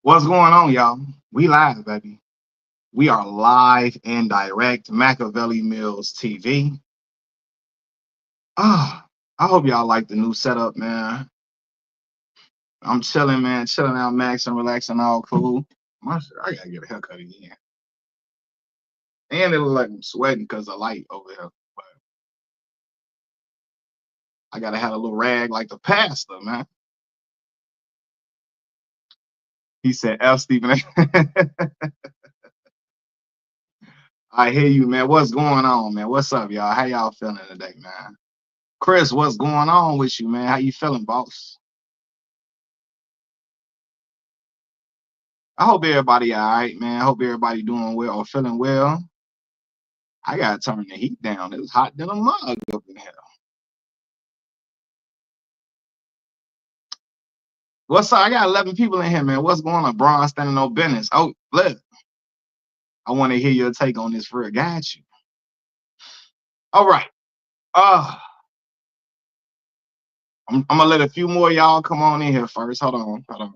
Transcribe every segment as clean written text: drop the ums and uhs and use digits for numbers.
What's going on, y'all? We live, baby. We are live and direct. Machiavelli Mills TV. Ah, I hope y'all like the new setup, man. I'm chilling, man. Chilling out, max and relaxing, all cool. I gotta get a haircut again. And it look like I'm sweating because of light over here. But I gotta have a little rag like the pastor, man. He said, F. Stephen A. I hear you, man. What's going on, man? What's up, y'all? How y'all feeling today, man? Chris, what's going on with you, man? How you feeling, boss? I hope everybody all right, man. I hope everybody doing well or feeling well. I gotta turn the heat down. It's hot than a mug up in here. What's up? I got 11 people in here, man. What's going on? Braun standing no business. Oh, look. I want to hear your take on this for real. Got you. All right. Uh, I'm gonna let a few more y'all come on in here first. Hold on. Hold on.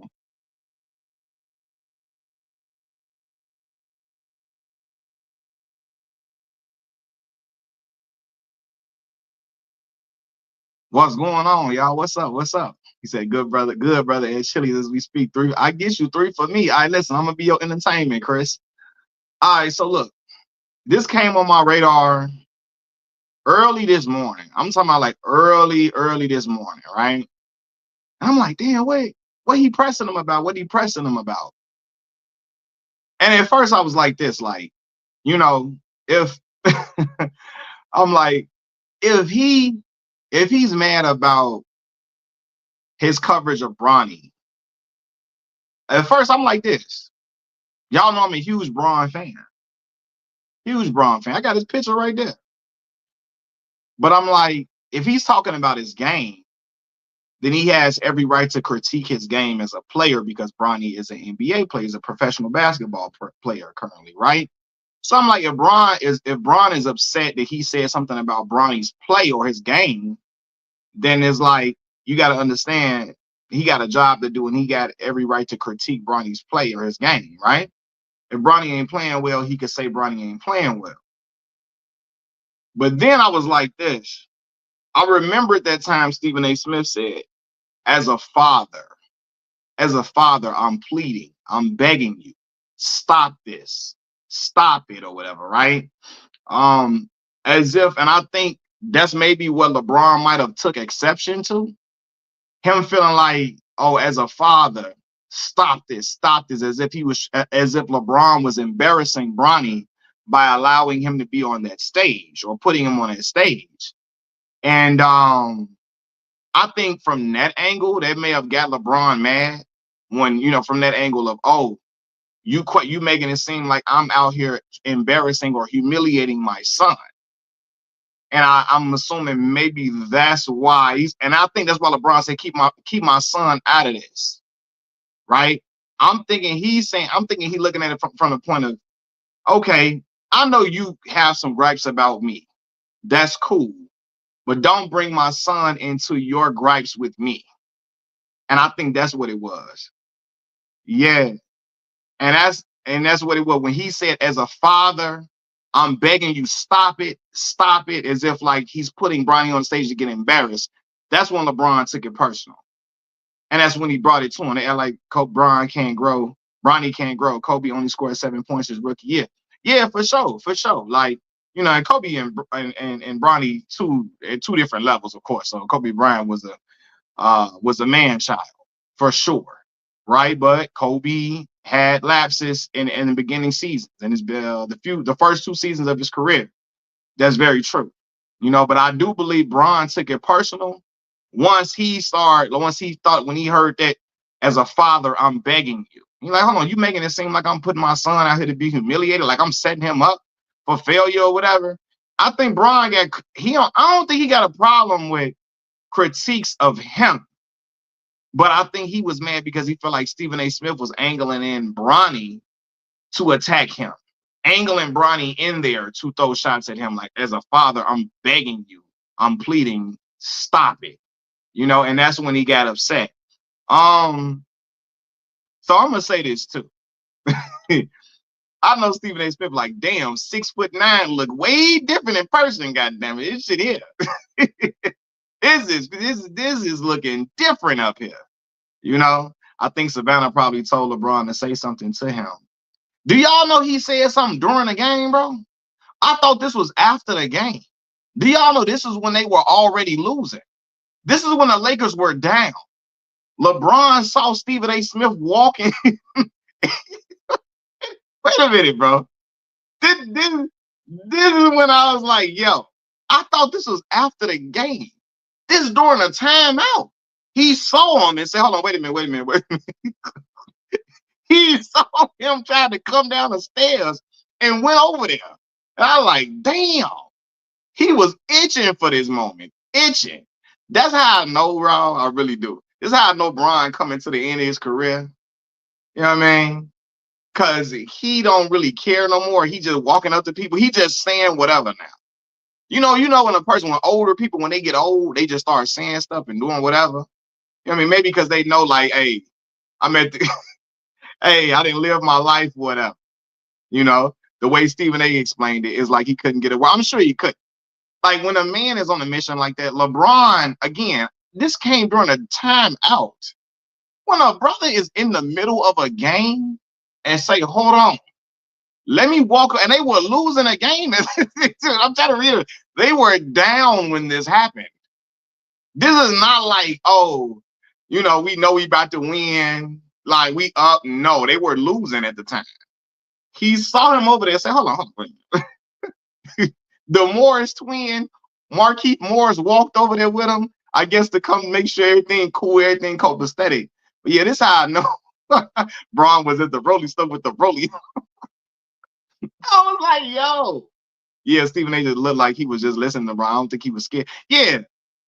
What's going on, y'all? What's up? What's up? He said, good brother, and Chili as we speak. Three. I get you three for me. All right, listen, I'm gonna be your entertainment, Chris. All right, so look, this came on my radar early this morning. I'm talking about like early this morning, right? And I'm like, damn, wait, what he pressing him about? What he pressing him about? And at first I was like this, like, you know, if I'm like, if he's mad about his coverage of Bronny, at first I'm like this. Y'all know I'm a huge Braun fan. Huge Braun fan. I got his picture right there. But I'm like, if he's talking about his game, then he has every right to critique his game as a player because Bronny is an NBA player, he's a professional basketball player currently, right? So I'm like, if Bron is upset that he said something about Bronny's play or his game, then it's like you got to understand he got a job to do and he got every right to critique Bronny's play or his game, right? If Bronny ain't playing well, he could say Bronny ain't playing well. But then I was like this. I remembered that time Stephen A. Smith said, as a father, I'm pleading, I'm begging you, stop this, stop it, or whatever, right? Um, as if, and I think that's maybe what LeBron might have took exception to. Him feeling like, oh, as a father, stop this, as if LeBron was embarrassing Bronny by allowing him to be on that stage or putting him on that stage. And I think from that angle, that may have got LeBron mad when, from that angle of, oh, you making it seem like I'm out here embarrassing or humiliating my son. And I'm assuming maybe that's why and I think that's why LeBron said, keep my son out of this. Right. I'm thinking he looking at it from the point of, okay, I know you have some gripes about me. That's cool. But don't bring my son into your gripes with me. And I think that's what it was. Yeah. And that's what it was. When he said, as a father, I'm begging you, stop it, as if like he's putting Bronny on stage to get embarrassed. That's when LeBron took it personal. And that's when he brought it to him. They act like Bronny can't grow. Kobe only scored 7 points his rookie year. Yeah, for sure. Like, and Kobe and Bronny at two different levels, of course. So Kobe Bryant was a man child for sure, right? But Kobe had lapses in the beginning seasons and the first 2 seasons of his career. That's very true, But I do believe Bron took it personal when he heard that, as a father, I'm begging you. You're like, hold on, you making it seem like I'm putting my son out here to be humiliated, like I'm setting him up for failure or whatever. I think Bron I don't think he got a problem with critiques of him. But I think he was mad because he felt like Stephen A. Smith was angling in Bronny to attack him, angling Bronny in there to throw shots at him. Like, as a father, I'm begging you, I'm pleading, stop it. And that's when he got upset. So I'm gonna say this too. I know Stephen A. Smith like, damn, 6'9" look way different in person. Goddamn it, this shit here. this is looking different up here. You know, I think Savannah probably told LeBron to say something to him. Do y'all know he said something during the game, bro? I thought this was after the game. Do y'all know this is when they were already losing? This is when the Lakers were down. LeBron saw Stephen A. Smith walking. Wait a minute, bro. This is when I was like, yo, I thought this was after the game. This is during a timeout. He saw him and said, hold on, wait a minute. He saw him trying to come down the stairs and went over there. And I was like, damn. He was itching for this moment. Itching. That's how I know, bro. I really do. This is how I know Bron coming to the end of his career. You know what I mean? Because he don't really care no more. He just walking up to people. He just saying whatever now. You know when a person, when older people, when they get old, they just start saying stuff and doing whatever. You know what I mean? Maybe because they know, like, hey, I'm at the, hey, I didn't live my life, whatever. You know, the way Stephen A. explained it is like he couldn't get it. Well, I'm sure he could. Like when a man is on a mission like that, LeBron, again, this came during a timeout. When a brother is in the middle of a game and say, hold on, let me walk, and they were losing a game. I'm trying to read it. They were down when this happened. This is not like, oh, we know we about to win, like we up. No, they were losing at the time. He saw him over there and said, hold on. The Morris twin, Marquise Morris, walked over there with him, I guess, to come make sure everything cool, everything copacetic. But yeah, this is how I know Bron was at the Rolling stuff with the Rolling. I was like, yo. Yeah, Stephen A. just looked like he was just listening to Bron. I don't think he was scared. Yeah,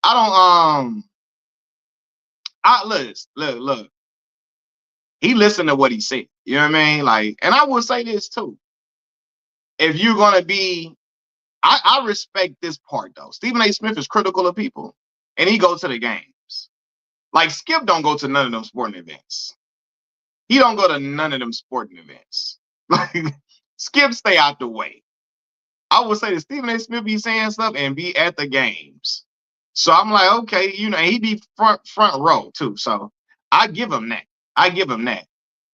I don't, look. He listened to what he said. You know what I mean? Like, and I will say this too. If you're going to be, I respect this part though. Stephen A. Smith is critical of people, and he goes to the games. Like Skip don't go to none of them sporting events. He don't go to none of them sporting events. Like Skip stay out the way. I would say that Stephen A. Smith be saying stuff and be at the games. So I'm like, okay, he be front row too. So I give him that.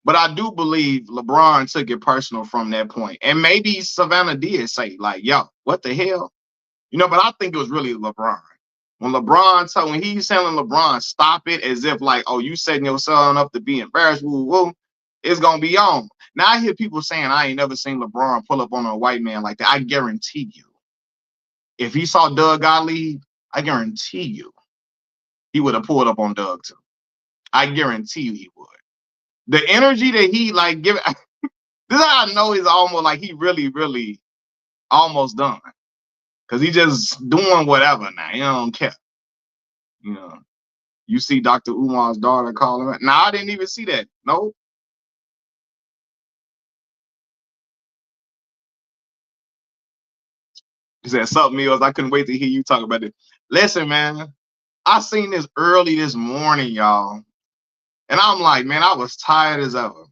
But I do believe LeBron took it personal from that point. And maybe Savannah did say, like, yo, what the hell? But I think it was really LeBron. When he's telling LeBron, stop it, as if like, oh, you setting yourself up to be embarrassed, woo, it's going to be on. Now I hear people saying, I ain't never seen LeBron pull up on a white man like that. I guarantee you, if he saw Doug Gottlieb, I guarantee you, he would have pulled up on Doug too. I guarantee you he would. The energy that he like give, this is how I know he's almost like he really, really almost done. Because he just doing whatever now. He don't care. You see Dr. Umar's daughter calling him. Nah, I didn't even see that. Nope. He said, something else. I couldn't wait to hear you talk about it. Listen, man, I seen this early this morning, y'all. And I'm like, man, I was tired as ever.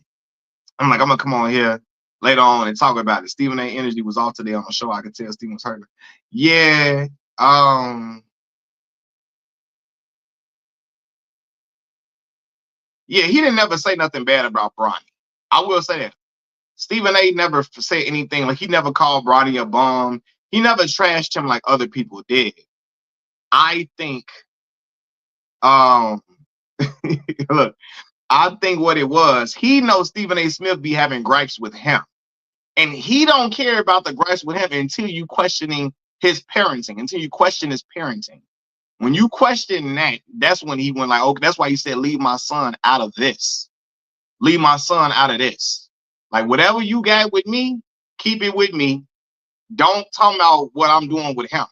I'm like, I'm going to come on here later on and talk about it. Stephen A. Energy was off today on the show. I could tell Stephen was hurt. Yeah. Yeah, he didn't never say nothing bad about Bronny. I will say that. Stephen A. never said anything. Like, he never called Bronny a bum. He never trashed him like other people did. I think, look, I think what it was, he knows Stephen A. Smith be having gripes with him. And he don't care about the gripes with him until you questioning his parenting, until you question his parenting. When you question that, that's when he went like, okay, that's why he said, leave my son out of this. Leave my son out of this. Like, whatever you got with me, keep it with me. Don't talk about what I'm doing with him.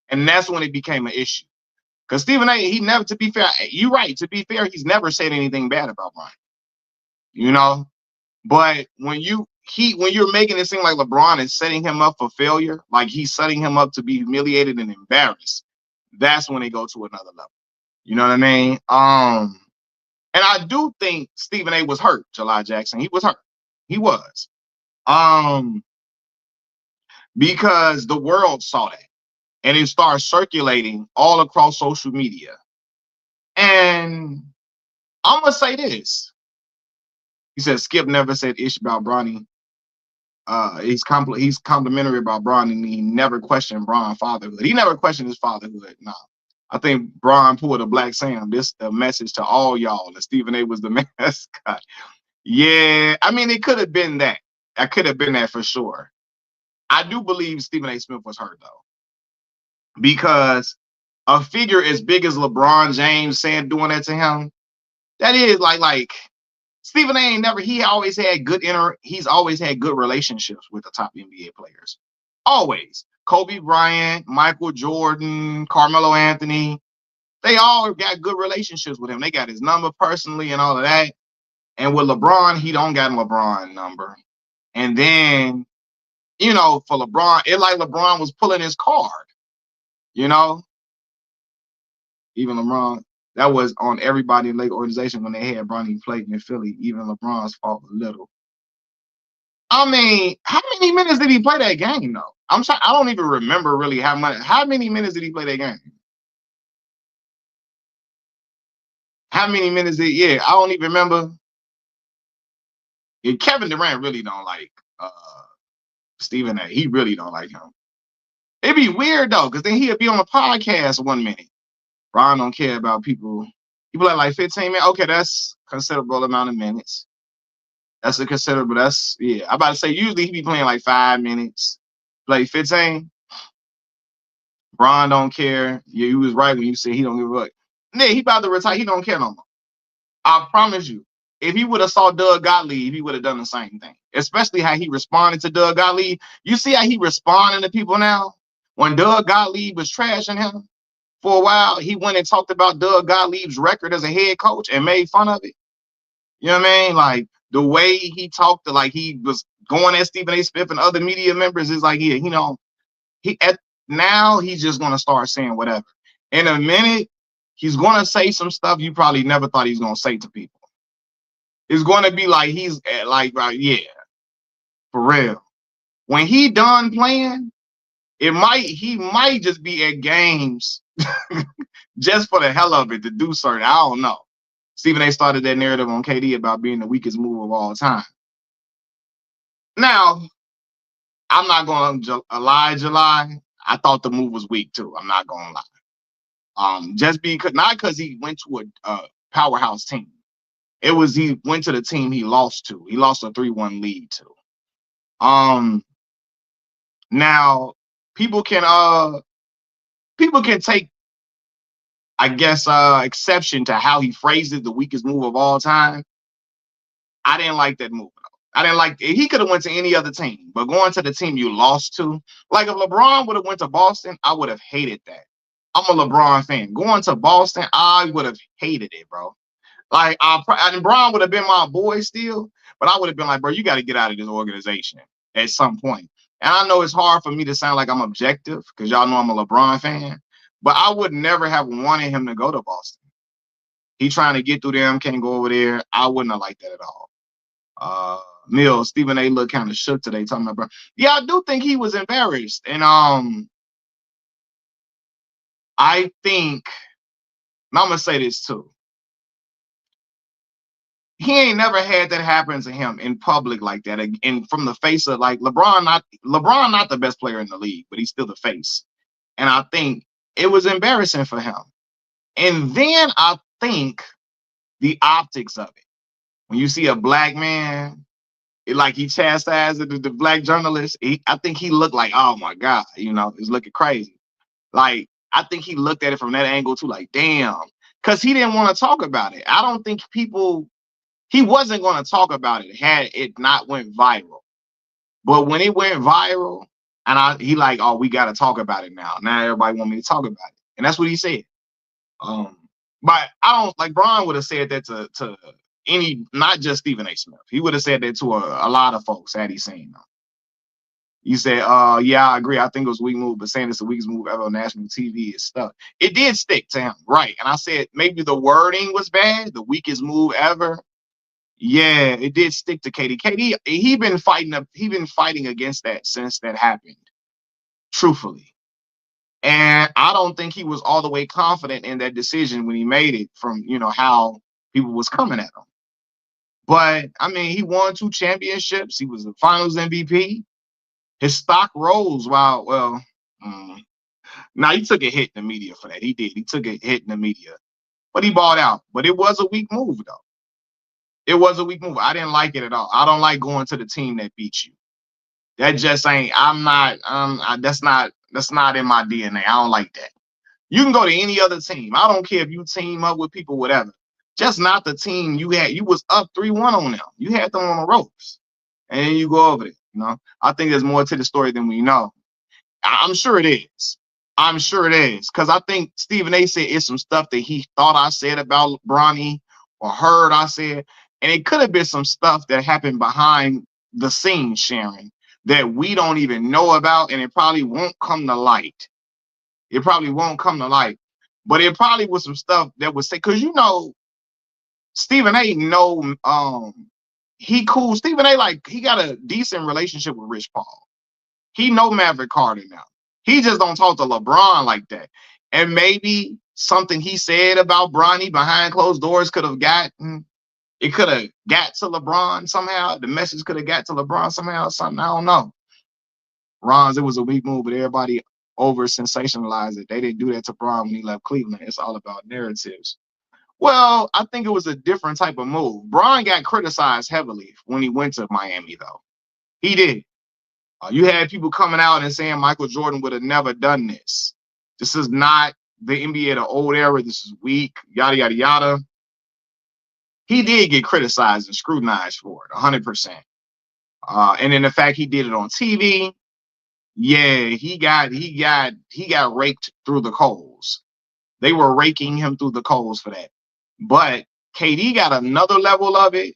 And that's when it became an issue. Because Stephen A., he never, to be fair, you're right, to be fair, he's never said anything bad about Bron. But when you're making it seem like LeBron is setting him up for failure, like he's setting him up to be humiliated and embarrassed, that's when they go to another level. You know what I mean? And I do think Stephen A was hurt, July Jackson. He was hurt. He was. Um, because the world saw that and it started circulating all across social media. And I'm gonna say this. He said Skip never said ish about Bronny. He's complimentary about Bron, and he never questioned Bron's fatherhood. He never questioned his fatherhood. No. I think Bron pulled a Black Sam. This the message to all y'all that Stephen A was the mascot. Yeah, I mean, it could have been that. I could have been that for sure. I do believe Stephen A. Smith was hurt though, because a figure as big as LeBron James saying doing that to him, that is like Stephen A. ain't never. He's always had good relationships with the top NBA players. Always. Kobe Bryant, Michael Jordan, Carmelo Anthony. They all got good relationships with him. They got his number personally and all of that. And with LeBron, he don't got a LeBron number. And then, for LeBron, it like LeBron was pulling his card. Even LeBron, that was on everybody in the Lake organization when they had Bronny played in Philly. Even LeBron's fault a little. I mean, how many minutes did he play that game though? I don't even remember really how many minutes did he play that game? How many minutes I don't even remember. And Kevin Durant really don't like Stephen A. He really don't like him. It'd be weird though, because then he'd be on a podcast 1 minute. Ron don't care about people. He play like 15 minutes. Okay, that's considerable amount of minutes. I'm about to say usually he be playing like 5 minutes. Play 15. Bron don't care. Yeah, you was right when you said he don't give a fuck. Yeah, he about to retire. He don't care no more. I promise you. If he would have saw Doug Gottlieb, he would have done the same thing. Especially how he responded to Doug Gottlieb. You see how he responding to people now? When Doug Gottlieb was trashing him for a while, he went and talked about Doug Gottlieb's record as a head coach and made fun of it. You know what I mean? Like the way he talked, like he was going at Stephen A. Smith and other media members is like, now he's just gonna start saying whatever. In a minute, he's gonna say some stuff you probably never thought he was gonna say to people. It's gonna be like yeah, for real. When he done playing, he might just be at games just for the hell of it to do certain. I don't know. Stephen A. started that narrative on KD about being the weakest move of all time. Now, I'm not going to lie, July. I thought the move was weak too. I'm not going to lie. Not because he went to a powerhouse team. It was he went to the team he lost to. He lost a 3-1 lead to. Now people can take, I guess, exception to how he phrased it, the weakest move of all time. I didn't like that move. I didn't like it. He could have went to any other team, but going to the team you lost to, like if LeBron would have went to Boston, I would have hated that. I'm a LeBron fan. Going to Boston, I would have hated it, bro. Like, and Bron would have been my boy still, but I would have been like, bro, you got to get out of this organization at some point. And I know it's hard for me to sound like I'm objective because y'all know I'm a LeBron fan, but I would never have wanted him to go to Boston. He trying to get through them, can't go over there. I wouldn't have liked that at all. Mills, Stephen A. looked kind of shook today talking about, bro. Yeah, I do think he was embarrassed. And I think, and I'm going to say this too. He ain't never had that happen to him in public like that. And from the face of like LeBron not the best player in the league, but he's still the face. And I think it was embarrassing for him. And then I think the optics of it. When you see a black man, like he chastised the black journalist, I think he looked like, oh my God, it's looking crazy. Like, I think he looked at it from that angle too, like, damn. Because he didn't want to talk about it. I don't think he wasn't going to talk about it had it not went viral. But when it went viral, and he like, oh, we got to talk about it now. Now everybody want me to talk about it. And that's what he said. But I don't, like, Bron would have said that to any, not just Stephen A. Smith. He would have said that to a lot of folks had he seen them. You said, yeah, I agree. I think it was a weak move, but saying it's the weakest move ever on national TV is stuff. It did stick to him, right? And I said maybe the wording was bad, the weakest move ever. Yeah, it did stick to KD. KD, he been fighting against that since that happened, truthfully. And I don't think he was all the way confident in that decision when he made it from, how people was coming at him. But I mean, he won 2 championships. He was the finals MVP. His stock rose while, well, now he took a hit in the media for that. He did. He took a hit in the media, but he bought out. But it was a weak move, though. It was a weak move. I didn't like it at all. I don't like going to the team that beat you. That just ain't. I'm not. That's not in my DNA. I don't like that. You can go to any other team. I don't care if you team up with people, whatever. Just not the team you had. You was up 3-1 on them. You had them on the ropes, and then you go over it. I think there's more to the story than we know. I'm sure it is. I'm sure it is. Because I think Stephen A said it's some stuff that he thought I said about Bronny or heard I said. And it could have been some stuff that happened behind the scenes, Sharon, that we don't even know about. And it probably won't come to light. It probably won't come to light. But it probably was some stuff that was said. Because, Stephen A he cool. Stephen A, he got a decent relationship with Rich Paul. He know Maverick Carter now. He just don't talk to LeBron like that. And maybe something he said about Bronny behind closed doors could have got to LeBron somehow. The message could have got to LeBron somehow. Something, I don't know. Ron's, it was a weak move, but everybody over sensationalized it. They didn't do that to Bron when he left Cleveland. It's all about narratives. Well, I think it was a different type of move. Bron got criticized heavily when he went to Miami, though. He did. You had people coming out and saying Michael Jordan would have never done this. This is not the NBA of the old era. This is weak, yada, yada, yada. He did get criticized and scrutinized for it, 100%. And then the fact he did it on TV, yeah, he got raked through the coals. They were raking him through the coals for that. But KD got another level of it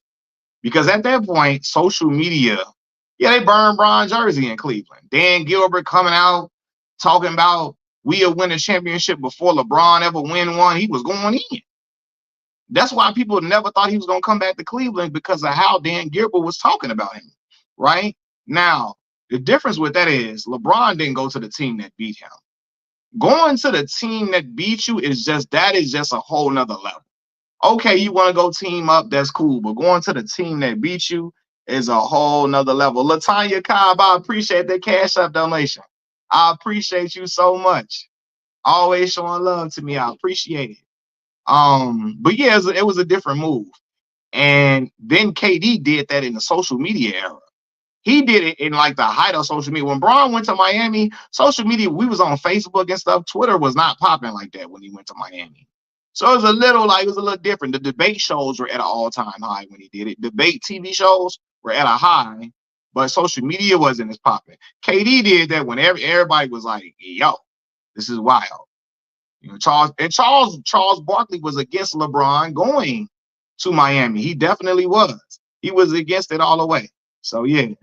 because at that point, social media, they burned Bron jersey in Cleveland. Dan Gilbert coming out talking about we'll win a championship before LeBron ever win one. He was going in. That's why people never thought he was going to come back to Cleveland because of how Dan Gilbert was talking about him. Right? Now, the difference with that is LeBron didn't go to the team that beat him. Going to the team that beat you is just a whole nother level. Okay, you want to go team up, that's cool. But going to the team that beat you is a whole nother level. Latanya Cobb, I appreciate that CASHAPP donation. I appreciate you so much. Always showing love to me. I appreciate it. But yeah, it was a different move. And then KD did that in the social media era. He did it in the height of social media. When Bron went to Miami, social media, we was on Facebook and stuff. Twitter was not popping like that when he went to Miami. So it was a little different. The debate shows were at an all-time high when he did it. Debate TV shows were at a high, but social media wasn't as popping. KD did that when everybody was like, yo, this is wild. Charles Barkley was against LeBron going to Miami. He definitely was. He was against it all the way. So yeah.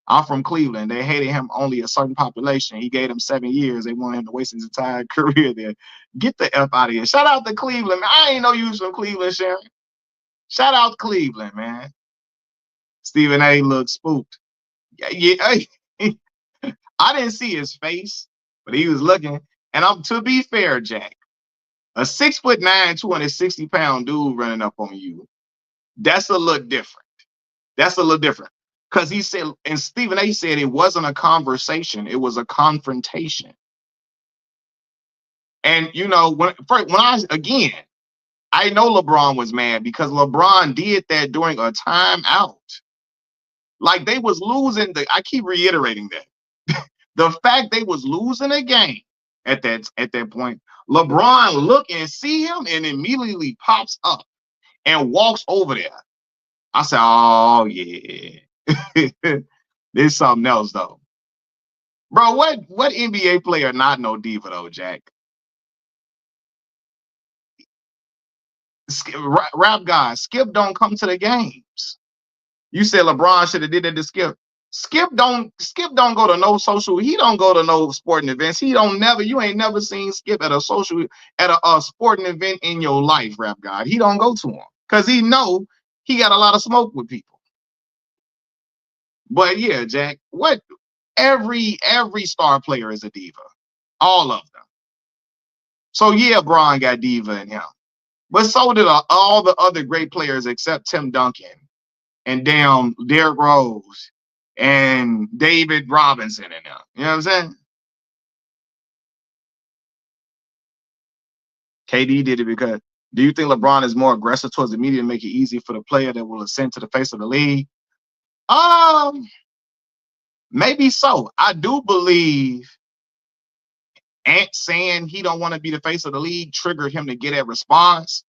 I'm from Cleveland. They hated him only a certain population. He gave them 7 years. They wanted him to waste his entire career there. Get the F out of here. Shout out to Cleveland, man. I ain't know you was from Cleveland, Sharon. Shout out to Cleveland, man. Stephen A looked spooked. Yeah. I didn't see his face, but he was looking. And to be fair, Jack, a 6'9", 260-pound dude running up on you, that's a little different. That's a little different. Because he said, and Stephen A said it wasn't a conversation, it was a confrontation. And I know LeBron was mad because LeBron did that during a timeout. Like they was losing I keep reiterating that. The fact they was losing a game at that point, LeBron look and see him and immediately pops up and walks over there. I said, oh yeah. There's something else though. Bro, what NBA player not no diva though, Jack? Rap guy, Skip don't come to the games. You said LeBron should have did that to Skip. Skip don't go to no social. He don't go to no sporting events. He don't never. You ain't never seen Skip at a sporting event in your life, Rap God. He don't go to them because he know he got a lot of smoke with people. But yeah, Jack, what every star player is a diva. All of them. So yeah, Bron got diva in him. But so did all the other great players except Tim Duncan and damn Derrick Rose and David Robinson and them. You know what I'm saying? KD did it because do you think LeBron is more aggressive towards the media to make it easy for the player that will ascend to the face of the league? Maybe so. I do believe Ant saying he don't want to be the face of the league triggered him to get a response.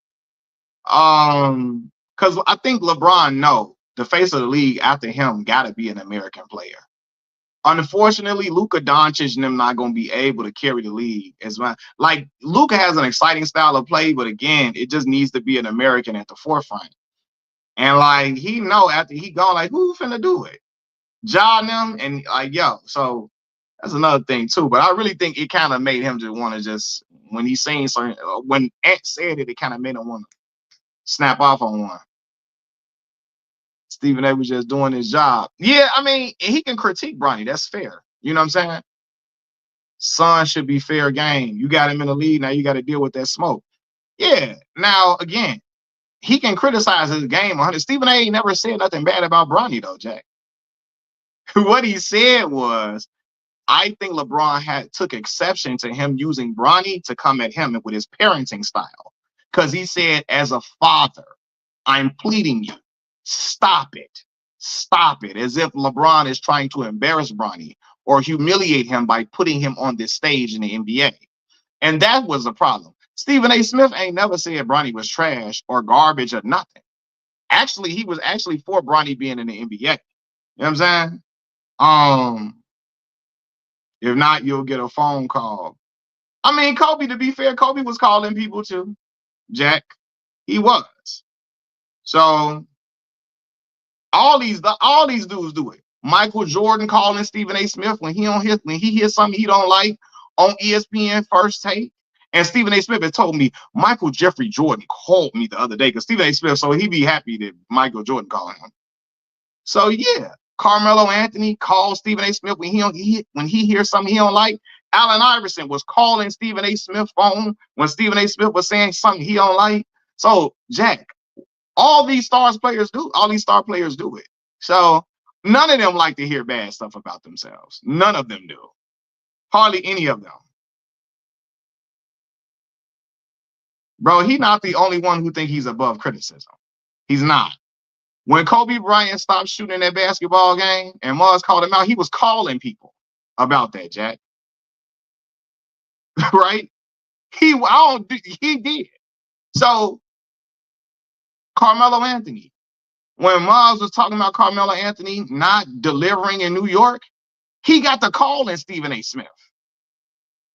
Because I think LeBron know the face of the league after him got to be an American player. Unfortunately, Luka Doncic and them not gonna be able to carry the league as well. Like Luka has an exciting style of play, but again, it just needs to be an American at the forefront. And like he know after he gone, like who finna do it? Ja and them and like yo. So that's another thing too. But I really think it kind of made him just want to just when he seen certain when Ant said it, it kind of made him want to snap off on one. Stephen A was just doing his job. Yeah, I mean, he can critique Bronny. That's fair. You know what I'm saying? Son should be fair game. You got him in the lead. Now you got to deal with that smoke. Yeah. Now, again, he can criticize his game 100. Stephen A never said nothing bad about Bronny, though, Jack. What he said was, I think LeBron took exception to him using Bronny to come at him with his parenting style. Because he said, as a father, I'm pleading you, stop it. Stop it. As if LeBron is trying to embarrass Bronny or humiliate him by putting him on this stage in the NBA. And that was the problem. Stephen A. Smith ain't never said Bronny was trash or garbage or nothing. Actually, he was actually for Bronny being in the NBA. You know what I'm saying? If not, you'll get a phone call. I mean, Kobe, to be fair, Kobe was calling people too. Jack, he was. So all these dudes do it. Michael Jordan calling Stephen A. Smith when he hears something he don't like on ESPN First Take. And Stephen A. Smith has told me Michael Jeffrey Jordan called me the other day because Stephen A. Smith, so he be happy that Michael Jordan calling him. So yeah, Carmelo Anthony calls Stephen A. Smith when he hears something he don't like. Allen Iverson was calling Stephen A. Smith's phone when Stephen A. Smith was saying something he don't like. So Jack, all these star players do it. So none of them like to hear bad stuff about themselves. None of them do. Hardly any of them. Bro, he's not the only one who think he's above criticism. He's not. When Kobe Bryant stopped shooting that basketball game and Mars called him out, he was calling people about that, Jack. Right? He did. So Carmelo Anthony, when Mars was talking about Carmelo Anthony not delivering in New York, he got the call in Stephen A. Smith.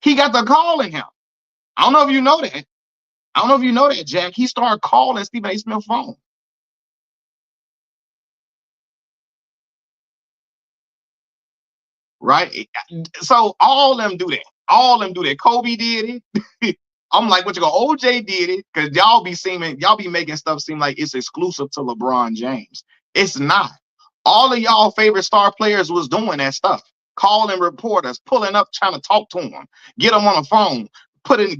He got the call in him. I don't know if you know that. I don't know if you know that, Jack. He started calling Stephen A. Smith's phone. Right? So all them do that. All them do that. Kobe did it. I'm like, what you go? OJ did it because y'all be making stuff seem like it's exclusive to LeBron James. It's not. All of y'all favorite star players was doing that stuff, calling reporters, pulling up, trying to talk to them, get them on the phone,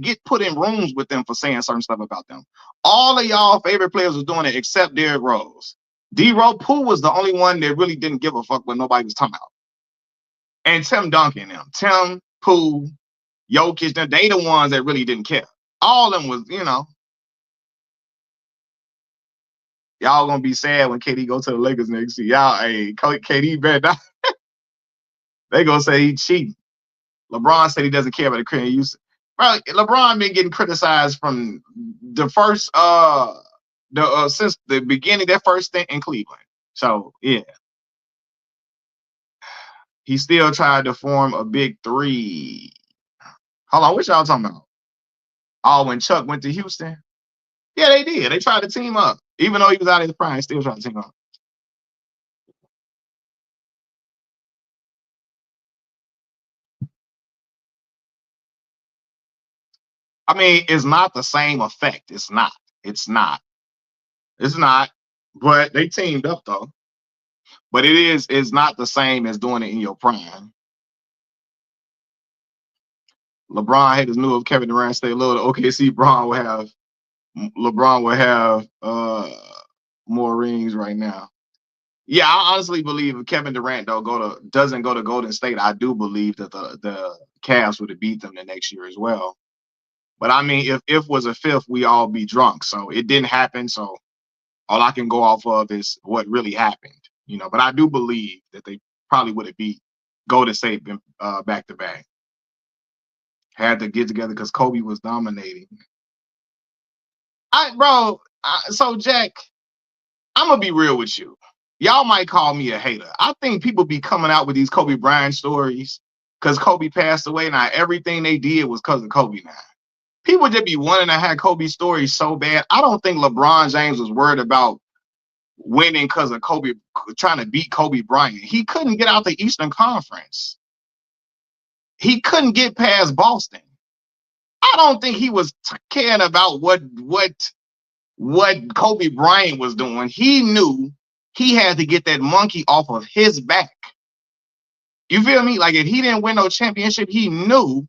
get put in rooms with them for saying certain stuff about them. All of y'all favorite players was doing it except Derrick Rose. D-Rose Pooh was the only one that really didn't give a fuck what nobody was talking about. And Tim Duncan, them, Tim, Pooh, Jokic, they the ones that really didn't care. All of them was, y'all gonna be sad when KD go to the Lakers next year. Y'all, hey, KD better not. They gonna say he cheating. LeBron said he doesn't care about the career use. Bro, LeBron been getting criticized from the first since the beginning, that first stint in Cleveland. So yeah. He still tried to form a big three. Hold on, what y'all talking about? Oh, when Chuck went to Houston? Yeah, they did. They tried to team up. Even though he was out of his prime, still trying to team up. I mean, it's not the same effect. It's not. It's not. It's not. But they teamed up though. But it is. It's not the same as doing it in your prime. LeBron haters knew if Kevin Durant stayed low, the OKC LeBron will have more rings right now. Yeah, I honestly believe if Kevin Durant doesn't go to Golden State, I do believe that the Cavs would have beat them the next year as well. But I mean, if was a fifth, we all be drunk. So it didn't happen. So all I can go off of is what really happened, you know. But I do believe that they probably would have beat Golden State back to back. Had to get together because Kobe was dominating. So Jack, I'm gonna be real with you. Y'all might call me a hater. I think people be coming out with these Kobe Bryant stories because Kobe passed away. Now everything they did was because of Kobe. Now people just be wanting to have Kobe stories so bad. I don't think LeBron James was worried about winning because of Kobe trying to beat Kobe Bryant. He couldn't get out the Eastern Conference. He couldn't get past Boston. I don't think he was caring about what Kobe Bryant was doing. He knew he had to get that monkey off of his back. You feel me? Like if he didn't win no championship, he knew.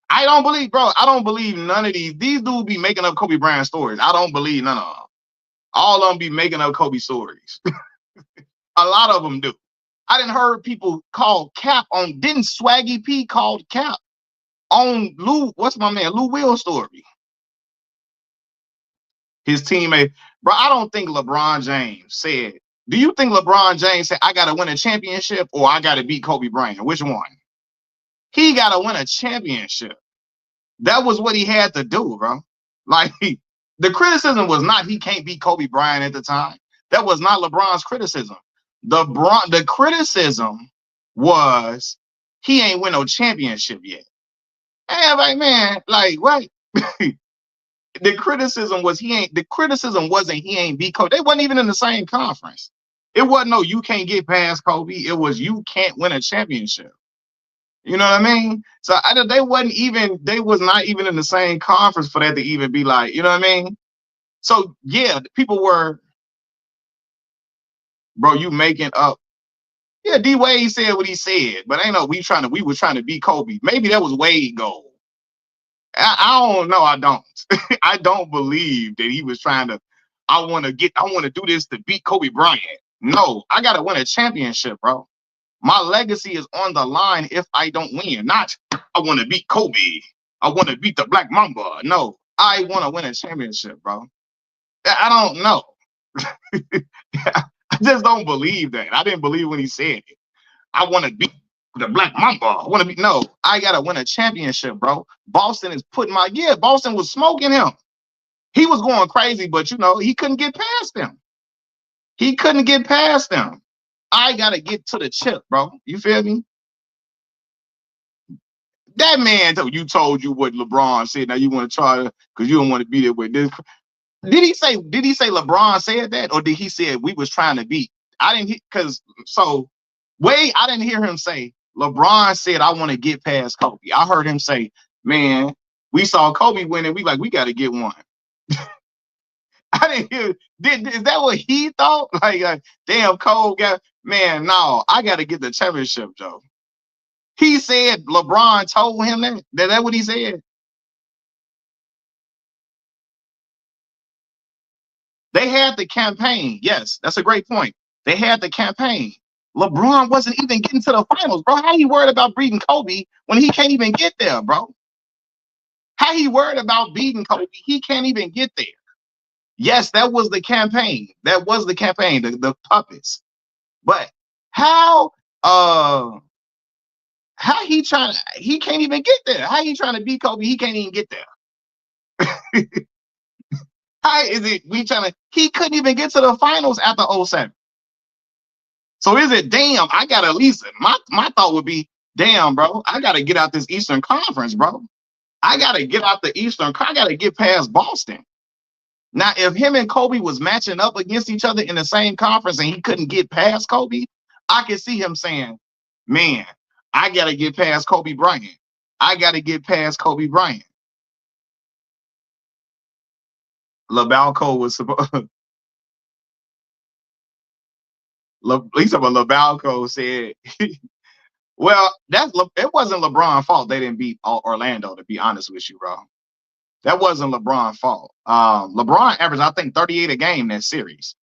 I don't believe none of these dudes be making up Kobe Bryant stories. I don't believe none of them. All of them be making up Kobe stories. A lot of them do. I didn't heard people call Cap on, didn't Swaggy P called Cap on Lou Will story. His teammate, bro, I don't think LeBron James said, do you think LeBron James said, I got to win a championship or I got to beat Kobe Bryant? Which one? He got to win a championship. That was what he had to do, bro. Like, the criticism was not he can't beat Kobe Bryant at the time. That was not LeBron's criticism. The criticism was he ain't win no championship yet. And like, man, like, what? The criticism wasn't he ain't beat Kobe. They wasn't even in the same conference. It wasn't no you can't get past Kobe. It was you can't win a championship. You know what I mean? So they was not even in the same conference for that to even be like, you know what I mean? So yeah, people were, bro, you making up. Yeah, D Wade said what he said, but ain't no we were trying to beat Kobe. Maybe that was Wade goal. I don't know. I don't. I don't believe that he was trying to. I want to do this to beat Kobe Bryant. No, I gotta win a championship, bro. My legacy is on the line if I don't win. Not I want to beat Kobe. I want to beat the Black Mamba. No, I want to win a championship, bro. I don't know. I just don't believe that. I didn't believe when he said it. I want to beat the Black Mamba. I gotta win a championship, bro. Boston was smoking him. He was going crazy, but he couldn't get past them. He couldn't get past them. I gotta get to the chip, bro. You feel me? That man told you what LeBron said. Now you want to try to, because you don't want to be there with this. Did he say LeBron said that, or did he say we was trying to beat? I didn't I didn't hear him say LeBron said I want to get past Kobe. I heard him say, man, we saw Kobe winning. We got to get one. I didn't hear. Is that what he thought? Damn, Cole man. No, I got to get the championship, Joe. He said LeBron told him that. That what he said? They had the campaign. Yes, that's a great point. They had the campaign. LeBron wasn't even getting to the finals, bro. How he worried about beating Kobe when he can't even get there, bro? How he worried about beating Kobe? He can't even get there. Yes, that was the campaign. That was the campaign, the puppets. But how he can't even get there. How he trying to beat Kobe? He can't even get there. How is it he couldn't even get to the finals after 07. So is it, damn, I got at least, my thought would be, damn, bro, I got to get out this Eastern Conference, bro. I got to get out the Eastern, I got to get past Boston. Now, if him and Kobe was matching up against each other in the same conference and he couldn't get past Kobe, I could see him saying, man, I got to get past Kobe Bryant. I got to get past Kobe Bryant. LeBalco was supposed. Lisa, but LeBalco said, "Well, it wasn't LeBron's fault they didn't beat Orlando. To be honest with you, bro, that wasn't LeBron's fault. LeBron averaged, I think, 38 a game that series.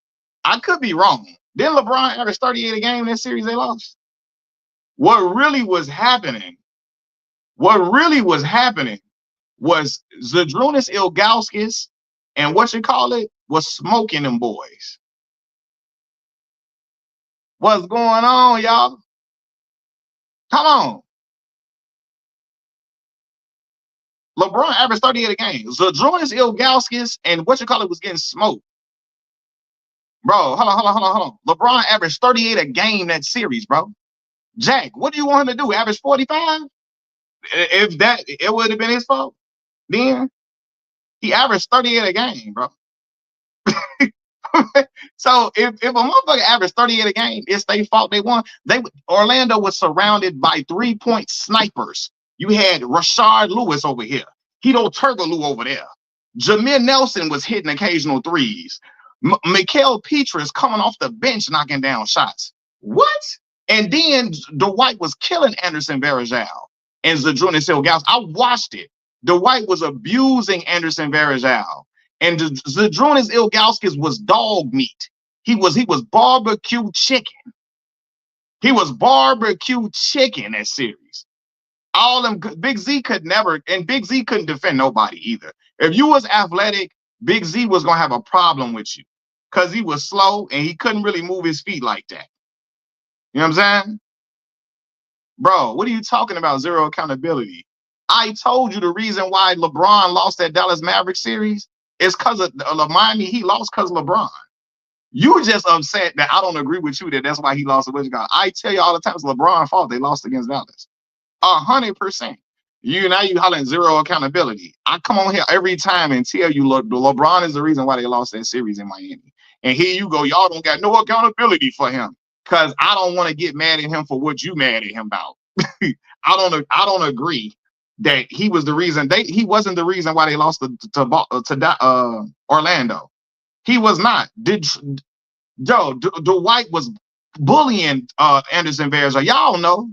I could be wrong. Didn't LeBron average 38 a game that series they lost? What really was happening? What really was happening was Zydrunas Ilgauskas and what you call it was smoking them boys. What's going on, y'all? Come on. LeBron averaged 38 a game. Zydrunas Ilgauskas and what you call it was getting smoked. Bro, hold on. LeBron averaged 38 a game that series, bro. Jack, what do you want him to do? Average 45? If that, it would have been his fault. Then he averaged 38 a game, bro. So if a motherfucker averaged 38 a game, it's their fault they won. Orlando was surrounded by 3-point snipers. You had Rashard Lewis over here, Hito Turkoglu over there. Jameer Nelson was hitting occasional threes. Mikael Petrus coming off the bench knocking down shots. What? And then Dwight was killing Anderson Varejao and Zydrunas Ilgauskas. I watched it. Dwight was abusing Anderson Varejao. And Zydrunas Ilgauskas was dog meat. He was barbecue chicken. He was barbecue chicken that series. All them Big Z could never, and Big Z couldn't defend nobody either. If you was athletic, Big Z was gonna have a problem with you because he was slow and he couldn't really move his feet like that. You know what I'm saying? Bro, what are you talking about? Zero accountability. I told you the reason why LeBron lost that Dallas Mavericks series is because of Miami. He lost because of LeBron. You just upset that I don't agree with you that that's why he lost to Wichita. I tell you all the time it's LeBron's fault they lost against Dallas. 100%. You hollering zero accountability. I come on here every time and tell you LeBron is the reason why they lost that series in Miami. And here you go, y'all don't got no accountability for him. Cause I don't want to get mad at him for what you mad at him about. I don't agree that he was the reason he wasn't the reason why they lost to Orlando. He was not. Dwight was bullying Anderson Varejao. Y'all know.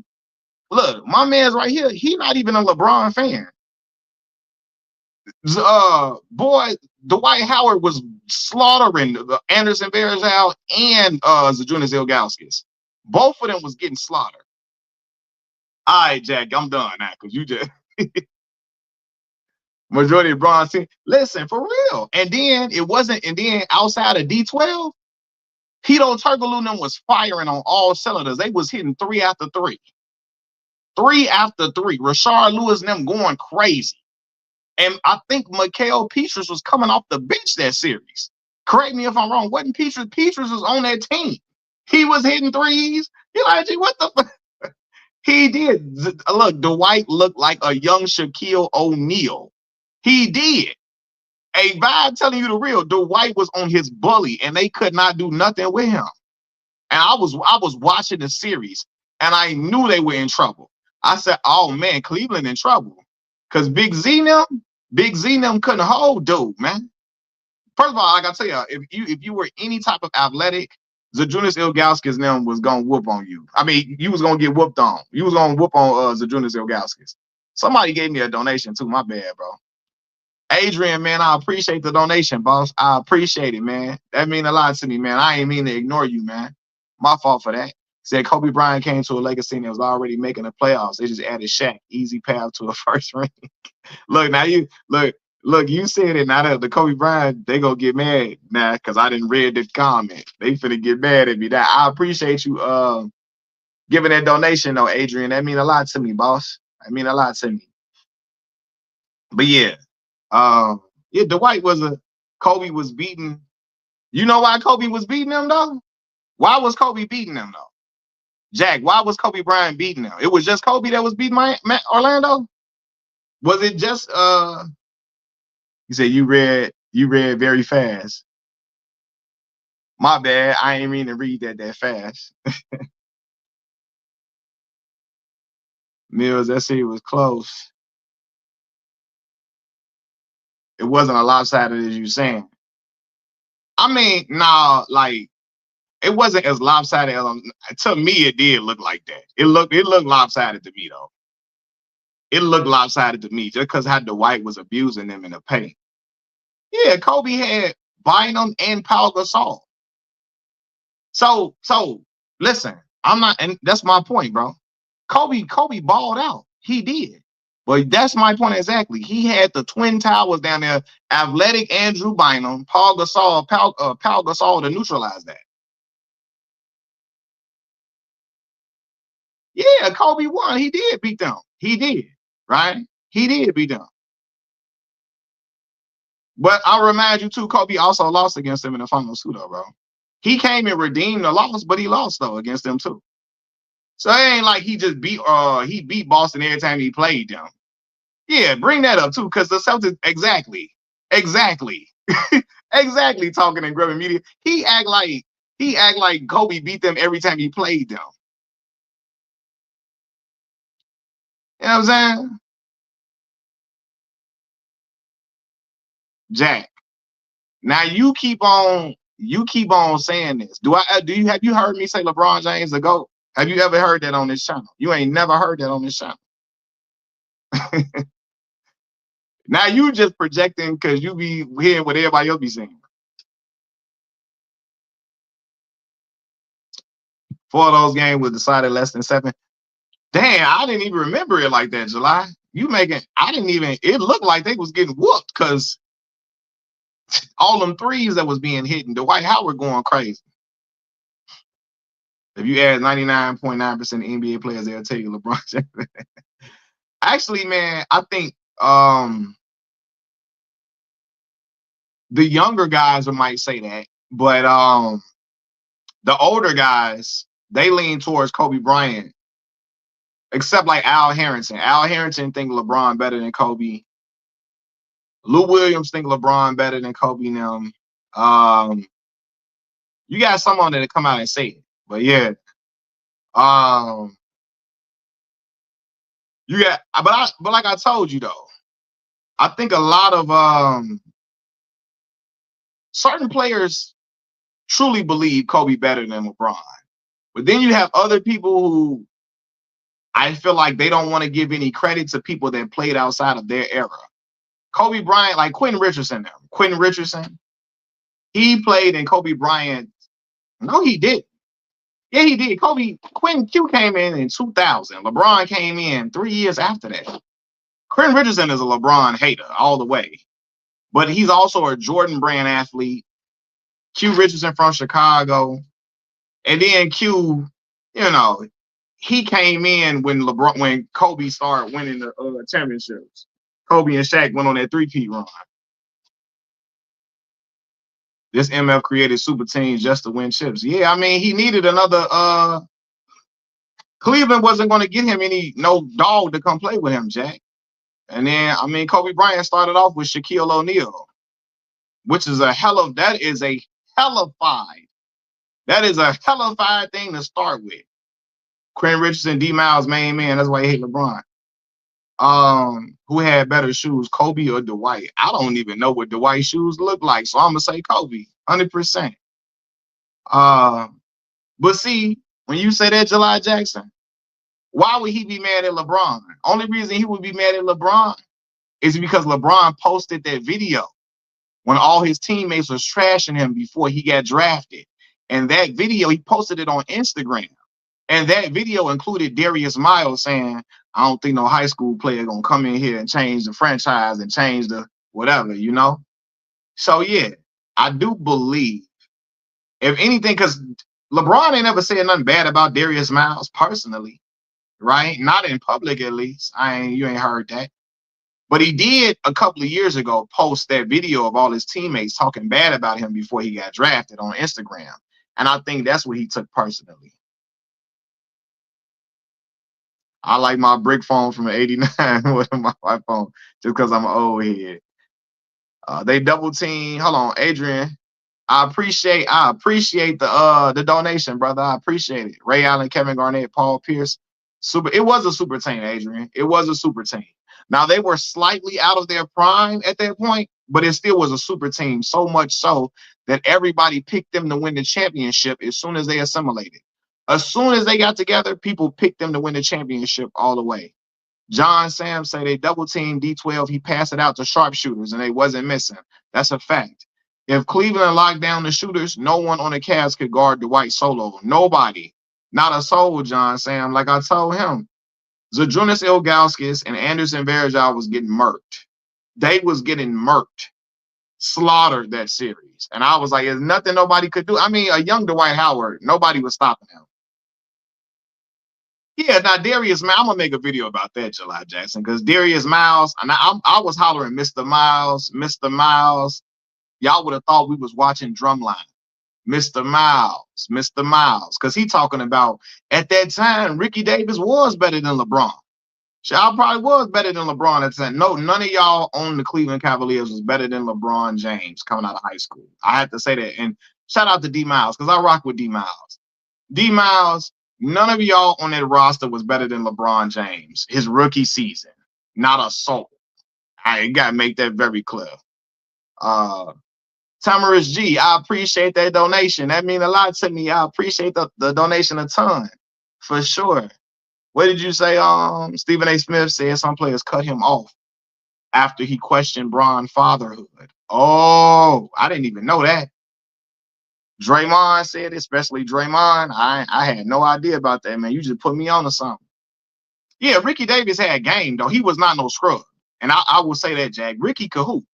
Look, my man's right here. He not even a LeBron fan. Boy, Dwight Howard was slaughtering Anderson Varejao and Zydrunas Ilgauskas. Both of them was getting slaughtered. All right, Jack, I'm done now because you just majority of bronze team. Listen, for real. And then it wasn't, and then outside of D12, Hito Turkoglu them was firing on all cylinders. They was hitting 3 after 3. 3 after 3. Rashard Lewis and them going crazy. And I think Mikael Petrus was coming off the bench that series. Correct me if I'm wrong. Wasn't Petrus? Petrus was on that team. He was hitting threes. He like, what the fuck? He did. Look, Dwight looked like a young Shaquille O'Neal. He did. A vibe telling you the real. Dwight was on his bully, and they could not do nothing with him. And I was watching the series, and I knew they were in trouble. I said, "Oh man, Cleveland in trouble," because Big Z them couldn't hold dude, man. First of all, I gotta tell you, if you were any type of athletic, Zydrunas Ilgauskas them was gonna whoop on you. I mean, you was gonna get whooped on. You was gonna whoop on Zydrunas Ilgauskas. Somebody gave me a donation too. My bad, bro. Adrian, man, I appreciate the donation, boss. I appreciate it, man. That mean a lot to me, man. I ain't mean to ignore you, man. My fault for that. Said Kobe Bryant came to a Lakers team that was already making the playoffs. They just added Shaq. Easy path to a first ring. Look, now you look, you said it. Now that the Kobe Bryant, they gonna get mad now because I didn't read the comment. They finna get mad at me. That I appreciate you giving that donation though, Adrian. That mean a lot to me, boss. That mean a lot to me. But yeah. Yeah, Dwight Kobe was beating. You know why Kobe was beating them though? Why was Kobe beating them though? Jack, why was Kobe Bryant beating them? It was just Kobe that was beating Orlando? Was it just you said you read very fast. My bad. I ain't mean to read that fast. Mills, that shit was close. It wasn't a lopsided as you saying. I mean, nah, like it wasn't as lopsided as to me. It did look like that. It looked lopsided to me though. It looked lopsided to me just because how Dwight was abusing them in the paint. Yeah, Kobe had Bynum and Paul Gasol. So listen, I'm not, and that's my point, bro. Kobe balled out. He did. But that's my point exactly. He had the twin towers down there, athletic Andrew Bynum, Paul Gasol to neutralize that. Yeah, Kobe won. He did beat them. He did, right? He did beat them. But I'll remind you too, Kobe also lost against him in the finals too, though, bro. He came and redeemed the loss, but he lost though against them too. So it ain't like he beat Boston every time he played them. Yeah, bring that up too, because the Celtics exactly exactly talking in Griffin media. He act like Kobe beat them every time he played them. You know what I'm saying? Jack. Now you keep on saying this. Have you heard me say LeBron James the GOAT? Have you ever heard that on this channel? You ain't never heard that on this channel. Now you just projecting because you be hearing what everybody else be saying. 4 of those games was decided less than 7. Damn, I didn't even remember it like that, July. It looked like they was getting whooped because all them threes that was being hit and Dwight Howard going crazy. If you add 99.9% of NBA players, they'll tell you LeBron James. Actually, man, I think the younger guys might say that, but the older guys, they lean towards Kobe Bryant, except like Al Harrington. Al Harrington think LeBron better than Kobe. Lou Williams think LeBron better than Kobe and them. You got someone that come out and say it, but yeah. You got, but like I told you though, I think a lot of certain players truly believe Kobe better than LeBron. But then you have other people who I feel like they don't want to give any credit to people that played outside of their era. Kobe Bryant, like Quentin Richardson, he played in Kobe Bryant. No, he did. Yeah, he did. Quentin Q came in 2000. LeBron came in 3 years after that. Quentin Richardson is a LeBron hater all the way. But he's also a Jordan brand athlete. Q Richardson from Chicago. And then Q, he came in when Kobe started winning the championships. Kobe and Shaq went on that 3-peat run. This MF created super teams just to win chips. Yeah, I mean, he needed another. Cleveland wasn't going to get him no dog to come play with him, Jack. And then, I mean, Kobe Bryant started off with Shaquille O'Neal, which is a hellified thing to start with. Quentin Richardson, D Miles, main man. That's why he hate LeBron. Who had better shoes, Kobe or Dwight? I don't even know what Dwight's shoes look like, so I'm gonna say Kobe, 100%. But see, when you say that, July Jackson, why would he be mad at LeBron? Only reason he would be mad at LeBron is because LeBron posted that video when all his teammates was trashing him before he got drafted. And that video, he posted it on Instagram. And that video included Darius Miles saying, I don't think no high school player gonna come in here and change the franchise and change the whatever, So yeah, I do believe, if anything, because LeBron ain't ever said nothing bad about Darius Miles personally, right? Not in public, at least. You ain't heard that. But he did a couple of years ago post that video of all his teammates talking bad about him before he got drafted on Instagram. And I think that's what he took personally. I like my brick phone from '89 with my iPhone just because I'm an old head. They double team. Hold on, Adrian. I appreciate the donation, brother. I appreciate it. Ray Allen, Kevin Garnett, Paul Pierce. It was a super team, Adrian. It was a super team. Now they were slightly out of their prime at that point, but it still was a super team. So much so that everybody picked them to win the championship as soon as they assimilated. As soon as they got together, people picked them to win the championship all the way. John Sam say they double team D12. He passed it out to sharpshooters and they wasn't missing. That's a fact. If Cleveland locked down the shooters, no one on the Cavs could guard Dwight solo. Nobody. Not a soul, John Sam. Like I told him, Zydrunas Ilgauskas and Anderson Varejao was getting murked. They was getting murked, slaughtered that series. And I was like, there's nothing nobody could do. I mean, a young Dwight Howard, nobody was stopping him. Yeah, now Darius, man, I'm gonna make a video about that, July Jackson, because Darius Miles, and I was hollering, Mr. Miles, Mr. Miles. Y'all would have thought we was watching Drumline. Mr. Miles, Mr. Miles, because he talking about at that time Ricky Davis was better than LeBron. Y'all probably was better than LeBron at the time. No, none of y'all on the Cleveland Cavaliers was better than LeBron James coming out of high school. I have to say that. And shout out to D Miles, because I rock with D Miles. D Miles, none of y'all on that roster was better than LeBron James his rookie season. Not a soul. I gotta make that very clear. Tamaris G, I appreciate that donation. That means a lot to me. I appreciate the donation a ton, for sure. What did you say? Stephen A. Smith said some players cut him off after he questioned Bron fatherhood. Oh, I didn't even know that. Draymond said, especially Draymond. I had no idea about that, man. You just put me on to something. Yeah, Ricky Davis had game, though. He was not no scrub. And I will say that, Jack. Ricky could hoop.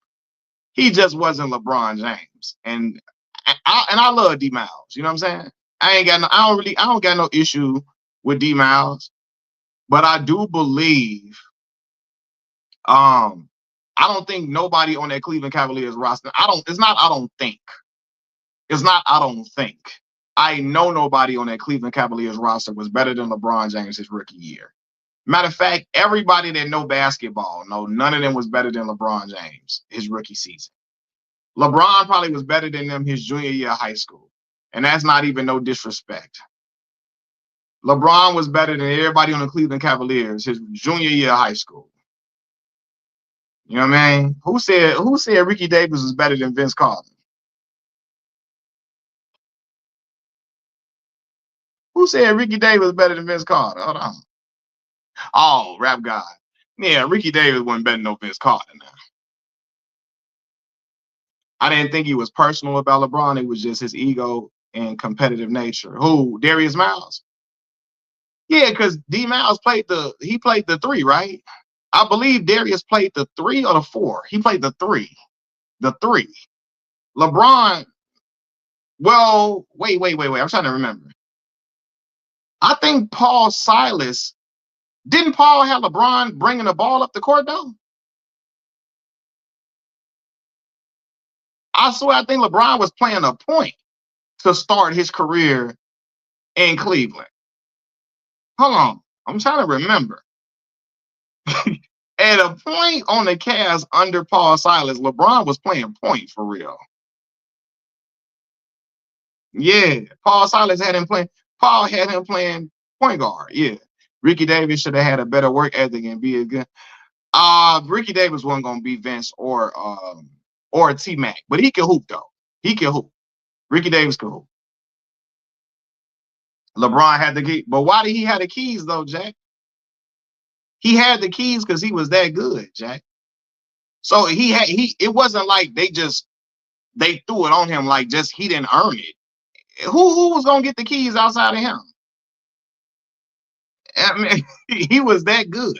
He just wasn't LeBron James. And I love D Miles. You know what I'm saying? I don't got no issue with D Miles. But I do believe, I don't think nobody on that Cleveland Cavaliers roster. I don't think. I know nobody on that Cleveland Cavaliers roster was better than LeBron James his rookie year. Matter of fact, everybody that know basketball, none of them was better than LeBron James his rookie season. LeBron probably was better than them his junior year of high school. And that's not even no disrespect. LeBron was better than everybody on the Cleveland Cavaliers his junior year of high school. You know what I mean? Who said Ricky Davis was better than Vince Carter? Who said Ricky Davis was better than Vince Carter? Hold on. Oh, rap God. Yeah, Ricky Davis wasn't better than no Vince Carter now. I didn't think he was personal about LeBron. It was just his ego and competitive nature. Who? Darius Miles? Yeah, because D Miles played the 3, right? I believe Darius played the 3 or the 4. He played the 3. The 3. LeBron. Well, wait. I'm trying to remember. I think Paul Silas. Didn't Paul have LeBron bringing the ball up the court, though? I swear, I think LeBron was playing a point to start his career in Cleveland. Hold on. I'm trying to remember. At a point on the Cavs under Paul Silas, LeBron was playing point for real. Yeah, Paul Silas had him playing. Paul had him playing point guard. Yeah, Ricky Davis should have had a better work ethic and be a good. Ricky Davis wasn't gonna be Vince or T Mac, but he can hoop though. He can hoop. Ricky Davis can hoop. LeBron had the key, but why did he have the keys though, Jack? He had the keys because he was that good, Jack. So it wasn't like they threw it on him like just he didn't earn it. Who was gonna get the keys outside of him? I mean, he was that good.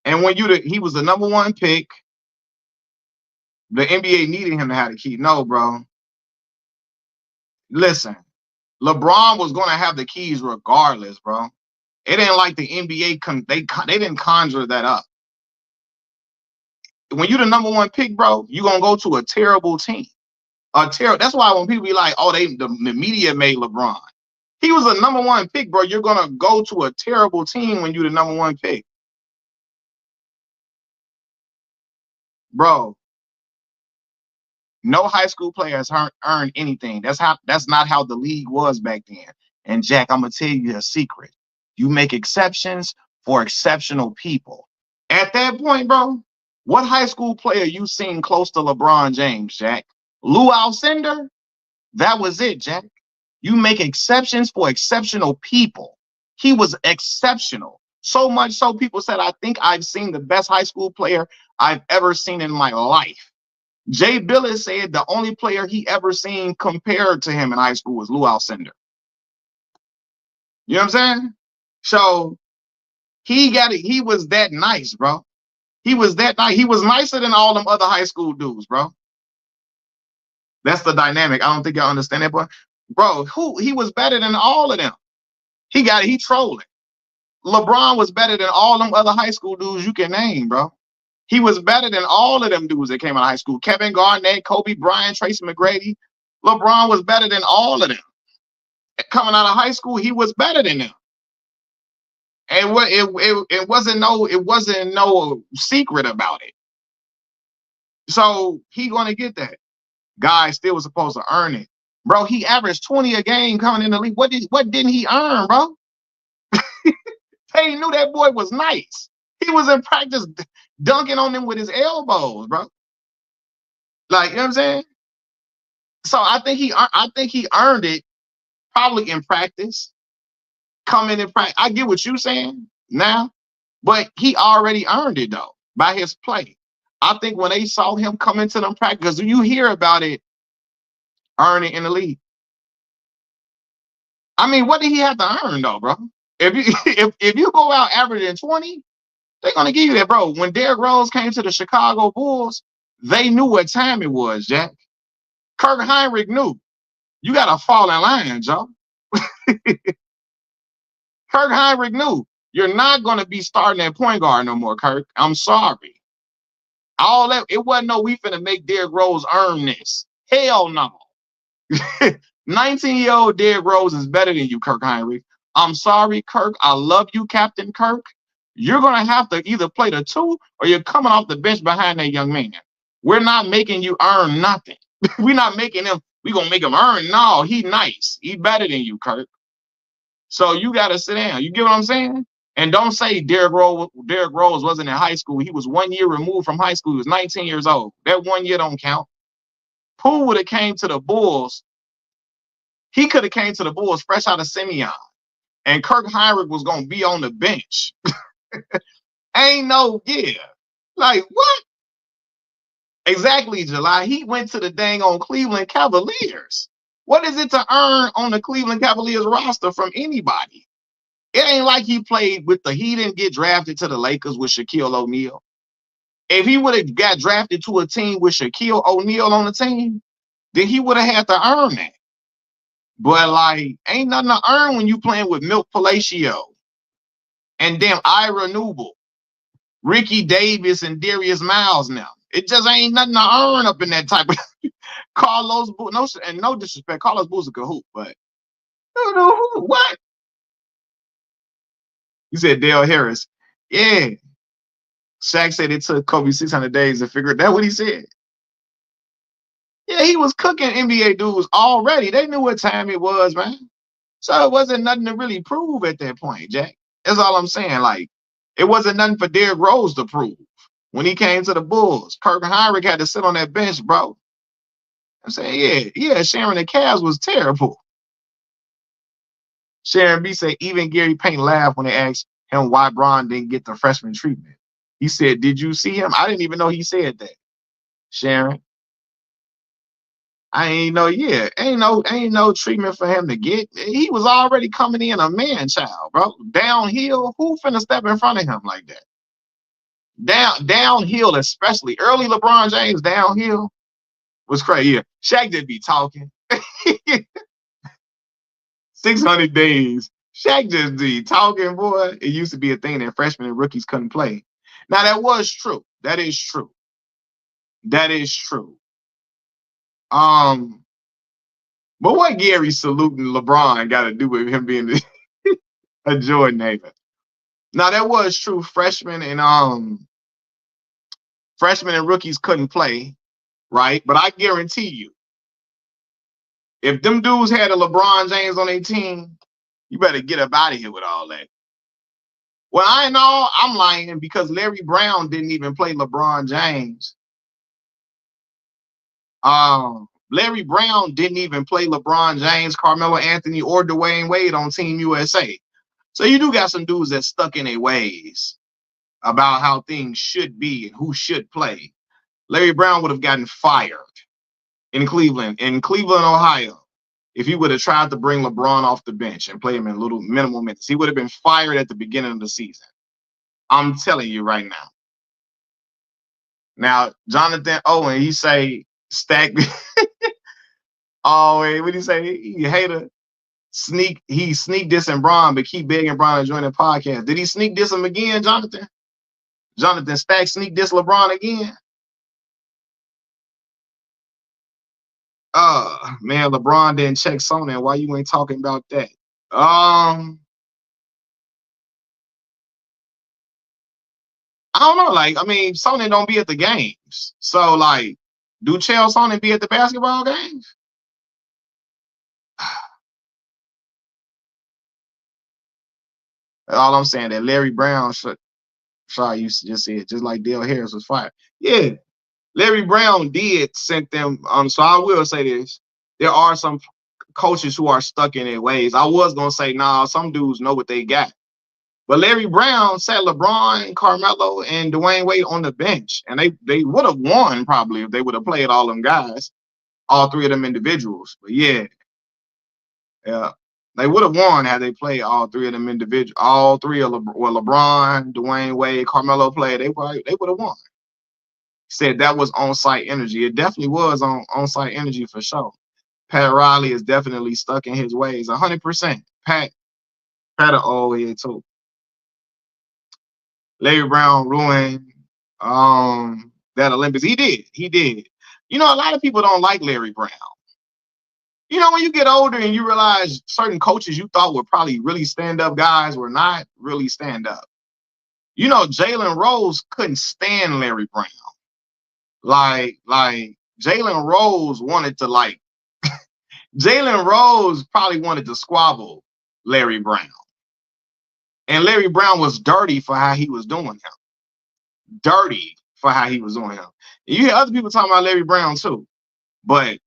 And when he was the number 1 pick, the NBA needed him to have the key. No, bro. Listen, LeBron was gonna have the keys regardless, bro. It ain't like the NBA they didn't conjure that up. When you're the number 1 pick, bro, you're gonna go to a terrible team. That's why when people be like, oh, the media made LeBron. He was a number 1 pick, bro. You're gonna go to a terrible team when you're the number 1 pick. Bro, no high school players earned anything. That's not how the league was back then. And Jack, I'm gonna tell you a secret. You make exceptions for exceptional people. At that point, bro, what high school player you seen close to LeBron James, Jack? Lou Alcindor? That was it, Jack. You make exceptions for exceptional people. He was exceptional. So much so people said, I think I've seen the best high school player I've ever seen in my life. Jay Billis said the only player he ever seen compared to him in high school was Lou Alcindor. You know what I'm saying? So he got it. He was that nice, bro. He was that nice. He was nicer than all them other high school dudes, bro. That's the dynamic. I don't think y'all understand that, but bro, he was better than all of them. He trolling. LeBron was better than all them other high school dudes you can name, bro. He was better than all of them dudes that came out of high school. Kevin Garnett, Kobe Bryant, Tracy McGrady. LeBron was better than all of them. Coming out of high school, he was better than them. And it wasn't no secret about it. So he gonna get that. Guy still was supposed to earn it. Bro, he averaged 20 a game coming in the league. What didn't he earn, bro? They knew that boy was nice. He was in practice dunking on them with his elbows, bro. Like, you know what I'm saying? So I think he earned it probably in practice. Coming in practice. I get what you're saying now, but he already earned it though by his play. I think when they saw him come into them practice, because you hear about it, earning in the league. I mean, what did he have to earn though, bro? If you if you go out averaging 20, they're gonna give you that, bro. When Derrick Rose came to the Chicago Bulls, they knew what time it was, Jack. Kirk Heinrich knew. You gotta fall in line, Joe. Kirk Heinrich knew. You're not gonna be starting at point guard no more, Kirk. I'm sorry. All that it wasn't no we finna make Derrick Rose earn this. Hell no. 19-year-old Derrick Rose is better than you, Kirk Heinrich. I'm sorry, Kirk. I love you, Captain Kirk. You're going to have to either play the two or you're coming off the bench behind that young man. We're not making you earn nothing. We're not making him, we're going to make him earn. No, he nice. He better than you, Kirk. So you got to sit down. You get what I'm saying? And don't say Derrick Rose wasn't in high school. He was 1 year removed from high school. He was 19 years old. That 1 year don't count. Poole would have came to the Bulls. He could have came to the Bulls fresh out of Simeon. And Kirk Heinrich was going to be on the bench. Ain't no, yeah. Like, what? Exactly, July. He went to the dang on Cleveland Cavaliers. What is it to earn on the Cleveland Cavaliers roster from anybody? It ain't like he didn't get drafted to the Lakers with Shaquille O'Neal. If he would have got drafted to a team with Shaquille O'Neal on the team, then he would have had to earn that. But like, ain't nothing to earn when you playing with Milt Palacio and damn Ira Newble, Ricky Davis, and Darius Miles now. It just ain't nothing to earn up in that type of Carlos no disrespect, Carlos Boozer could hoop, but what? You said Dale Harris. Yeah. Shaq said it took Kobe 600 days to figure it. That's what he said. Yeah, he was cooking NBA dudes already. They knew what time it was, man. So it wasn't nothing to really prove at that point, Jack. That's all I'm saying. Like, it wasn't nothing for Derrick Rose to prove when he came to the Bulls. Kirk Heinrich had to sit on that bench, bro. I'm saying, yeah, Sharon the Cavs was terrible. Sharon B said, even Gary Payne laughed when they asked him why Bron didn't get the freshman treatment. He said, did you see him? I didn't even know he said that. Sharon. I ain't no treatment for him to get. He was already coming in a man child, bro. Downhill, who finna step in front of him like that? Downhill, especially early LeBron James downhill was crazy. Yeah, Shaq did be talking. 600 days. Shaq just be talking, boy. It used to be a thing that freshmen and rookies couldn't play. Now that was true. That is true. That is true. But what Gary saluting LeBron got to do with him being a Jordan hater? Now that was true. Freshmen and rookies couldn't play, right? But I guarantee you, if them dudes had a LeBron James on their team, you better get up out of here with all that. Well, I know I'm lying because Larry Brown didn't even play LeBron James. Larry Brown didn't even play LeBron James, Carmelo Anthony, or Dwayne Wade on Team USA. So you do got some dudes that stuck in their ways about how things should be and who should play. Larry Brown would have gotten fired in Cleveland, Ohio, if he would have tried to bring LeBron off the bench and play him in little minimal minutes. He would have been fired at the beginning of the season. I'm telling you right now. Now, Jonathan Owen, he say stack. Oh, wait, what did he say? He hater. He sneak dissing Bron, but keep begging Bron to join the podcast. Did he sneak diss him again, Jonathan? Jonathan Stack sneak diss LeBron again? Man, LeBron didn't check Sony. Why you ain't talking about that? I don't know. Like, I mean, Sony don't be at the games. So, like, do Chael Sony be at the basketball games? All I'm saying that Larry Brown used to just say it, just like Dale Harris was fired. Yeah, Larry Brown did send them. So I will say this: there are some coaches who are stuck in their ways. I was gonna say, nah, some dudes know what they got, but Larry Brown sat LeBron, Carmelo, and Dwayne Wade on the bench, and they would have won probably if they would have played all them guys, all three of them individuals. But yeah, they would have won had they played all three of them individuals. All three of LeBron, Dwayne Wade, Carmelo played. They would have won. Said that was on-site energy. It definitely was on-site energy for sure. Pat Riley is definitely stuck in his ways, 100%. Pat an old head too. Larry Brown ruined that Olympics. He did. You know, a lot of people don't like Larry Brown. You know, when you get older and you realize certain coaches you thought were probably really stand-up guys were not really stand-up. You know, Jalen Rose couldn't stand Larry Brown. Like Jalen Rose wanted to Jalen Rose probably wanted to squabble Larry Brown. And Larry Brown was dirty for how he was doing him. Dirty for how he was doing him. And you hear other people talking about Larry Brown too. But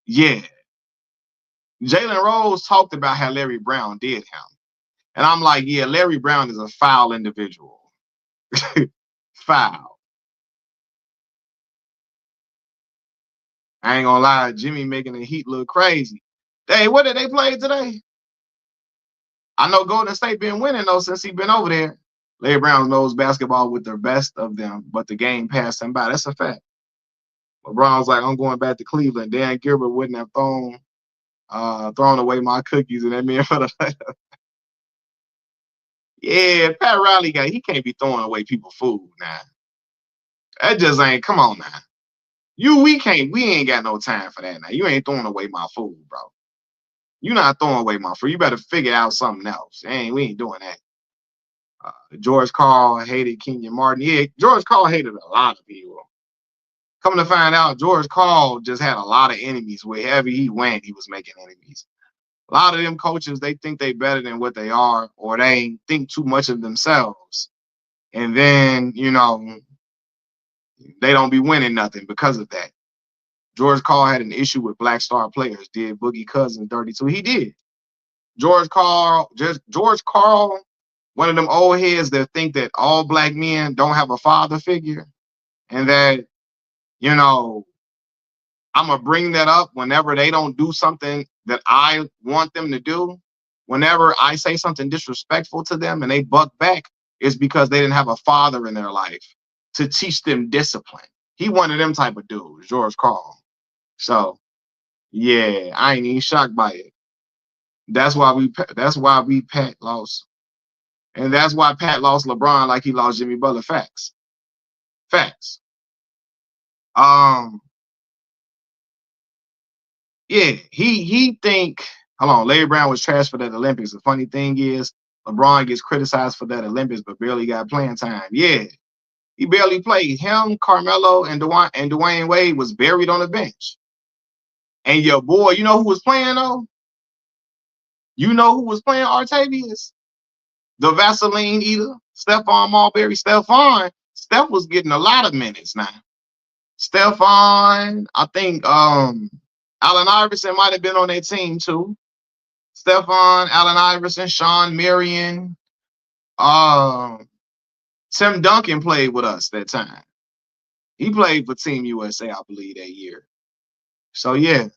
yeah, Jalen Rose talked about how Larry Brown did him. And I'm like, yeah, Larry Brown is a foul individual. Foul. I ain't gonna lie, Jimmy making the Heat look crazy. Hey, what did they play today? I know Golden State been winning though since he been over there. Larry Brown knows basketball with the best of them, but the game passed him by. That's a fact. LeBron's like, I'm going back to Cleveland. Dan Gilbert wouldn't have thrown away my cookies and that man for the yeah, Pat Riley he can't be throwing away people food now. That just ain't, come on now. We ain't got no time for that now. You ain't throwing away my food, bro. You not throwing away my food. You better figure out something else. We ain't doing that. George Karl hated Kenyon Martin. Yeah, George Karl hated a lot of people. Coming to find out, George Karl just had a lot of enemies. Wherever he went, he was making enemies. A lot of them coaches, they think they better than what they are, or they think too much of themselves. And then, you know, they don't be winning nothing because of that. George Karl had an issue with black star players. Did Boogie Cousins dirty too? He did. George Karl, one of them old heads that think that all black men don't have a father figure, and that, you know, I'm gonna bring that up whenever they don't do something that I want them to do. Whenever I say something disrespectful to them and they buck back, it's because they didn't have a father in their life to teach them discipline. He one of them type of dudes, George Karl. So yeah, I ain't even shocked by it. That's why Pat lost. And that's why Pat lost LeBron like he lost Jimmy Butler. Facts. Yeah, he think, hold on, Larry Brown was trash for that Olympics. The funny thing is, LeBron gets criticized for that Olympics, but barely got playing time. Yeah, he barely played. Him, Carmelo, and Dwayne Wade was buried on the bench. And your boy, you know who was playing though? You know who was playing, Artavius? The Vaseline eater, Stephon Marbury. Steph was getting a lot of minutes now. Stephon, I think Allen Iverson might have been on that team too. Stephon, Allen Iverson, Sean Marion, Tim Duncan played with us that time. He played for Team USA, I believe, that year. So yeah,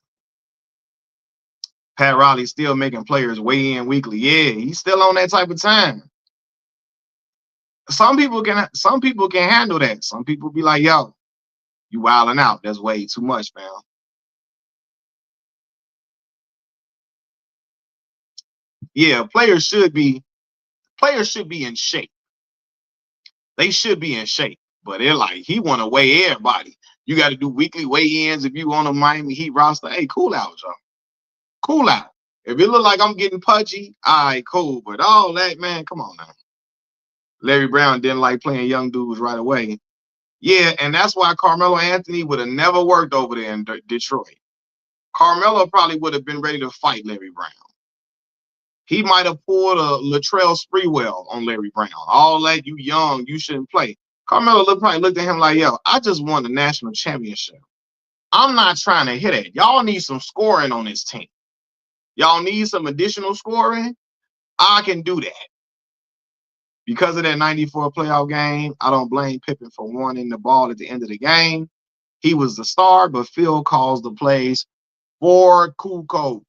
Pat Riley's still making players weigh in weekly. Yeah, he's still on that type of time. Some people can handle that. Some people be like, yo, you wilding out. That's way too much, man. Yeah, players should be in shape. They should be in shape. But they're like, he want to weigh everybody. You got to do weekly weigh-ins if you on a Miami Heat roster. Hey, cool out, y'all. Cool out. If it look like I'm getting pudgy, all right, cool. But all that, man, come on now. Larry Brown didn't like playing young dudes right away. Yeah, and that's why Carmelo Anthony would have never worked over there in Detroit. Carmelo probably would have been ready to fight Larry Brown. He might have pulled a Latrell Sprewell on Larry Brown. All that, you young, you shouldn't play. Carmelo probably looked at him like, yo, I just won the national championship. I'm not trying to hit it. Y'all need some scoring on this team. Y'all need some additional scoring. I can do that. Because of that 94 playoff game, I don't blame Pippen for wanting the ball at the end of the game. He was the star, but Phil calls the plays for Kukoc.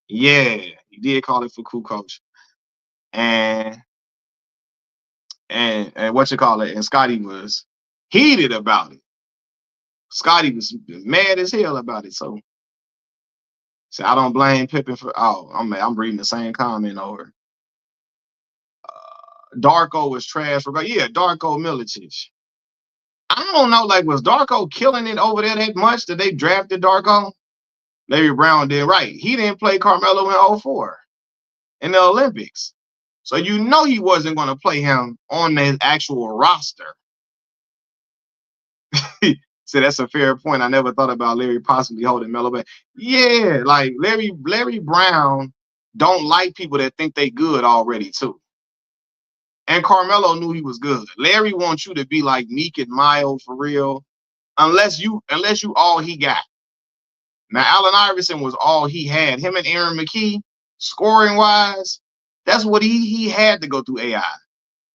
Yeah, he did call it for Kukoc. And what you call it? And Scotty was heated about it. Scotty was mad as hell about it. So I don't blame Pippen for. Oh, I'm reading the same comment over. Darko was trash. Yeah, Darko Milicic. I don't know, like, was Darko killing it over there that much that they drafted Darko? Larry Brown did right. He didn't play Carmelo in 04 in the Olympics. So you know he wasn't going to play him on the actual roster. So that's a fair point. I never thought about Larry possibly holding Melo back. Yeah, like Larry Brown don't like people that think they good already too. And Carmelo knew he was good. Larry wants you to be like meek and mild for real, unless you all he got. Now Allen Iverson was all he had. Him and Aaron McKee, scoring wise, that's what he had to go through AI.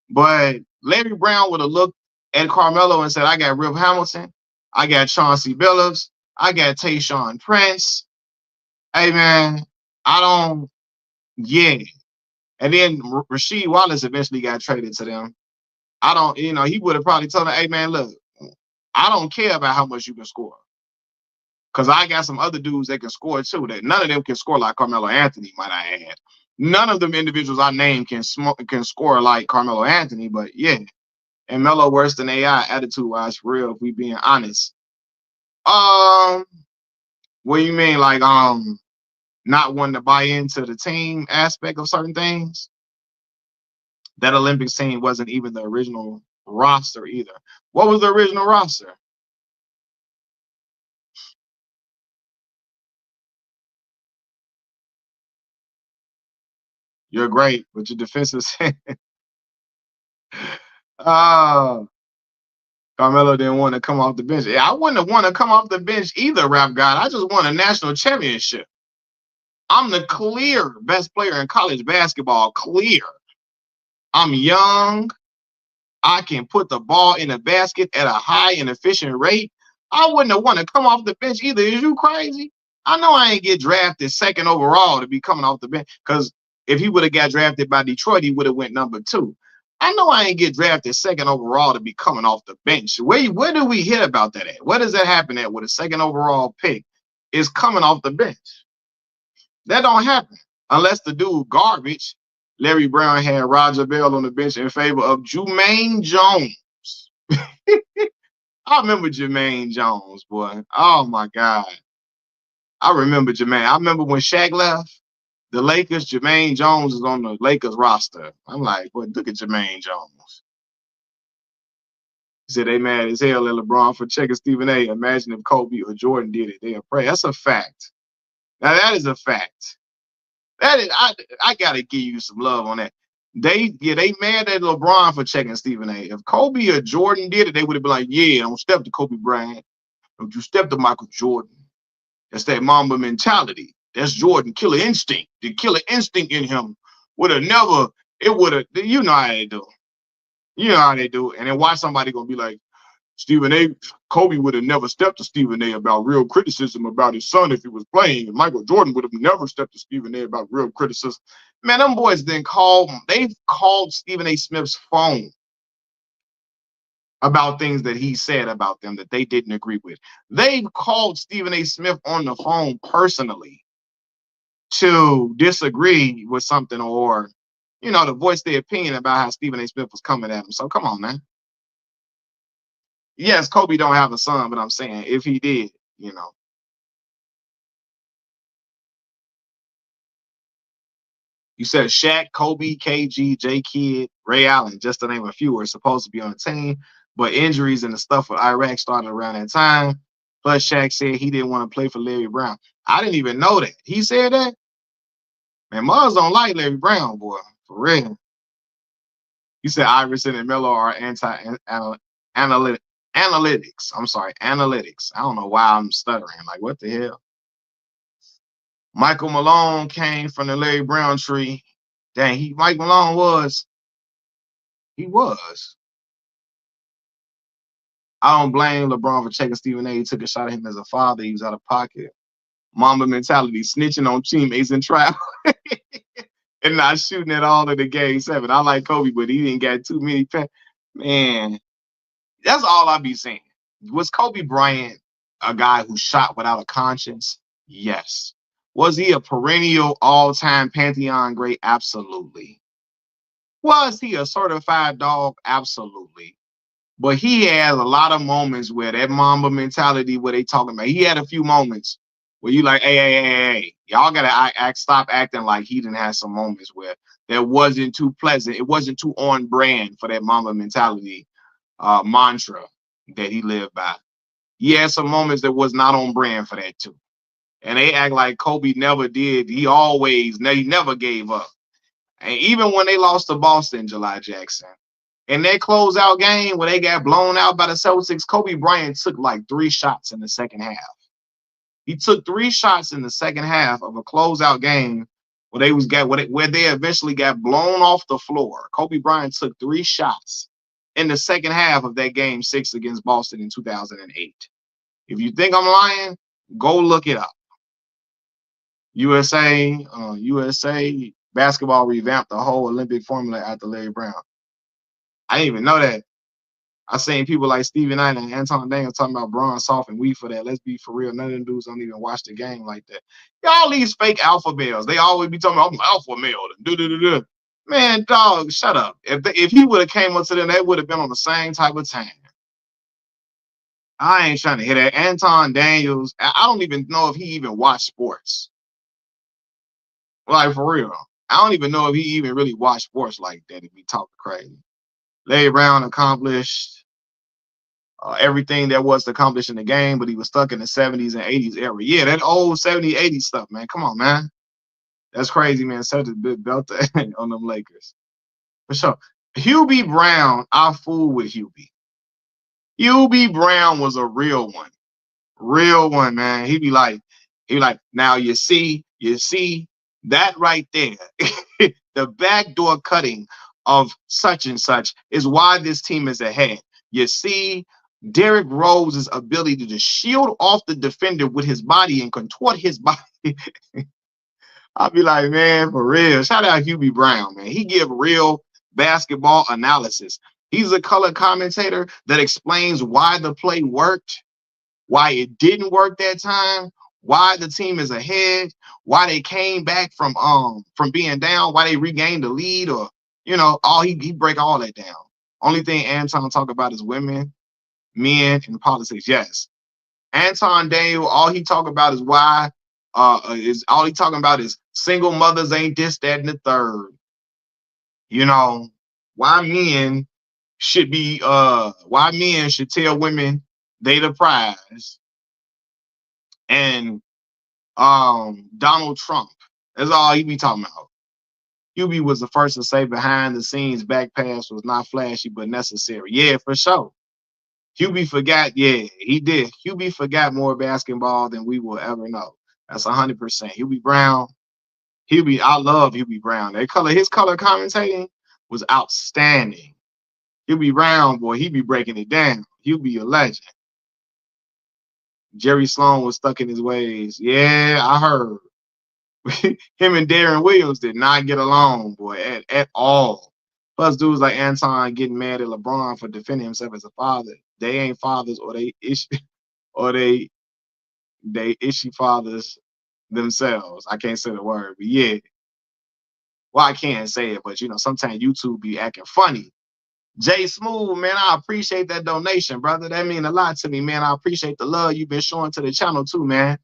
But Larry Brown would have looked at Carmelo and said, I got Rip Hamilton, I got Chauncey Billups, I got Tayshaun Prince. Hey man, yeah. And then Rasheed Wallace eventually got traded to them. He would have probably told him, hey man, look, I don't care about how much you can score. Because I got some other dudes that can score too. That none of them can score like Carmelo Anthony, might I add. None of them individuals I named can score like Carmelo Anthony, but yeah. And Melo worse than AI attitude-wise, for real, if we being honest. What do you mean, like not wanting to buy into the team aspect of certain things? That Olympics team wasn't even the original roster either. What was the original roster? You're great, but your defensive. Carmelo didn't want to come off the bench. Yeah, I wouldn't have wanted to come off the bench either, Rap God. I just won a national championship. I'm the clear best player in college basketball. Clear. I'm young. I can put the ball in the basket at a high and efficient rate. I wouldn't have wanted to come off the bench either. Is you crazy? I know I ain't get drafted second overall to be coming off the bench, because if he would have got drafted by Detroit, he would have went number 2. I know I ain't get drafted second overall to be coming off the bench. Where do we hear about that at? Where does that happen at with a second overall pick is coming off the bench? That don't happen unless the dude garbage. Larry Brown had Roger Bell on the bench in favor of Jermaine Jones. I remember Jermaine Jones, boy. Oh my God. I remember Jermaine. I remember when Shaq left the Lakers, Jermaine Jones is on the Lakers roster. I'm like, boy, look at Jermaine Jones. He said they mad as hell at LeBron for checking Stephen A. Imagine if Kobe or Jordan did it. They'll pray. That's a fact. Now that is a fact. That is, I gotta give you some love on that. They mad at LeBron for checking Stephen A. If Kobe or Jordan did it, they would have been like, yeah, don't step to Kobe Bryant. Don't you step to Michael Jordan. That's that Mamba mentality. That's Jordan killer instinct. The killer instinct in him would have never, it would have, you know how they do. You know how they do. And then why somebody gonna be like, Stephen A. Kobe would have never stepped to Stephen A. about real criticism about his son if he was playing. And Michael Jordan would have never stepped to Stephen A. about real criticism. Man, them boys they've called Stephen A. Smith's phone about things that he said about them that they didn't agree with. They've called Stephen A. Smith on the phone personally to disagree with something or, to voice their opinion about how Stephen A. Smith was coming at him. So come on, man. Yes, Kobe don't have a son, but I'm saying if he did. You said Shaq, Kobe, KG, J Kidd, Ray Allen, just to name a few, were supposed to be on the team, but injuries and the stuff with Iraq started around that time. Plus, Shaq said he didn't want to play for Larry Brown. I didn't even know that. He said that? Man, Muzz don't like Larry Brown, boy. For real. You said Iverson and Melo are analytics. I'm sorry, analytics. I don't know why I'm stuttering. Like, what the hell? Michael Malone came from the Larry Brown tree. Dang, Mike Malone was. He was. I don't blame LeBron for checking Stephen A. He took a shot at him as a father. He was out of pocket. Mamba mentality, snitching on teammates in travel and not shooting at all in the game 7. I like Kobe, but he didn't get too many. Man, that's all I be saying. Was Kobe Bryant a guy who shot without a conscience? Yes. Was he a perennial all-time Pantheon great? Absolutely. Was he a certified dog? Absolutely. But he had a lot of moments where that Mamba mentality, where they talking about, he had a few moments where you like, hey, y'all gotta stop acting like he didn't have some moments where that wasn't too pleasant. It wasn't too on brand for that Mamba mentality mantra that he lived by. He had some moments that was not on brand for that too. And they act like Kobe never did. He never gave up. And even when they lost to Boston, July Jackson, in their closeout game where they got blown out by the Celtics, Kobe Bryant took like 3 shots in the second half. He took 3 shots in the second half of a closeout game where they eventually got blown off the floor. Kobe Bryant took 3 shots in the second half of that game 6 against Boston in 2008. If you think I'm lying, go look it up. USA basketball revamped the whole Olympic formula after Larry Brown. I didn't even know that. I seen people like Stephen A. and Anton Daniels talking about Braun soft and weak for that. Let's be for real. None of them dudes don't even watch the game like that. Y'all these fake alpha males. They always be talking about, I'm alpha male. Man, dog, shut up. If he would have came up to them, they would have been on the same type of time. I ain't trying to hear that. Anton Daniels, I don't even know if he even watched sports. Like, for real. I don't even know if he even really watched sports like that if he talked crazy. Larry Brown accomplished everything there was to accomplish in the game, but he was stuck in the 70s and 80s era. Yeah, that old 70s, 80s stuff, man. Come on, man. That's crazy, man. Such a big belt on them Lakers. For sure. Hubie Brown, I fool with Hubie. Hubie Brown was a real one. Real one, man. He'd be like, now you see that right there, the backdoor cutting of such and such is why this team is ahead. You see Derrick Rose's ability to shield off the defender with his body and contort his body. I'll be like, man, for real. Shout out Hubie Brown, man. He give real basketball analysis. He's a color commentator that explains why the play worked, why it didn't work that time, why the team is ahead, why they came back from being down, why they regained the lead, or he break all that down. Only thing Anton talk about is women, men, and politics. Yes, Anton Daniel, all he talk about is why all he talking about is single mothers ain't this, that, and the third. Why men should tell women they the prize. And Donald Trump. That's all he be talking about. QB was the first to say behind the scenes back pass was not flashy but necessary. Yeah, for sure. QB forgot, yeah, he did. QB forgot more basketball than we will ever know. That's 100%. Hubie Brown, I love Hubie Brown. His color commentating was outstanding. Hubie Brown, boy, he be breaking it down. Hubie a legend. Jerry Sloan was stuck in his ways. Yeah, I heard. Him and Darren Williams did not get along, boy, at all. Plus, dudes like Anton getting mad at LeBron for defending himself as a father. They ain't fathers, or they issue, or they issue fathers themselves. I can't say the word, but yeah. Well, I can't say it, but sometimes YouTube be acting funny. Jay Smooth, man, I appreciate that donation, brother. That mean a lot to me, man. I appreciate the love you've been showing to the channel too, man.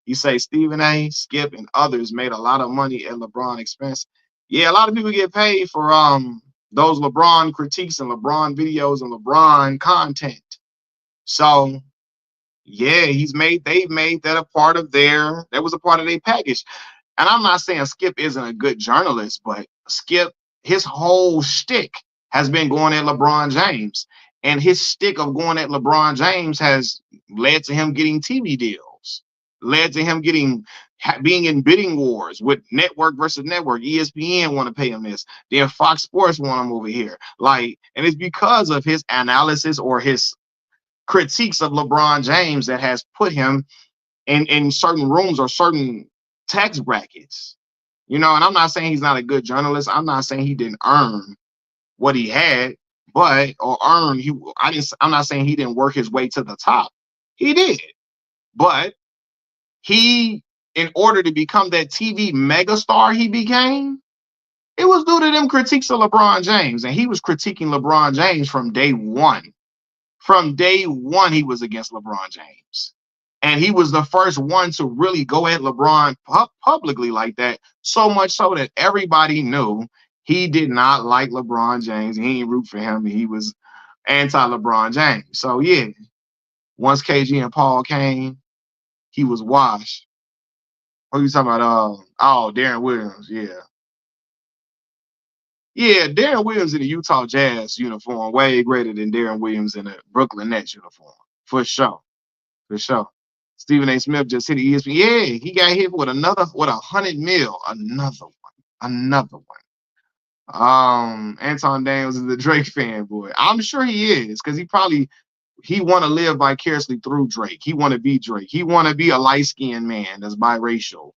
You say Stephen A, Skip, and others made a lot of money at LeBron expense. Yeah, a lot of people get paid for those LeBron critiques and LeBron videos and LeBron content. So yeah, they've made that that was a part of their package. And I'm not saying Skip isn't a good journalist, but Skip, his whole shtick has been going at LeBron James. And his shtick of going at LeBron James has led to him getting TV deals, led to him being in bidding wars with network versus network. ESPN want to pay him this. Then Fox Sports want him over here. And it's because of his analysis or his critiques of LeBron James that has put him in certain rooms or certain tax brackets, and I'm not saying he's not a good journalist. I'm not saying he didn't earn what he had, I'm not saying he didn't work his way to the top. He did, but in order to become that TV megastar he became, it was due to them critiques of LeBron James, and he was critiquing LeBron James from day one. From day one, he was against LeBron James. And he was the first one to really go at LeBron publicly like that, so much so that everybody knew he did not like LeBron James. He didn't root for him. He was anti-LeBron James. So, yeah, once KG and Paul came, he was washed. What are you talking about? Darren Williams, yeah. Yeah, Darren Williams in the Utah Jazz uniform, way greater than Darren Williams in the Brooklyn Nets uniform, for sure. For sure. Stephen A. Smith just hit the ESPN. Yeah, he got hit with 100 mil. Another one. Anton Daniels is a Drake fanboy. I'm sure he is, because he want to live vicariously through Drake. He want to be Drake. He want to be a light-skinned man that's biracial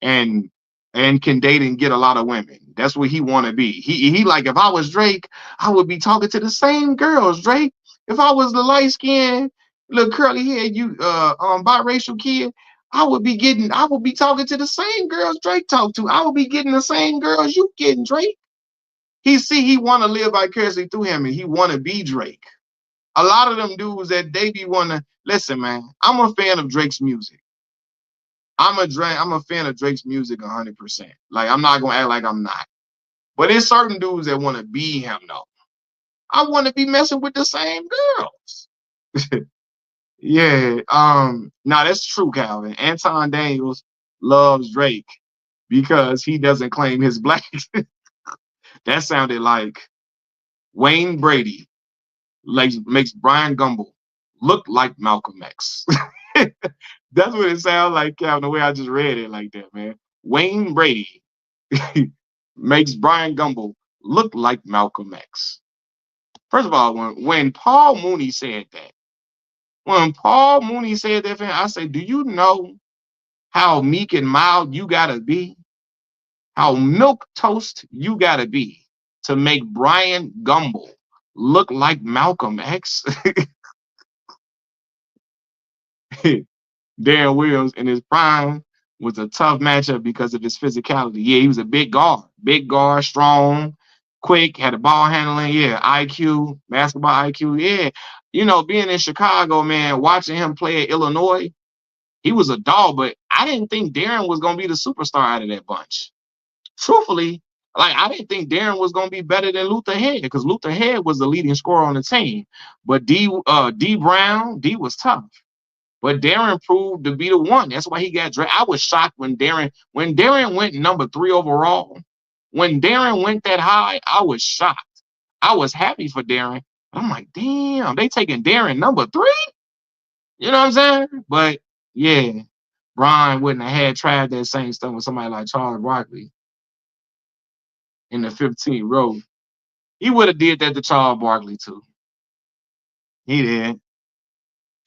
and can date and get a lot of women. That's what he want to be. He like, if I was Drake, I would be talking to the same girls, Drake. If I was the light-skinned, little curly haired, biracial kid, I would be talking to the same girls Drake talked to. I would be getting the same girls you getting, Drake. He want to live vicariously through him, and he want to be Drake. A lot of them dudes that they be wanna listen, man. I'm a fan of Drake's music. I'm a fan of Drake's music 100%. Like, I'm not gonna act like I'm not. But there's certain dudes that want to be him though. I want to be messing with the same girls. Yeah. Now that's true, Calvin. Anton Daniels loves Drake because he doesn't claim his black. That sounded like Wayne Brady makes Brian Gumbel look like Malcolm X. That's what it sounds like, Calvin, the way I just read it like that, man. Wayne Brady makes Brian Gumbel look like Malcolm X. First of all, when Paul Mooney said that, I said, do you know how meek and mild you gotta be? How milk toast you gotta be to make Brian Gumbel look like Malcolm X? Darren Williams in his prime was a tough matchup because of his physicality. Yeah, he was a big guard, strong, quick, had a ball handling. Yeah, IQ, basketball IQ. Yeah, being in Chicago, man, watching him play at Illinois, he was a dog. But I didn't think Darren was gonna be the superstar out of that bunch. Truthfully, I didn't think Darren was gonna be better than Luther Head, because Luther Head was the leading scorer on the team. But D was tough. But Darren proved to be the one. That's why he got drafted. I was shocked when Darren went number 3 overall. When Darren went that high, I was shocked. I was happy for Darren. I'm like, damn, they taking Darren number 3? You know what I'm saying? But yeah, Brian wouldn't have had tried that same stuff with somebody like Charles Barkley in the 15th row. He would have did that to Charles Barkley too. He did.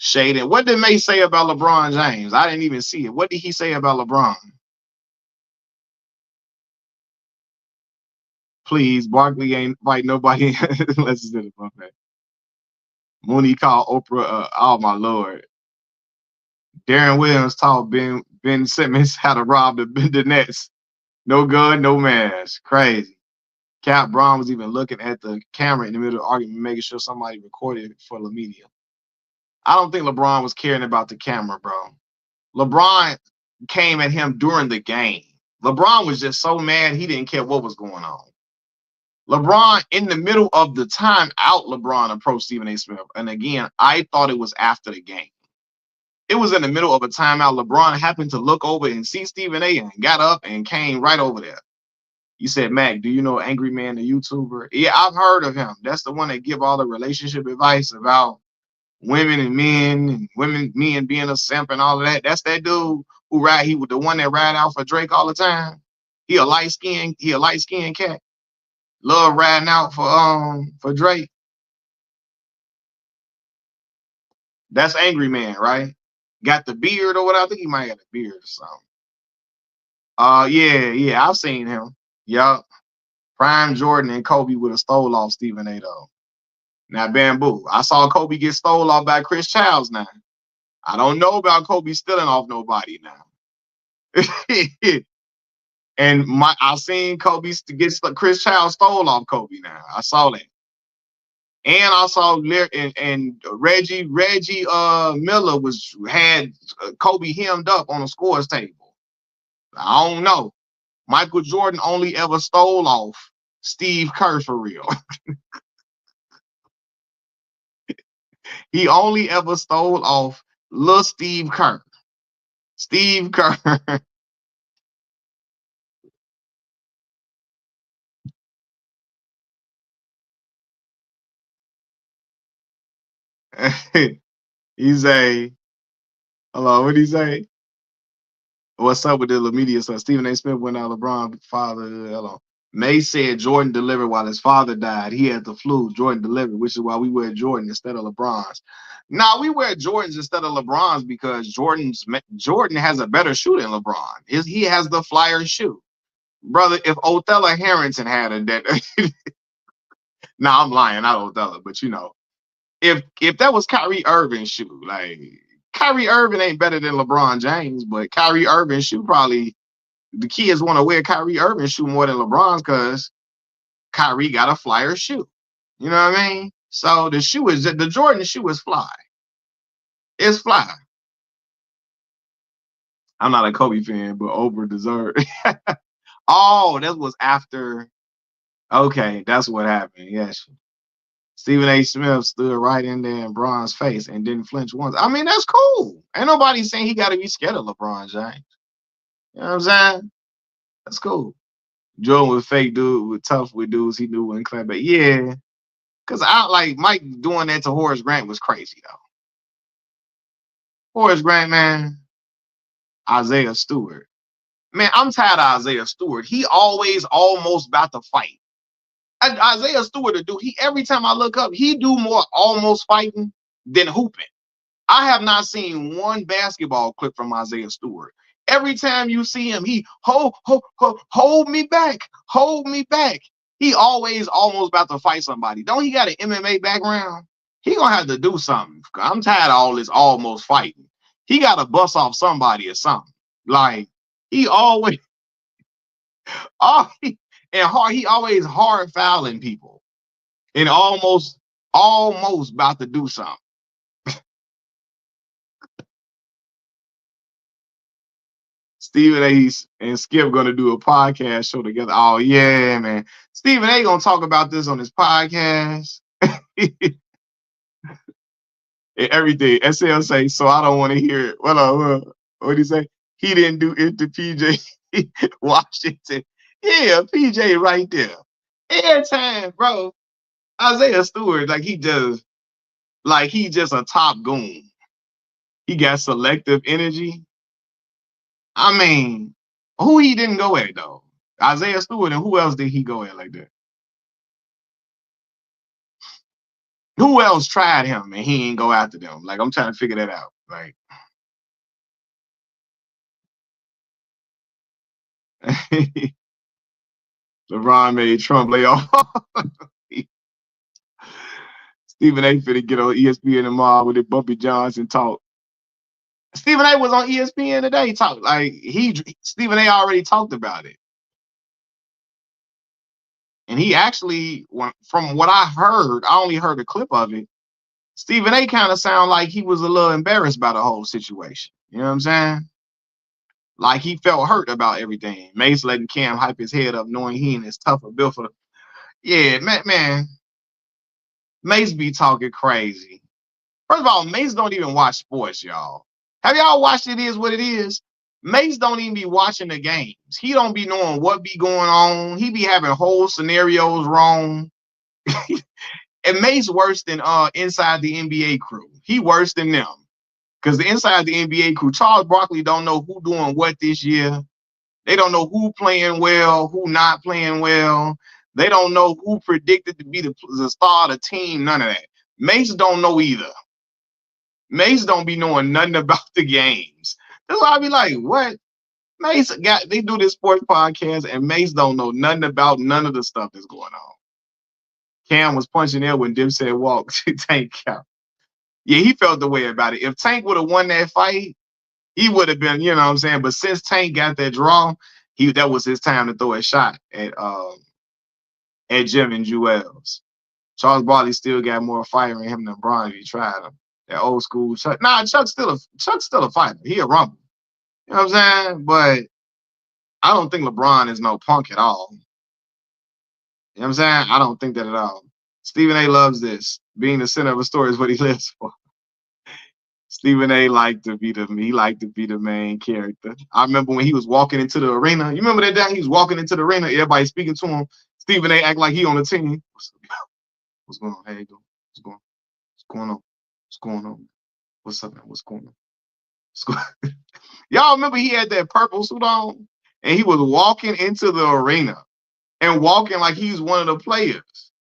Shaded. What did May say about LeBron James? I didn't even see it. What did he say about LeBron? Please, Barkley ain't fight nobody unless it's in the buffet. Mooney called Oprah. Oh my lord. Darren Williams taught Ben Simmons how to rob the Nets. No gun, no mask. Crazy. Cap Brown was even looking at the camera in the middle of the argument, making sure somebody recorded it for the media. I don't think LeBron was caring about the camera, bro. LeBron came at him during the game. LeBron was just so mad he didn't care what was going on. LeBron, in the middle of the timeout, LeBron approached Stephen A. Smith. And again, I thought it was after the game. It was in the middle of a timeout. LeBron happened to look over and see Stephen A. and got up and came right over there. You said, Mac, do you know Angry Man, the YouTuber? Yeah, I've heard of him. That's the one that give all the relationship advice about women and men being a simp and all of that. That's that dude he was the one that ride out for Drake all the time. He a light skinned cat. Love riding out for Drake. That's Angry Man, right? Got the beard or what? I think he might have a beard or something. Yeah, I've seen him. Yup. Prime Jordan and Kobe would have stole off Stephen A. though. Now, Bamboo. I saw Kobe get stole off by Chris Childs now. I don't know about Kobe stealing off nobody now. And I've seen Kobe get Chris Childs stole off Kobe now. I saw that. And I saw and Reggie Miller had Kobe hemmed up on a scores table. I don't know. Michael Jordan only ever stole off Steve Kerr for real. He only ever stole off little Steve Kerr. Steve Kerr. He's hello, what did he say? What's up with the media? So Stephen A. Smith went out LeBron father. Hello. May said Jordan delivered while his father died. He had the flu. Jordan delivered, which is why we wear Jordan instead of LeBron's. Now we wear Jordans instead of LeBron's because Jordan has a better shoe than LeBron. He has the flyer shoe. Brother, if Othello Harrington had a that now I'm lying, not Othello, but you know, if that was Kyrie Irving's shoe, like Kyrie Irving ain't better than LeBron James, but Kyrie Irving's shoe probably the kids want to wear Kyrie Irving's shoe more than LeBron's because Kyrie got a flyer shoe. You know what I mean? So the Jordan shoe is fly. It's fly. I'm not a Kobe fan, but Oprah deserved. Oh, that was after. Okay, that's what happened. Yes. Stephen A. Smith stood right in there in Bron's face and didn't flinch once. I mean, that's cool. Ain't nobody saying he got to be scared of LeBron James. You know what I'm saying? That's cool. Jordan was fake dude, was tough with dudes he knew wouldn't clap back. Yeah. Because I like Mike doing that to Horace Grant was crazy, though. Horace Grant, man. Isaiah Stewart. Man, I'm tired of Isaiah Stewart. He always almost about to fight. Isaiah Stewart, every time I look up, he do more almost fighting than hooping. I have not seen one basketball clip from Isaiah Stewart. Every time you see him, he hold me back, hold me back. He always almost about to fight somebody. Don't he got an MMA background? He gonna have to do something. I'm tired of all this almost fighting. He got to bust off somebody or something. Like he always, he always hard fouling people and almost about to do something. Stephen A. and Skip gonna do a podcast show together. Oh yeah, man. Stephen A. gonna talk about this on his podcast. and everything. SL say, so I don't want to hear it. What did he say? He didn't do it to PJ Washington. Yeah, PJ right there. Every time, bro. Isaiah Stewart, he just a top goon. He got selective energy. I mean, who he didn't go at though? Isaiah Stewart, and who else did he go at like that? Who else tried him and he ain't go after them? Like, I'm trying to figure that out. Like, LeBron made Trump lay off. Stephen A. finna get on ESPN tomorrow with it Bumpy Johnson talk. Stephen A. was on ESPN today talk. Like, Stephen A. already talked about it. And he actually, from what I heard, I only heard a clip of it. Stephen A. kind of sounded like he was a little embarrassed by the whole situation. You know what I'm saying? Like he felt hurt about everything. Mace letting Cam hype his head up, knowing he and his tougher built for the. Yeah, man. Mace be talking crazy. First of all, Mace don't even watch sports, y'all. Have y'all watched It Is What It Is? Mace don't even be watching the games. He don't be knowing what be going on. He be having whole scenarios wrong. And Mace worse than inside the NBA crew. He worse than them. Because the inside the NBA crew, Charles Barkley don't know who doing what this year. They don't know who playing well, who not playing well. They don't know who predicted to be the star of the team. None of that. Mace don't know either. Mace don't be knowing nothing about the games. That's why I be like, what? They do this sports podcast and Mace don't know nothing about none of the stuff that's going on. Cam was punching there when Dipset walked. Tank out. Yeah, he felt the way about it. If Tank would have won that fight, he would have been, you know what I'm saying? But since Tank got that draw, that was his time to throw a shot at Jim and Jewels. Charles Barkley still got more fire in him than Bron if he tried him. That old school Chuck. Nah, Chuck's still a fighter. He a rumble. You know what I'm saying? But I don't think LeBron is no punk at all. You know what I'm saying? I don't think that at all. Stephen A. loves this. Being the center of a story is what he lives for. Stephen A. liked to be the main character. I remember when he was walking into the arena. You remember that day he was walking into the arena, everybody speaking to him. Stephen A. act like he on the team. What's going on? How you doing? What's going on? What's going on? What's up, man? What's going on? Y'all remember he had that purple suit on and he was walking into the arena and walking like he was one of the players.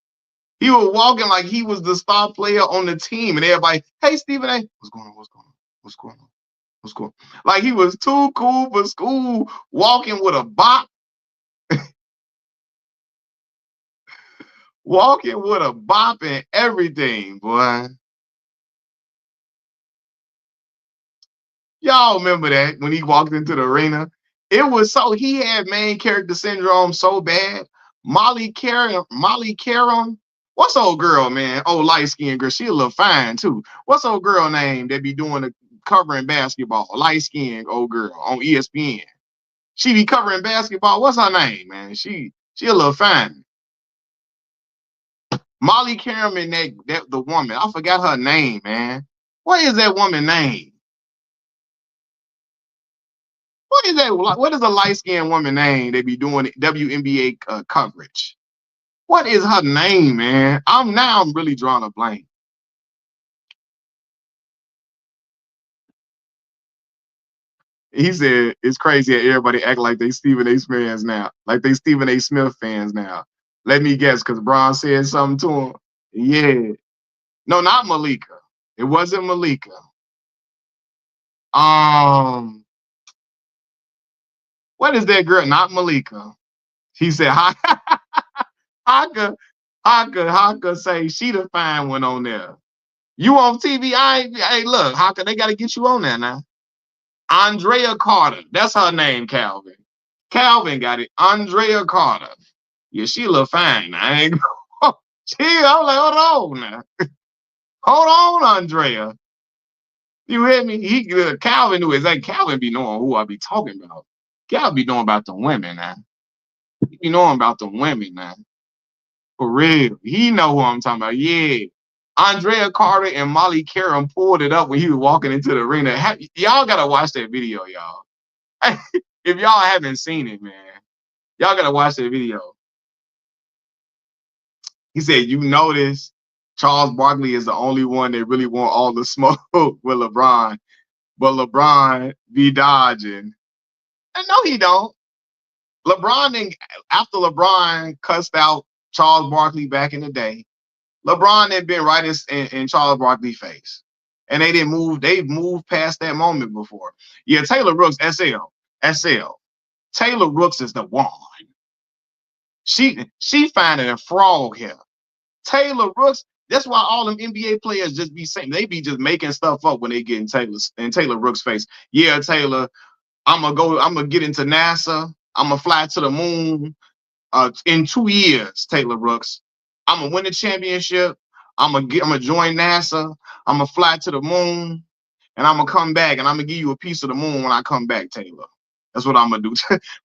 He was walking like he was the star player on the team, and everybody, hey, Stephen A, what's going on? What's going on? What's going on? What's going on? Like he was too cool for school, walking with a bop. Walking with a bop and everything, boy. Y'all remember that when he walked into the arena? He had main character syndrome so bad. Molly Caron, what's old girl, man? Oh, light-skinned girl. She a little fine, too. What's old girl name that be doing the covering basketball? Light-skinned old girl on ESPN. She be covering basketball. What's her name, man? She a little fine. Molly Caron, the woman. I forgot her name, man. What is that woman's name? What is that? What is a light-skinned woman name they be doing WNBA coverage? What is her name, man? I'm really drawing a blank. He said it's crazy that everybody act like they Stephen A. fans now, like they Stephen A. Smith fans now. Let me guess, because Bron said something to him. Yeah, no, not Malika. It wasn't Malika. What is that girl? Not Malika. He said, Haka say she the fine one on there. You on TV? Hey, look, Haka, they got to get you on there now. Andrea Carter. That's her name, Calvin. Calvin got it. Andrea Carter. Yeah, she a little fine. I ain't I'm like, hold on now. Hold on, Andrea. You hear me? Calvin knew exactly. Calvin be knowing who I be talking about. Calvin be knowing about the women now. He be knowing about the women now. For real. He know who I'm talking about. Yeah. Andrea Carter and Molly Karam pulled it up when he was walking into the arena. Y'all gotta watch that video, y'all. If y'all haven't seen it, man, y'all gotta watch that video. He said, "You notice Charles Barkley is the only one that really want all the smoke with LeBron, but LeBron be dodging." And no, he don't. LeBron didn't, after LeBron cussed out Charles Barkley back in the day, LeBron had been right in Charles Barkley's face. And they didn't move, they've moved past that moment before. Yeah, Taylor Rooks, SL. Taylor Rooks is the one. She finding a frog here. Taylor Rooks, that's why all them NBA players just be saying, they be just making stuff up when they get in Taylor Rooks' face. Yeah, Taylor, I'm gonna get into NASA. I'm gonna fly to the moon. In 2 years, Taylor Rooks, I'm gonna win the championship. I'm gonna join NASA. I'm gonna fly to the moon, and I'm gonna come back, and I'm gonna give you a piece of the moon when I come back, Taylor. That's what I'm gonna do.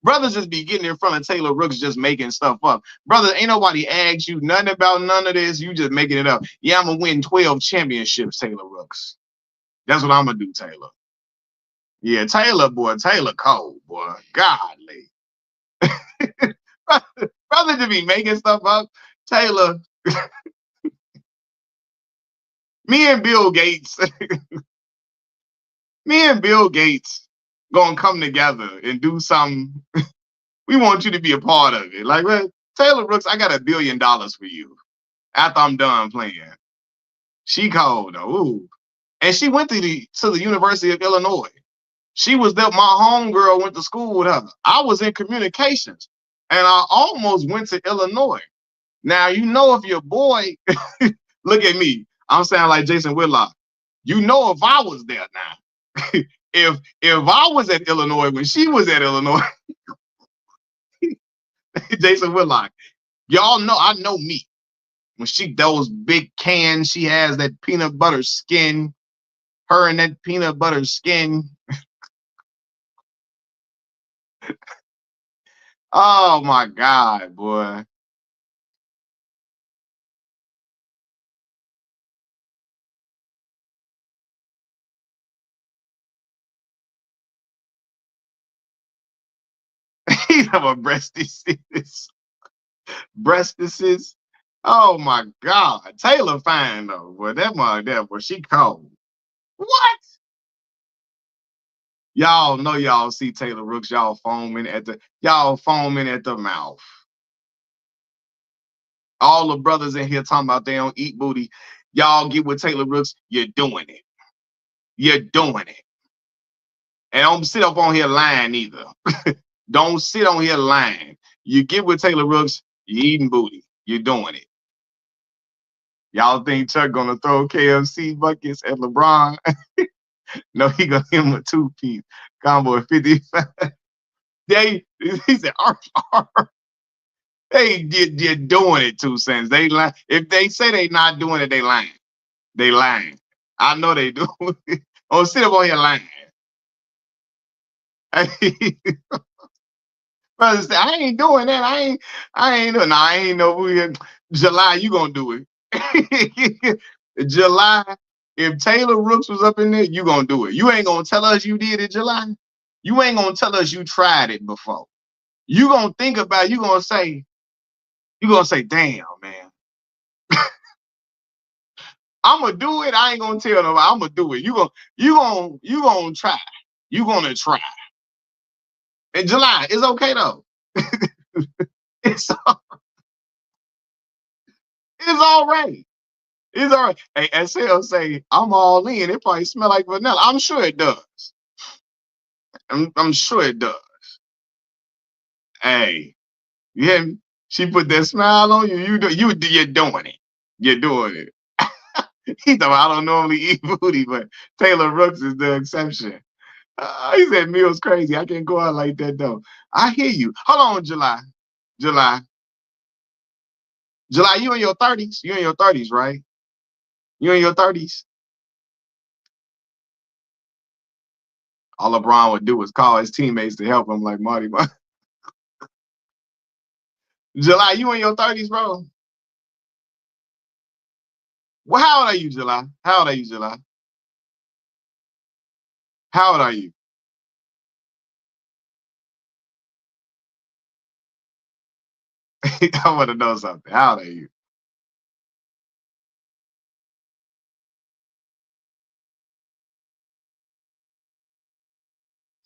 Brothers just be getting in front of Taylor Rooks, just making stuff up. Brother, ain't nobody asked you nothing about none of this. You just making it up. Yeah, I'm gonna win 12 championships, Taylor Rooks. That's what I'm gonna do, Taylor. Yeah, Taylor, boy, Taylor cold, boy. Godly. Brother to be making stuff up. Taylor, me and Bill Gates, me and Bill Gates gonna come together and do something. We want you to be a part of it. Like, well, Taylor Rooks, I got $1 billion for you after I'm done playing. She cold though. Ooh. And she went to the University of Illinois. She was there. My homegirl went to school with her. I was in communications, and I almost went to Illinois. Now, you know, if your boy, look at me, I'm sounding like Jason Whitlock. You know, if I was there now, if I was at Illinois when she was at Illinois, Jason Whitlock, y'all know, I know me. When those big cans, she has that peanut butter skin, her and that peanut butter skin. Oh my God, boy. He's have a breastises. Breastises. Oh my God. Taylor fine though, boy. That boy, she cold. What? Y'all know y'all see Taylor Rooks, y'all foaming at the mouth. All the brothers in here talking about they don't eat booty. Y'all get with Taylor Rooks, you're doing it. You're doing it. And don't sit up on here lying either. Don't sit on here lying. You get with Taylor Rooks, you eating booty. You're doing it. Y'all think Chuck gonna throw KFC buckets at LeBron? No, he gonna give him a 2-piece combo at 55. He said, arf, arf. You're doing it, 2 cents. They lie. If they say they not doing it, they lying. They lying. I know they do. Oh, sit up on here lying. Brother say, I ain't doing that. I ain't doing. No, I ain't no. July, you gonna do it. July. If Taylor Rooks was up in there, you gonna do it. You ain't gonna tell us you did it, July. You ain't gonna tell us you tried it before. You gonna think about it. You gonna say, damn, man. I'm gonna do it. I ain't gonna tell nobody. I'm gonna do it. You gonna try. You gonna try. In July, it's okay though. It's all right. It's all right. Hey, SL say I'm all in. It probably smell like vanilla. I'm sure it does. I'm sure it does. Hey, you hear me? She put that smile on you. You're doing it. You're doing it. He thought I don't normally eat booty, but Taylor Rooks is the exception. He said meal's crazy. I can't go out like that though. I hear you. Hold on, July. July. July, you in your 30s? You in your 30s, right? You in your 30s? All LeBron would do is call his teammates to help him, like Marty. July, you in your 30s, bro? Well, how old are you, July? How old are you, July? How old are you? I want to know something. How old are you?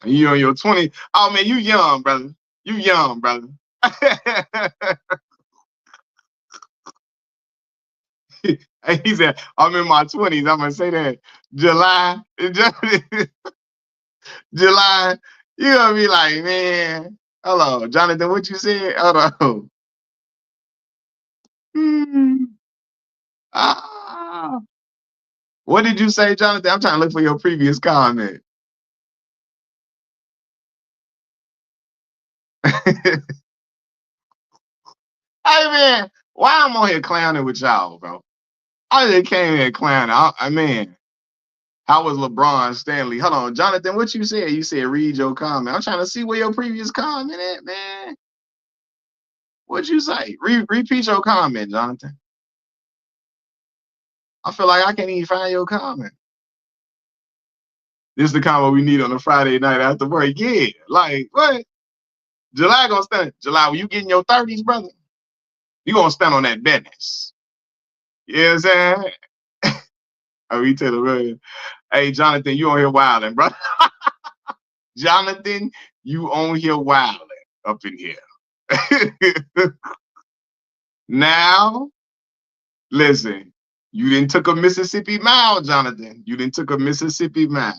You in your 20s? Oh man, you young, brother. You young, brother. He said, I'm in my 20s. I'm gonna say that. July, July, you gonna be like, man, hello, Jonathan, what you said? Hold on. Hmm. Ah. What did you say, Jonathan? I'm trying to look for your previous comment. Hey man, why I'm on here clowning with y'all, bro? I just came here clowning. I mean, how was LeBron Stanley? Hold on, Jonathan, what you said? You said read your comment. I'm trying to see where your previous comment at, man. What'd you say? Repeat your comment, Jonathan. I feel like I can't even find your comment. This is the comment we need on a Friday night after work. Yeah, like what? July gonna stand. July, when you get in your 30s, brother, you gonna stand on that business. You know what I'm saying? Oh, you tell the hey, Jonathan, you on here wilding, bro. Jonathan, you on here wilding up in here. Now, listen, you didn't took a Mississippi mile, Jonathan. You didn't took a Mississippi mile.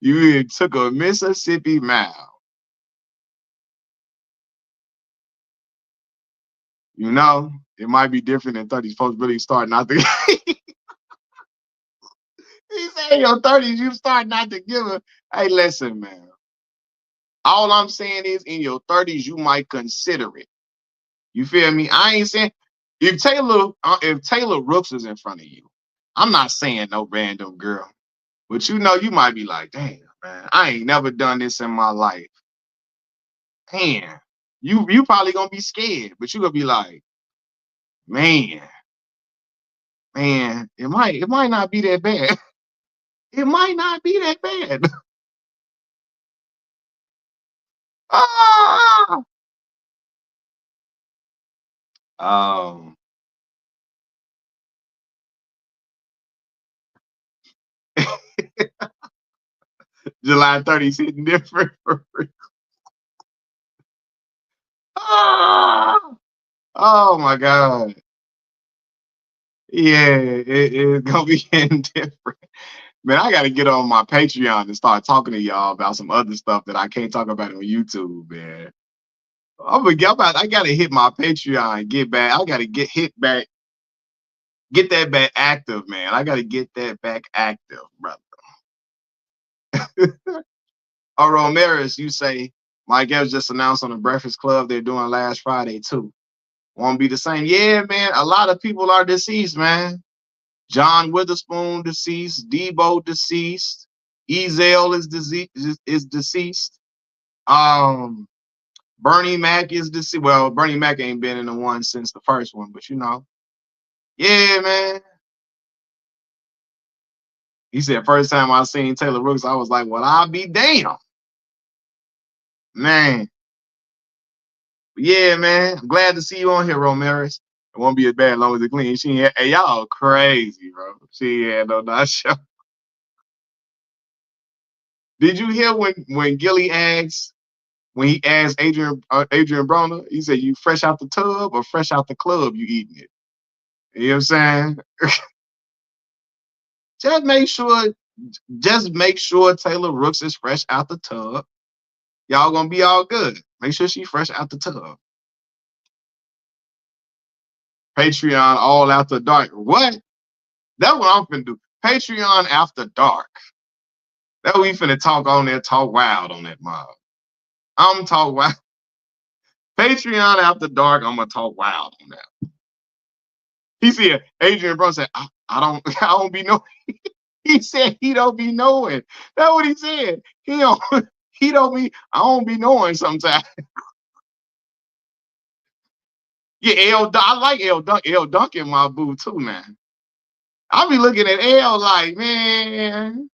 You didn't took a Mississippi mile. You know, it might be different in 30s. Folks really start not to. He said in your 30s, you start not to give a. Hey, listen, man. All I'm saying is in your 30s, you might consider it. You feel me? I ain't saying if Taylor Rooks is in front of you, I'm not saying no random girl, but you know you might be like, damn man, I ain't never done this in my life. Man, you probably gonna be scared, but you gonna be like, man, man, it might not be that bad. It might not be that bad. Ah! Um, July 30th hitting different. Ah! Oh my God. Yeah, it's gonna be getting different. Man, I gotta get on my Patreon and start talking to y'all about some other stuff that I can't talk about on YouTube, man. I gotta hit my Patreon and get back. I gotta get that back active, man. I gotta get that back active, brother. Oh, Ramirez, you say my guest just announced on the Breakfast Club they're doing last Friday too. Won't be the same. Yeah, man. A lot of people are deceased, man. John Witherspoon deceased. Debo deceased. Ezel is deceased. Um, Bernie Mac is deceased. Well, Bernie Mac ain't been in the one since the first one, but you know, yeah, man. He said first time I seen Taylor Rooks, I was like, well, I'll be damn, man. Yeah, man. I'm glad to see you on here, Ramirez. It won't be as bad as long as it clean. Hey, y'all crazy, bro. She had no not show. Did you hear when Gilly asked when he asked Adrian Broner? He said, "You fresh out the tub or fresh out the club? You eating it?" You know what I'm saying? Just make sure, just make sure Taylor Rooks is fresh out the tub. Y'all gonna be all good. Make sure she fresh out the tub. Patreon all after dark. What? That's what I'm finna do. Patreon after dark. That we finna talk on there, talk wild on that mob. I'm talk wild. Patreon after dark. I'm gonna talk wild on that. He said, Adrian Brown said, I don't, I don't be knowing. He said he don't be knowing. That's what he said. He don't, he don't be. I don't be knowing sometimes. Yeah, I like L Duncan, my boo too, man. I be looking at L like, man,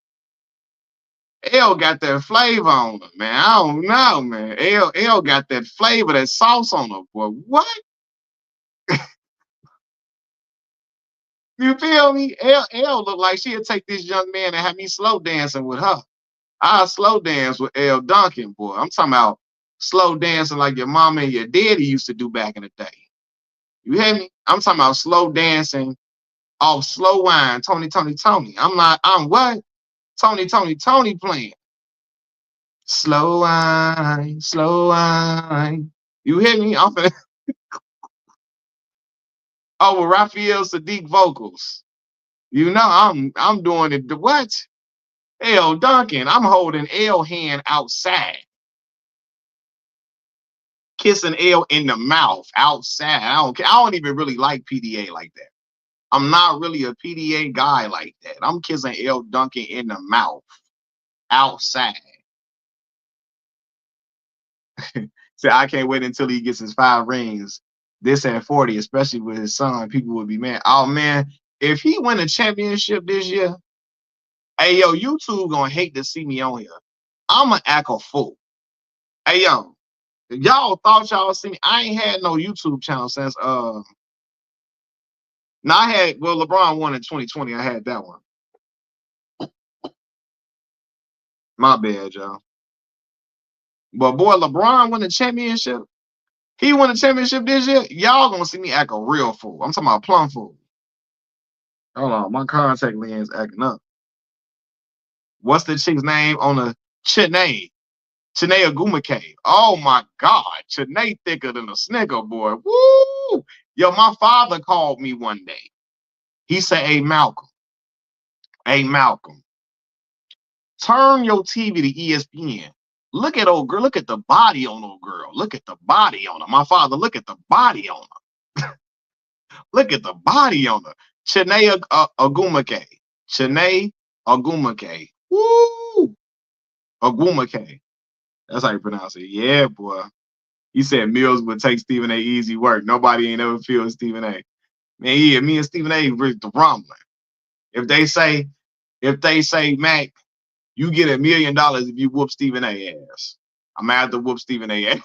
L got that flavor on her, man. I don't know, man. L got that flavor, that sauce on her, boy. What? You feel me? L look like she'll take this young man and have me slow dancing with her. I slow dance with L Duncan, boy. I'm talking about slow dancing like your mama and your daddy used to do back in the day. You hear me? I'm talking about slow dancing off slow wine, Tony, Tony, Tony. I'm what? Tony playing. Slow wine. You hear me? I'm finna, oh, with Raphael Sadiq vocals. You know, I'm doing it. What? L Duncan, I'm holding L hand outside, kissing L in the mouth outside. I don't care. I don't even really like PDA like that. I'm not really a PDA guy like that. I'm kissing L Duncan in the mouth outside. So I can't wait until he gets his 5 rings. This at 40, especially with his son, people would be mad. Oh man, if he win a championship this year, hey yo, YouTube gonna hate to see me on here. I'ma act a fool. Hey yo, y'all thought y'all see me. I ain't had no YouTube channel since no, I had, well, LeBron won in 2020. I had that one. My bad, y'all. But boy, LeBron won the championship. He won the championship this year. Y'all gonna see me act a real fool. I'm talking about plum fool. Hold on, my contact lens acting up. What's the chick's name on the Chennai? Chennai Agumake. Oh my God, Chennai thicker than a snicker, boy. Woo! Yo, my father called me one day. He said, hey Malcolm, turn your TV to ESPN. Look at old girl. Look at the body on old girl. Look at the body on her. My father, look at the body on her. Look at the body on her. Chennai Agumake. Chennai Agumake. Woo! Agumake. That's how you pronounce it. Yeah, boy. He said Mills would take Stephen A easy work. Nobody ain't ever feel Stephen A. Man, yeah, me and Stephen A was the rumbling. If they say, Mac, you get $1 million if you whoop Stephen A ass. I'm gonna have to whoop Stephen A ass.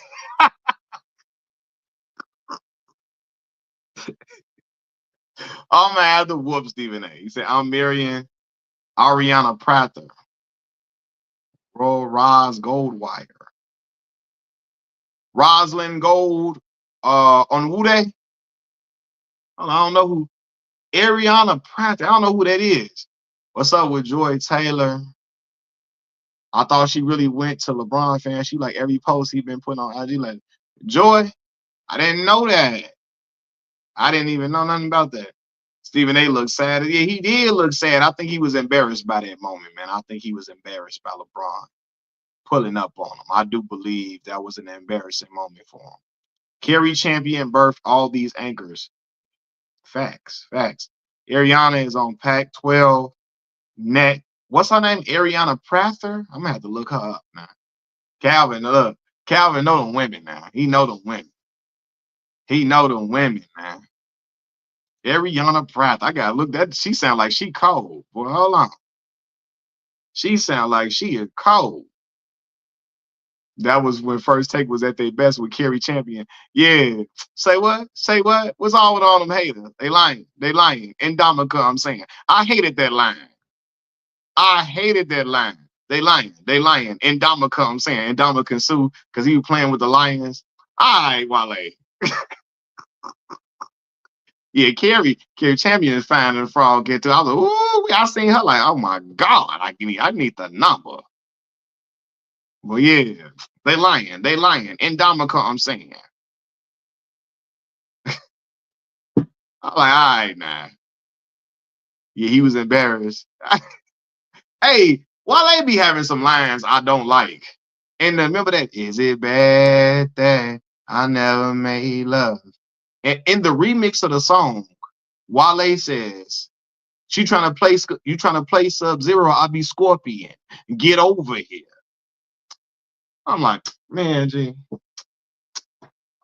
I'm gonna have to whoop Stephen A. He said, I'm marrying Ariana Prather. Roll Roz Goldwire. Roslyn Gold on Wude. I don't know who. Ariana Prather. I don't know who that is. What's up with Joy Taylor? I thought she really went to LeBron fan. She like every post he been putting on IG. Like, Joy, I didn't know that. I didn't even know nothing about that. Stephen A looked sad. Yeah, he did look sad. I think he was embarrassed by that moment, man. I think he was embarrassed by LeBron pulling up on him. I do believe that was an embarrassing moment for him. Kerry Champion birthed all these anchors. Facts. Ariana is on Pac-12 net. What's her name? Ariana Prather? I'm gonna have to look her up now. Calvin know them women now. He know them women. Man. Ariana Prather. I gotta look that. She sound like she cold. Boy, hold on. She sound like she is cold. That was when First Take was at their best with Kerry Champion. Yeah. Say what? What's all with all them haters? They lying. And Dominica, I'm saying. I hated that line. They lying. And Dominica, I'm saying. And Dominica Sue, because he was playing with the Lions. All right, Wale. Yeah, Kerry Champion is fine and frog get to. I was like, ooh, I seen her like, oh my God, I need the number. Well, yeah, they lying. And Dominica, I'm saying. I'm like, all right, nah. Yeah, he was embarrassed. Hey, why they be having some lines I don't like? And remember that, is it bad that I never made love? And in the remix of the song, Wale says, you trying to play Sub-Zero, I'll be Scorpion. Get over here. I'm like, man, G.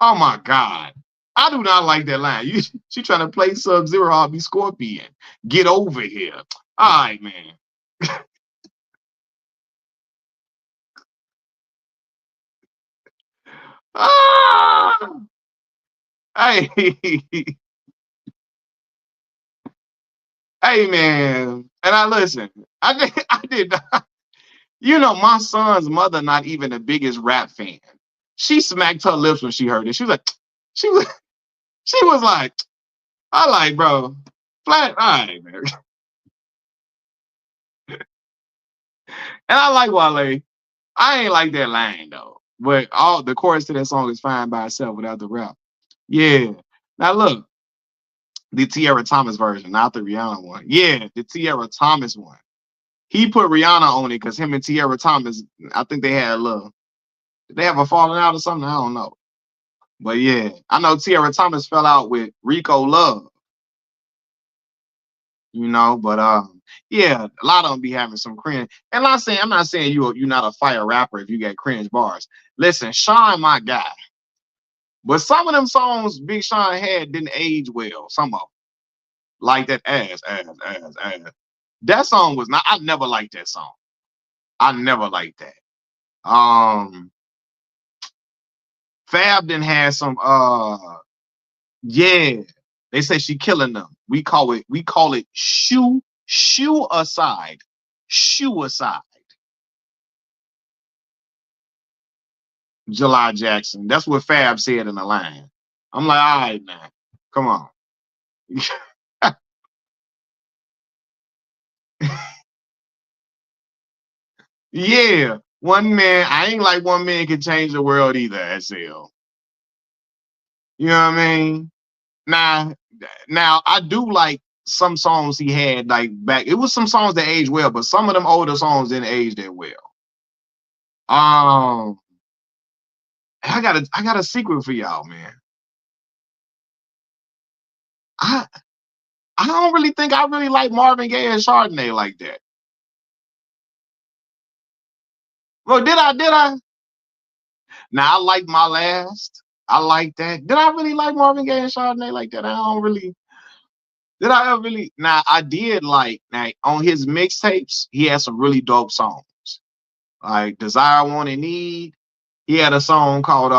Oh my God. I do not like that line. She trying to play Sub-Zero, I'll be Scorpion. Get over here. All right, man. Ah! Hey, hey, man. And I listen. I did. You know, my son's mother, not even the biggest rap fan. She smacked her lips when she heard it. She was like, she was, she was like, I like, bro, flat. All right, man. And I like Wale. I ain't like that line though. But all the chorus to that song is fine by itself without the rap. Yeah. Now look, the Tierra Thomas version, not the Rihanna one. Yeah, the Tierra Thomas one. He put Rihanna on it because him and Tierra Thomas, I think they had a little, did they have a falling out or something? I don't know. But yeah, I know Tierra Thomas fell out with Rico Love, you know, but yeah, a lot of them be having some cringe. And I'm not saying you're not a fire rapper if you got cringe bars. Listen, Sean, my guy. But some of them songs Big Sean had didn't age well. Some of them. Like that ass. That song was not, I never liked that song. I never liked that. Fab then had some yeah. They say she killing them. We call it shoe aside. Shoe aside. July Jackson. That's what Fab said in the line. I'm like, all right, man. Come on. Yeah. One man, I ain't like one man can change the world either, SL. You know what I mean? Now, now I do like some songs he had like back. It was some songs that aged well, but some of them older songs didn't age that well. Um, I got a secret for y'all, man. I I don't really think I really like Marvin Gaye and Chardonnay like that. Well, did I? Did I? Now I like my last. I like that. Did I really like Marvin Gaye and Chardonnay like that? I don't really. Did I ever really? Now I did like. Now on his mixtapes, he had some really dope songs like Desire, Want, and Need. He had a song called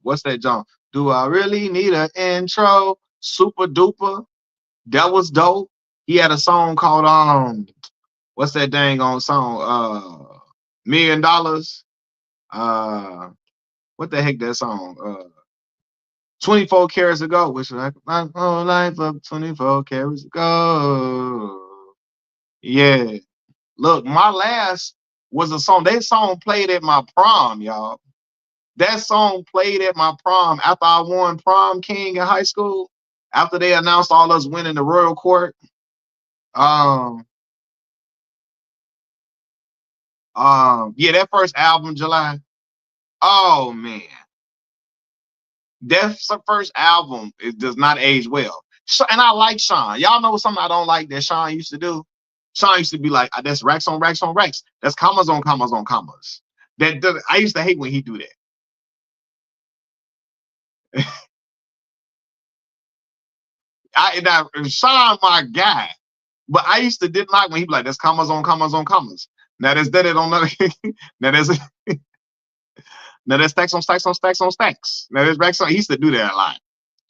what's that John? Do I really need an intro? Super duper. That was dope. He had a song called what's that dang on song? $1,000,000. Uh what the heck that song? 24 Carats Ago, which is like my whole life up 24 carats ago. Yeah. Look, my last was a song. That song played at my prom, y'all. That song played at my prom after I won prom king in high school. After they announced all us winning the royal court. Um, yeah, that first album, July. Oh man, that first album it does not age well. And I like Sean. Y'all know something I don't like that Sean used to do. Sean used to be like, "That's racks on racks on racks. That's commas on commas on commas." I used to hate when he do that. Now Sean, my guy, but I used to didn't like when he be like, "That's commas on commas on commas." Now that's that it on now that's now that's stacks on stacks on stacks on stacks. Now there's racks on. He used to do that a lot,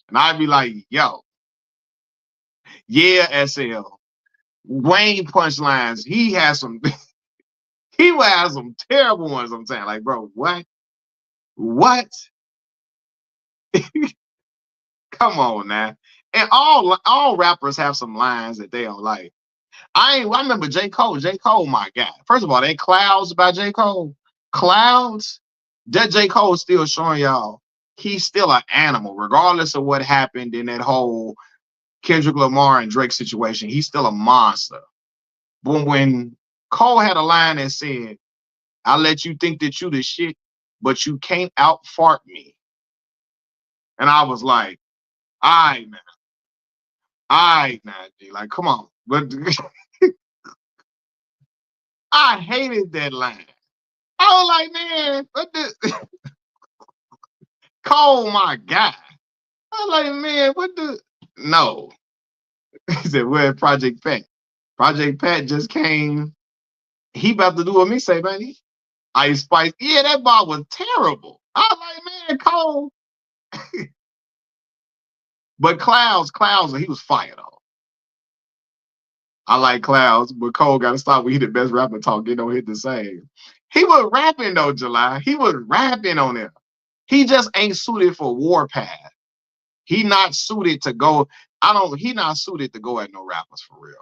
and I'd be like, "Yo, yeah, SL." Wayne punchlines. He has some. He will have some terrible ones. I'm saying, like, bro, what? What? Come on now. And all rappers have some lines that they don't like. I remember J. Cole. J. Cole, my guy. First of all, that Clouds by J. Cole. Clouds. That J. Cole still showing y'all he's still an animal, regardless of what happened in that whole Kendrick Lamar and Drake situation. He's still a monster. But when Cole had a line that said, "I let you think that you the shit, but you can't out fart me," and I was like, "All right, man, all right, now, G, like, come on." But I hated that line. I was like, man, what the? Cole, my guy. I'm like, man, what the? No. He said, where Project Pat? Project Pat just came. He about to do a mixtape, ain't he? Ice Spice. Yeah, that bar was terrible. I was like, man, Cole. But Clouds, he was fired though. I like Clouds, but Cole got to stop when he the best rapper talk. Get no hit the same. He was rapping though, July. He was rapping on there. He just ain't suited for Warpath. He not suited to go. He not suited to go at no rappers for real.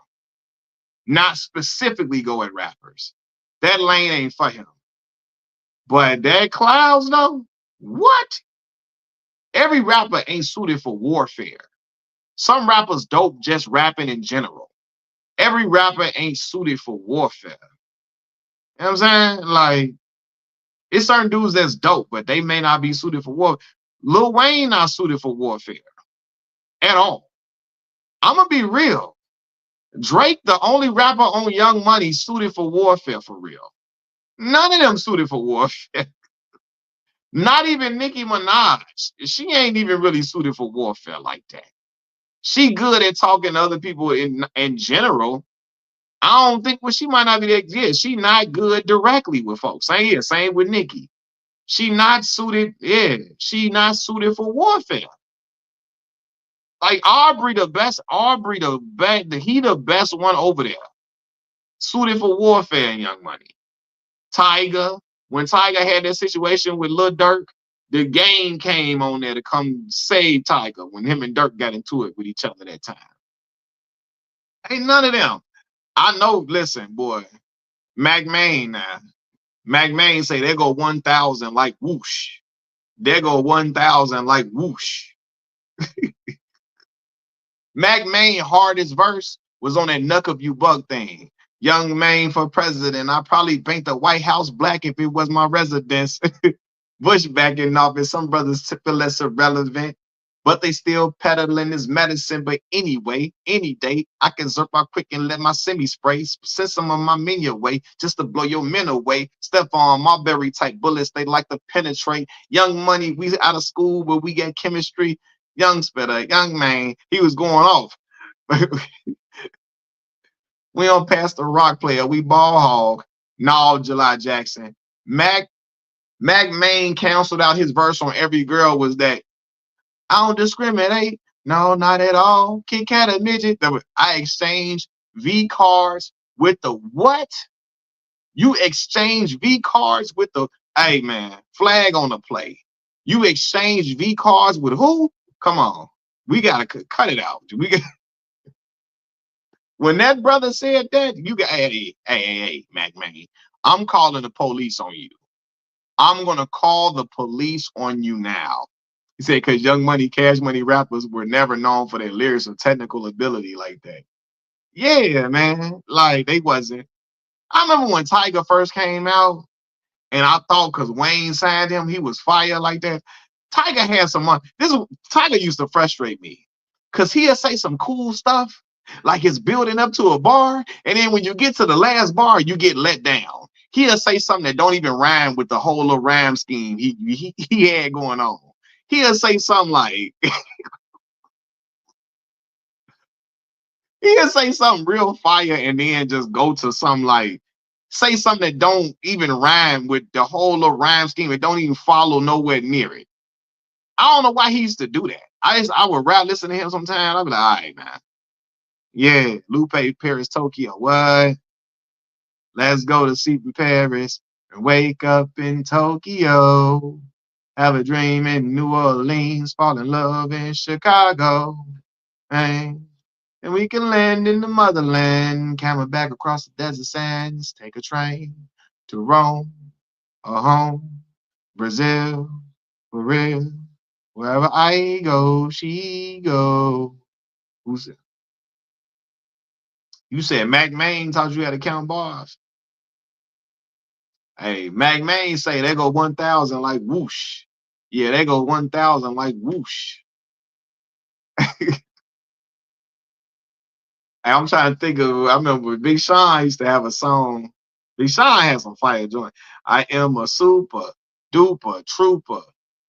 Not specifically go at rappers. That lane ain't for him. But that Clouds though, what? Every rapper ain't suited for warfare. Some rappers dope just rapping in general. Every rapper ain't suited for warfare. You know what I'm saying? Like, it's certain dudes that's dope, but they may not be suited for war. Lil Wayne not suited for warfare at all. I'm gonna be real. Drake, the only rapper on Young Money suited for warfare for real. None of them suited for warfare. Not even Nicki Minaj. She ain't even really suited for warfare like that. She good at talking to other people in general. I don't think she might not be that good. She not good directly with folks. Same with Nicki. She not suited, she not suited for warfare. Like Aubrey the best, he the best one over there. Suited for warfare in Young Money. Tyga, when Tyga had that situation with Lil Durk, the game came on there to come save Tyga when him and Durk got into it with each other that time. Ain't none of them. I know, listen, boy, Mac Main now. Mac Main say they go 1,000 like whoosh. They go 1,000 like whoosh. Mac Main hardest verse was on that Knuck Up You Buck thing. Young Maine for president. I probably paint the White House black if it was my residence. Bush back in office. Some brothers feel less irrelevant, but they still peddling this medicine. But anyway, any day, I can zerp out quick and let my semi spray. Send some of my men your way just to blow your men away. Step on Marbury type bullets. They like to penetrate. Young Money, we out of school, but we get chemistry. Young Spitter, Young Man, he was going off. We don't pass the rock player. We ball hog. No, July Jackson. Mac Main canceled out his verse on Every Girl was that I don't discriminate. No, not at all. Kit Kat a midget. I exchange V cards with the what? You exchange V cards with the hey man, flag on the play. You exchange V cards with who? Come on. We gotta cut it out. We got when that brother said that, you got hey, Mac Main. I'm calling the police on you. I'm gonna call the police on you now. He said, because Young Money, Cash Money rappers were never known for their lyrics or technical ability like that. Yeah, man. Like they wasn't. I remember when Tiger first came out, and I thought because Wayne signed him, he was fire like that. Tiger had some money. Tiger used to frustrate me because he'll say some cool stuff, like it's building up to a bar, and then when you get to the last bar, you get let down. He'll say something that don't even rhyme with the whole little rhyme scheme he had going on. He'll say something like he'll say something real fire and then just go to some like say something that don't even rhyme with the whole little rhyme scheme. It don't even follow nowhere near it. I don't know why he used to do that. I would rather listen to him sometimes. I'd be like, all right, man. Yeah, Lupe, Paris, Tokyo. What? Let's go to sleep in Paris and wake up in Tokyo. Have a dream in New Orleans, fall in love in Chicago. Hey. And we can land in the motherland, camel back across the desert sands, take a train to Rome or home, Brazil, for real. Wherever I go, she go. Who said? You said Mac Main taught you how to count bars. Hey, Mac Main say they go 1,000 like whoosh. Yeah, they go 1,000 like whoosh. I'm trying to think of. I remember Big Sean used to have a song. Big Sean had some fire joint. I am a super duper trooper.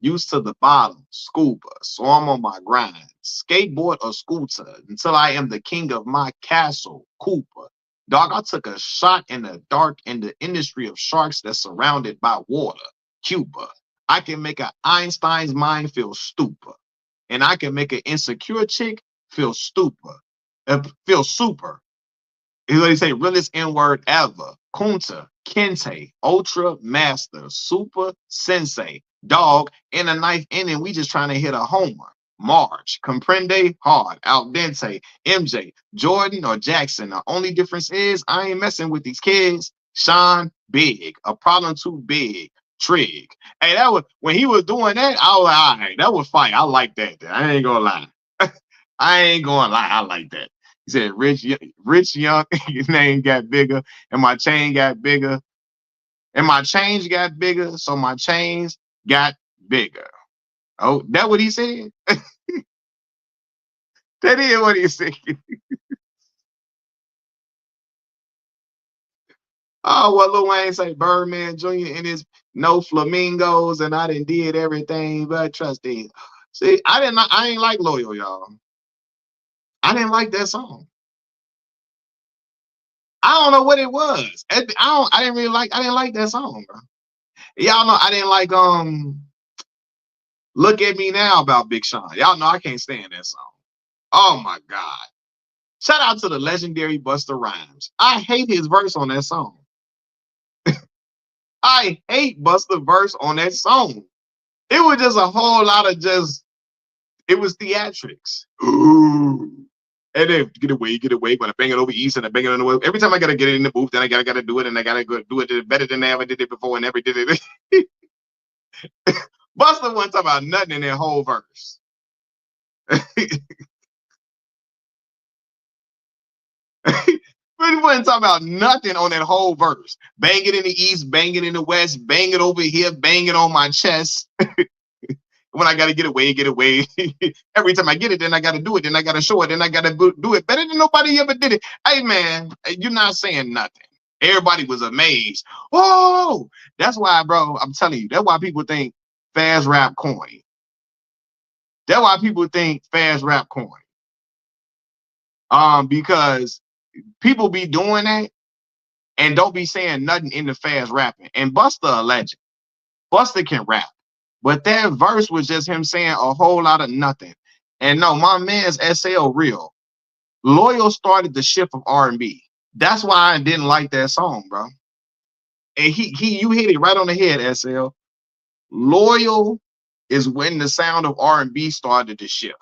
used to the bottom, scuba. So I'm on my grind, skateboard or scooter, until I am the king of my castle, Cooper. Dog, I took a shot in the dark in the industry of sharks that's surrounded by water, Cuba. I can make an Einstein's mind feel stupid, and I can make an insecure chick feel stupid, feel super. Is what he say, realest N-word ever. Kunta, Kente, Ultra Master, Super Sensei, Dog, and a knife ending. We just trying to hit a homer. Marge, Comprende, Hard, Al Dente, MJ, Jordan, or Jackson. The only difference is I ain't messing with these kids. Sean, big. A problem too big. Trig. Hey, that was when he was doing that, I was like, all right, that was fine. I like that. I ain't gonna lie. I ain't gonna lie, I like that. He said, rich young, your name got bigger, and my chain got bigger, and my change got bigger, so my chains got bigger. Oh, that what he said? That is what he said. Oh, what Lil Wayne say, Birdman Jr. and his no flamingos, and I did everything but trust him. See, I ain't like Loyal, y'all. I didn't like that song. I don't know what it was. I didn't like that song, bro. Y'all know I didn't like Look at Me Now about Big Sean. Y'all know I can't stand that song. Oh my God. Shout out to the legendary Busta Rhymes. I hate his verse on that song. I hate Busta verse on that song. It was just a whole lot of it was theatrics. Ooh. And then get away, when I bang it over east and I bang it on the way. Every time I gotta get it in the booth, then I gotta do it, and I gotta go do it better than I ever did it before and never did it. Busta wasn't talking about nothing in that whole verse. But he wasn't talking about nothing on that whole verse. Bang it in the east, bang it in the west, bang it over here, bang it on my chest. When I gotta get away. Every time I get it, then I gotta do it, then I gotta show it, then I gotta do it better than nobody ever did it. Hey man, you're not saying nothing. Everybody was amazed. Oh, that's why, bro. I'm telling you, that's why people think fast rap corny. That's why people think fast rap corny. Because people be doing that and don't be saying nothing in the fast rapping. And Busta a legend. Busta can rap. But that verse was just him saying a whole lot of nothing. And no, my man's SL real. Loyal started the shift of R&B. That's why I didn't like that song, bro. And you hit it right on the head, SL. Loyal is when the sound of R&B started to shift.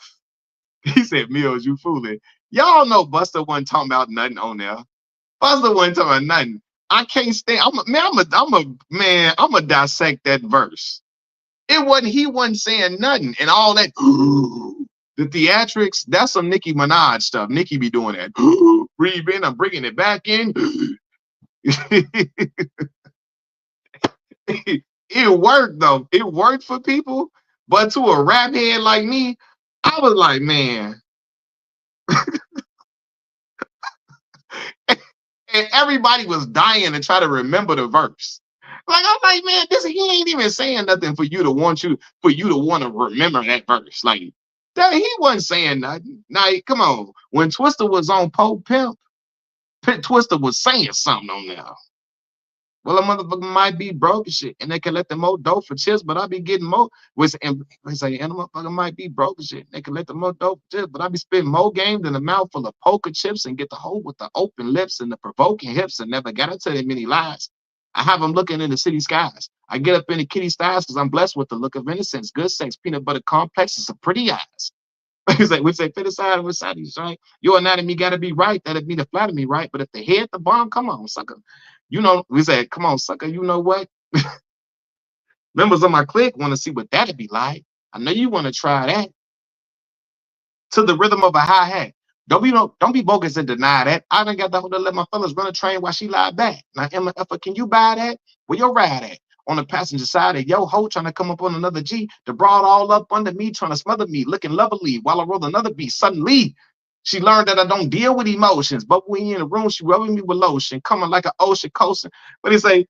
He said, Mills, you fooling. Y'all know Busta wasn't talking about nothing on there. Busta wasn't talking about nothing. I can't stand. I'm a dissect that verse. He wasn't saying nothing, and all that. The theatrics, that's some Nicki Minaj stuff. Nicki be doing that. Breathe in, I'm bringing it back in. It worked though. It worked for people, but to a rap head like me, I was like, man. And everybody was dying to try to remember the verse. Like I'm like, man, he ain't even saying nothing for you to want to remember that verse. Like that he wasn't saying nothing. Now come on. When Twister was on Pope Pimp, Twister was saying something on there. Well, a motherfucker might be broke and shit, and they can let them more dope for chips, but I be getting more. And they say, and a motherfucker might be broke and shit, they can let them more dope for chips, but I be spitting more game than a mouthful of poker chips and get the hole with the open lips and the provoking hips and never got into them many lies. I have them looking in the city skies. I get up in the kitty styles because I'm blessed with the look of innocence, good sex, peanut butter complex, and some pretty eyes. He's like, we say, fit aside and side he's right. Your anatomy got to be right. That'd be the flatter me, right? But if the head, the bomb, come on, sucker. You know, we said, come on, sucker. You know what? Members of my clique want to see what that'd be like. I know you want to try that. To the rhythm of a hi-hat. Don't be bogus and deny that. I done got the to let my fellas run a train while she lie back. Now, Emma Effa, can you buy that? Where your ride at? On the passenger side of yo ho trying to come up on another G. The broad all up under me, trying to smother me, looking lovely while I roll another beat. Suddenly, she learned that I don't deal with emotions. But when you're in the room, she rubbing me with lotion, coming like an ocean coasting. But he say,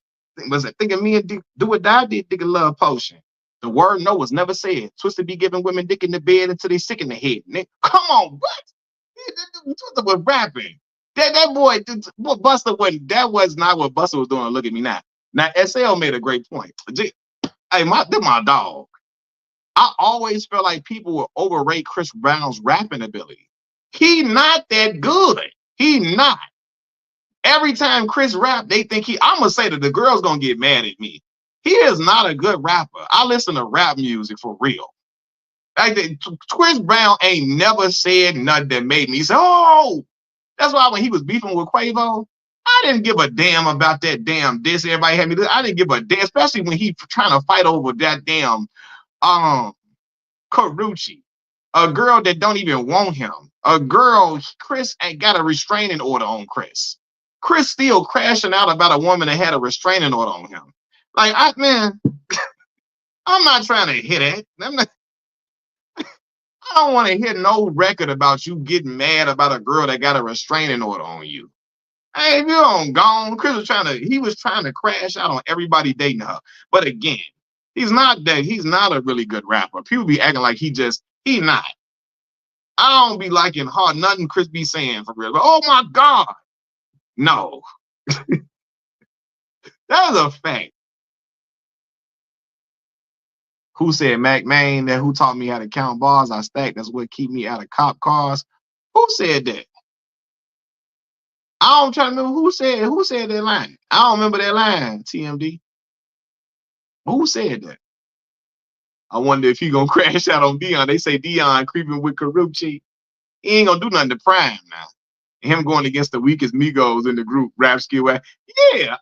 was it thinking me and do or die? Did think a love potion. The word no was never said. Twisted be giving women dick in the bed until they sick in the head. Come on, what? Twisted was rapping. That boy, what Buster wasn't. That was not what Buster was doing. Look at me now. Now SL made a great point. Hey, they're my dog. I always felt like people would overrate Chris Brown's rapping ability. He not that good. He not. Every time Chris rap, they think I'm gonna say that the girl's gonna get mad at me. He is not a good rapper. I listen to rap music for real. Like Chris Brown ain't never said nothing that made me say, oh, that's why when he was beefing with Quavo, I didn't give a damn about that damn diss. Everybody had me do. I didn't give a damn, especially when he trying to fight over that damn Karuchi, a girl that don't even want him. A girl, Chris ain't got a restraining order on Chris. Chris still crashing out about a woman that had a restraining order on him. Like, man, I'm not trying to hit it. I don't want to hear no record about you getting mad about a girl that got a restraining order on you. Hey, if you don't gone, Chris was trying to crash out on everybody dating her. But again, he's not a really good rapper. People be acting like he not. I don't be liking hard nothing Chris be saying for real. But, oh my God. No. That is a fact. Who said Mac Main? That who taught me how to count bars? I stack. That's what keep me out of cop cars. Who said that? I don't try to remember who said that line. I don't remember that line, TMD. Who said that? I wonder if he gonna crash out on Dion. They say Dion creeping with Karuchi. He ain't gonna do nothing to Prime now. Him going against the weakest Migos in the group, rap skill. Yeah,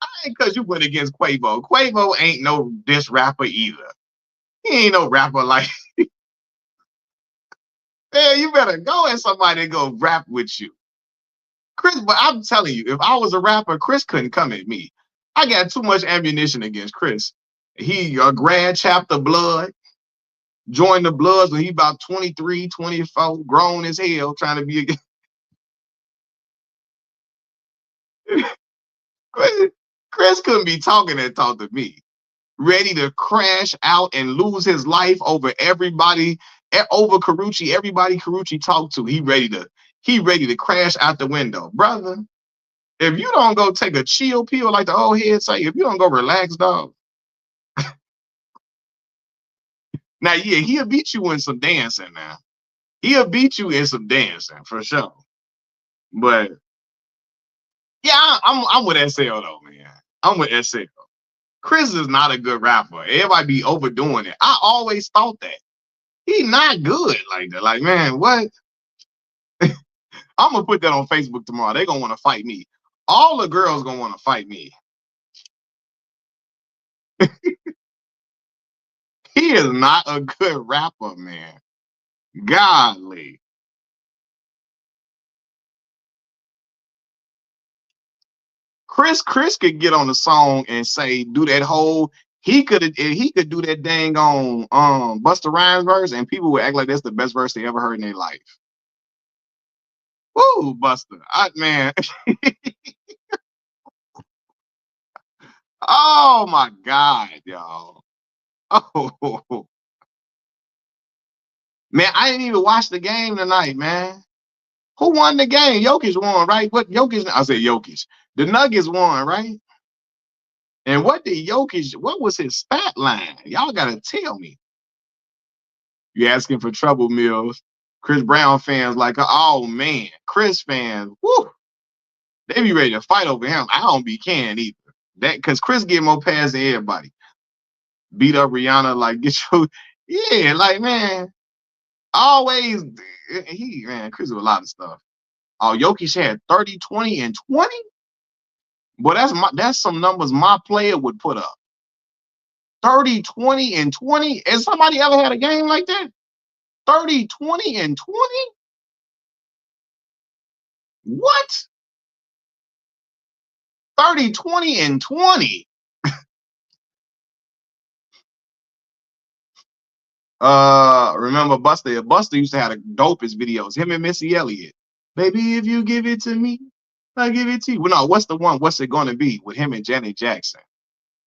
I ain't because you went against Quavo. Quavo ain't no diss rapper either. He ain't no rapper like. Man, you better go and somebody go rap with you. Chris, but I'm telling you, if I was a rapper, Chris couldn't come at me. I got too much ammunition against Chris. He a grad chapter blood, joined the Bloods when he about 23, 24, grown as hell, trying to be Chris couldn't be talking that talk to me. Ready to crash out and lose his life over everybody, over Karuchi, everybody Karuchi talked to. He ready to crash out the window. Brother, if you don't go take a chill pill like the old head say, if you don't go relax, dog. Now, yeah, he'll beat you in some dancing now. He'll beat you in some dancing for sure. But yeah, I'm with SL though, man. I'm with SL. Chris is not a good rapper. Everybody be overdoing it. I always thought that. He not good like that. Like, man, what? I'm gonna put that on Facebook tomorrow. They gonna want to fight me. All the girls gonna want to fight me. He is not a good rapper, man. Godly. Chris could get on the song and say, do that whole. He could do that dang on Busta Rhymes verse, and people would act like that's the best verse they ever heard in their life. Woo, Busta. Man. Oh my God, y'all. Oh man, I didn't even watch the game tonight, man. Who won the game? Jokic won, right? What Jokic? I said Jokic. The Nuggets won, right? And what was his stat line? Y'all gotta tell me. You asking for trouble, Mills. Chris Brown fans like, oh man, Chris fans, whoo, they be ready to fight over him. I don't be can either. That because Chris get more pass than everybody. Beat up Rihanna, like get your yeah, like man, always Chris do a lot of stuff. Oh, Jokic had 30, 20, and 20. But that's some numbers my player would put up. 30, 20, and 20. Has somebody ever had a game like that? 30, 20, and 20? What? 30, 20, and 20. Remember Busta? Busta used to have the dopest videos. Him and Missy Elliott. Baby, if you give it to me, I give it to you. Well, no, what's the one? What's it gonna be with him and Janet Jackson?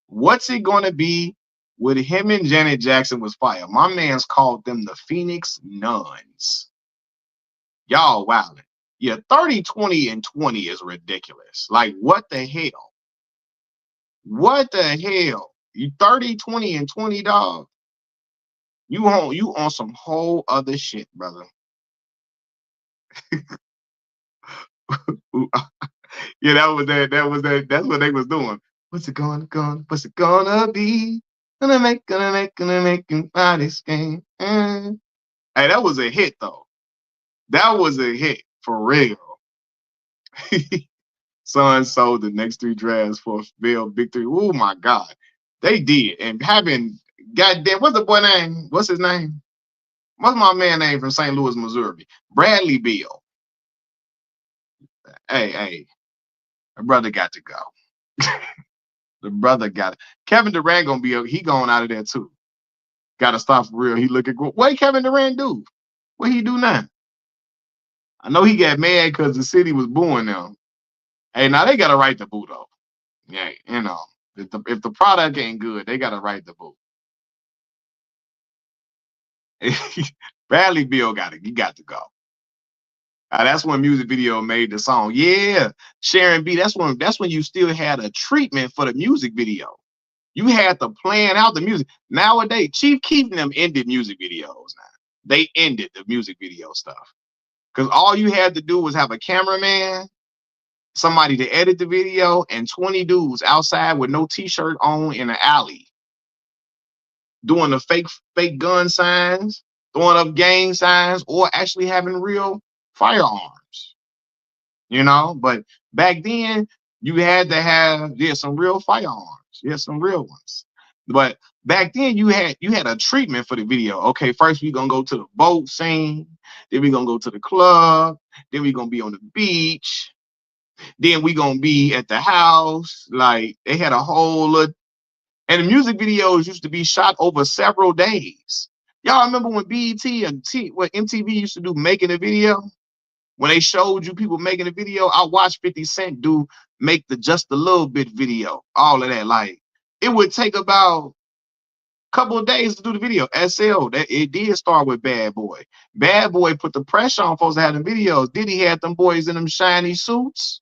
What's it gonna be with him and Janet Jackson was fire. My man's called them the Phoenix Nuns. Y'all wildin'. Yeah, 30, 20, and 20 is ridiculous. Like, what the hell? What the hell? You 30, 20, and 20, dog. You on some whole other shit, brother. Yeah, that was that. That was that. That's what they was doing. What's it what's it gonna be? Gonna make you buy this game. Hey, that was a hit though. That was a hit for real. Suns sold the next 3 drafts for a Bill victory. Oh my God, they did. And having goddamn, what's the boy name? What's his name? What's my man name from St. Louis, Missouri? Bradley Beal. Hey, my brother got to go. The brother got it. Kevin Durant gonna be he going out of there too. Got to stop for real. He looking good. What Kevin Durant do? What he do now? I know he got mad because the city was booing them. Hey, now they got to write the boo though. Yeah, you know, if the product ain't good, they got to write the boo. Bradley Beal he got to go. That's when music video made the song. Yeah, Sharon B. That's when you still had a treatment for the music video. You had to plan out the music. Nowadays, Chief Keef and them ended music videos now. They ended the music video stuff. Because all you had to do was have a cameraman, somebody to edit the video, and 20 dudes outside with no t-shirt on in an alley doing the fake gun signs, throwing up gang signs, or actually having real firearms. You know, but back then you had to have some real firearms. Some real ones. But back then you had a treatment for the video. Okay, first we're gonna go to the boat scene, then we're gonna go to the club, then we're gonna be on the beach, then we're gonna be at the house. Like they had a whole lot, and the music videos used to be shot over several days. Y'all remember when BET and what MTV used to do making a video? When they showed you people making a video, I watched 50 Cent make the Just a Little Bit video, all of that. Like it would take about a couple of days to do the video. SL, that it did start with Bad Boy. Bad Boy put the pressure on folks that had the videos. Diddy had them boys in them shiny suits.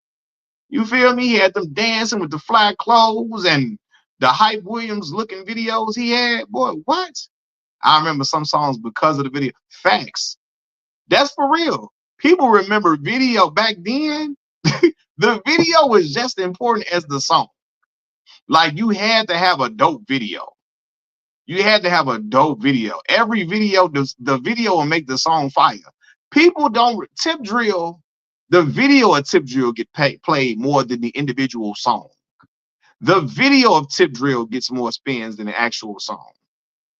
You feel me? He had them dancing with the fly clothes and the Hype Williams looking videos he had. Boy, what? I remember some songs because of the video. Facts. That's for real. People remember video back then. The video was just as important as the song. Like you had to have a dope video. You had to have a dope video. Every video, the video will make the song fire. People don't Tip Drill. The video of Tip Drill get played more than the individual song. The video of Tip Drill gets more spins than the actual song.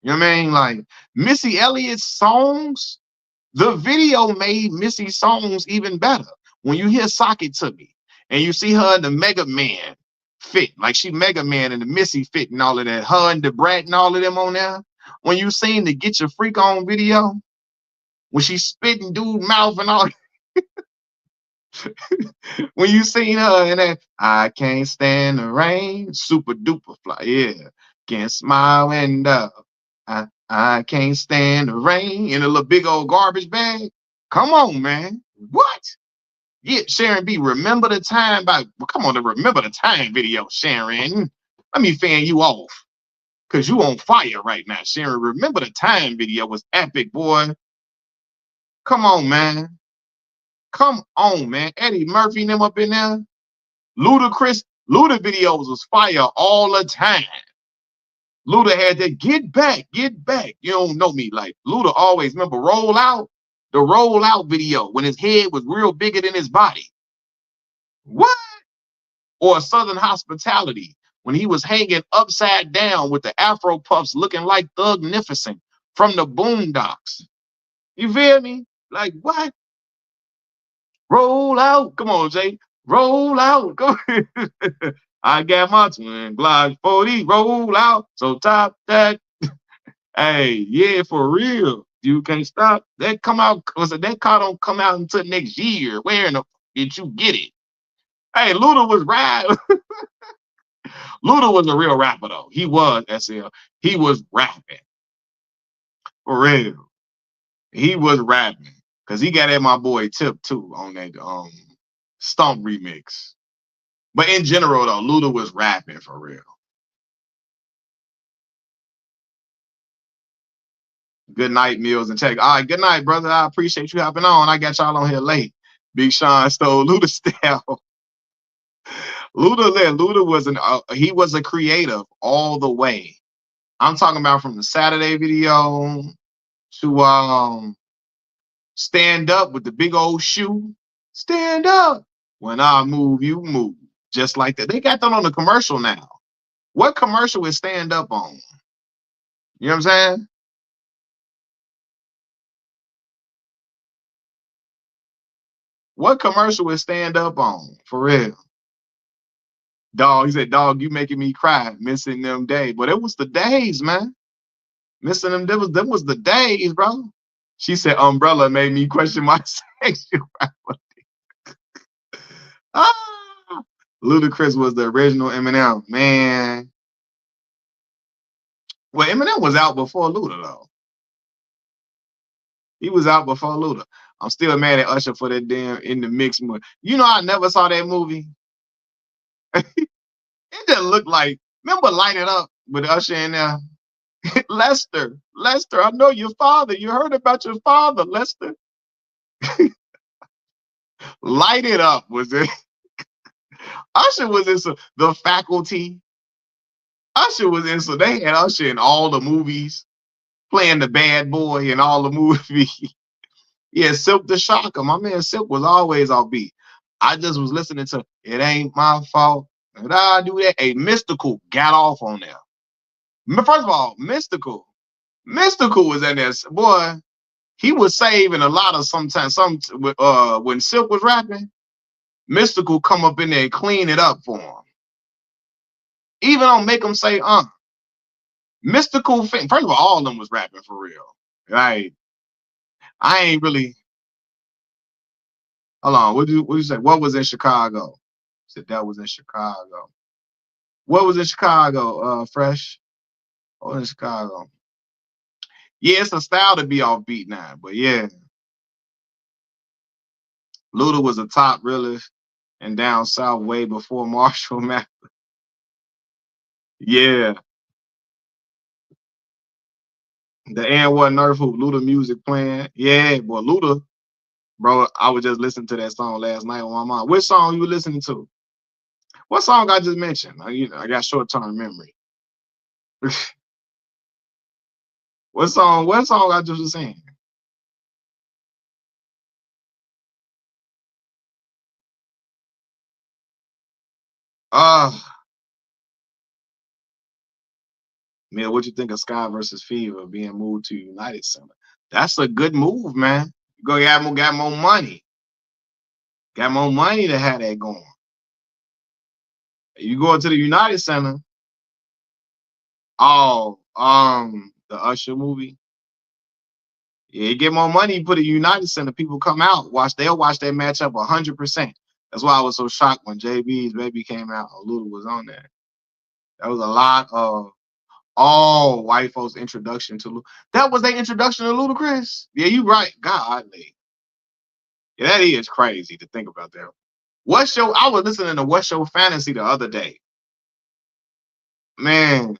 You know what I mean? Like Missy Elliott's songs, the video made Missy's songs even better. When you hear Sock It To Me and you see her in the Mega Man fit, like she Mega Man and the Missy fit and all of that, her and the Brat and all of them on there. When you seen the Get Your Freak On video, when she spitting dude mouth and all, when you seen her in that, I can't stand the rain, super duper fly, yeah, can't smile and I can't stand the rain in a little big old garbage bag. Come on, man. What? Yeah, Sharon B. Remember the time come on, the Remember the Time video, Sharon. Let me fan you off. Cause you on fire right now, Sharon. Remember the Time video was epic, boy. Come on, man. Come on, man. Eddie Murphy and them up in there. Ludacris, Luda videos was fire all the time. Luda had that get back. You don't know me. Like Luda always remember Roll Out, the Roll Out video when his head was real bigger than his body. What? Or Southern Hospitality when he was hanging upside down with the Afro puffs looking like Thugnificent from the Boondocks. You feel me? Like what? Roll out. Come on, Jay. Roll out. Go. I got my twin Glock 40. Roll out. So top that. Hey, yeah, for real. You can't stop. That that car don't come out until next year. Where in the did you get it? Hey, Luda was riding. Luda was a real rapper though. He was SL. He was rapping for real. He was rapping because he got at my boy Tip too on that Stomp remix. But in general though, Luda was rapping for real. Good night, Meals and Tech. All right, good night, brother. I appreciate you hopping on. I got y'all on here late. Big Sean stole Luda style. Luda was he was a creative all the way. I'm talking about from the Saturday video to stand up with the big old shoe. Stand up. When I move, you move. Just like that. They got that on the commercial now. What commercial is stand up on? You know what I'm saying? What commercial is stand up on? For real. Dog, he said, dog, you making me cry, missing them days. But it was the days, man. Missing them was the days, bro. She said, umbrella made me question my sexuality. Ah, Ludacris was the original Eminem, man. Well, Eminem was out before Luda, though. He was out before Luda. I'm still mad at Usher for that damn In the Mix movie. You know, I never saw that movie. It just looked like, remember Light It Up with Usher in there? Lester, I know your father. You heard about your father, Lester. Light It Up was it? Usher was in The Faculty. Usher was in they had Usher in all the movies, playing the bad boy in all the movies. Yeah, Silk the Shocker. My man Silk was always offbeat. I just was listening to It Ain't My Fault. Did I do that? A Mystical got off on there. First of all, Mystical was in there. Boy, he was saving a lot of sometimes when Silk was rapping, Mystical come up in there and clean it up for him. Even on Make Him Say Mystical first of all of them was rapping for real. Right. I ain't really hold on. What do you say? What was in Chicago? Said that was in Chicago. What was in Chicago? Fresh. What was in Chicago? Yeah, it's a style to be offbeat now, but yeah. Luda was a top realist and down south way before Marshall Mathers. Yeah. The and what Nerf hoop, Luda music playing. Yeah, boy, Luda, bro. I was just listening to that song last night on my mom. Which song you were listening to? What song I just mentioned? I got short term memory. What song? What song I just was saying? Uh Man, what you think of Sky versus Fever being moved to United Center? That's a good move, man. You go got more money. Got more money to have that going. You go to the United Center. Oh, the Usher movie. Yeah, you get more money, you put a United Center, people come out, they'll watch that matchup 100%. That's why I was so shocked when JB's baby came out or Luda was on there. That was a lot of white folks' introduction to Luda. That was their introduction to Ludacris. Yeah, you right. Godly. Yeah, that is crazy to think about that. I was listening to What's Your Fantasy the other day. Man.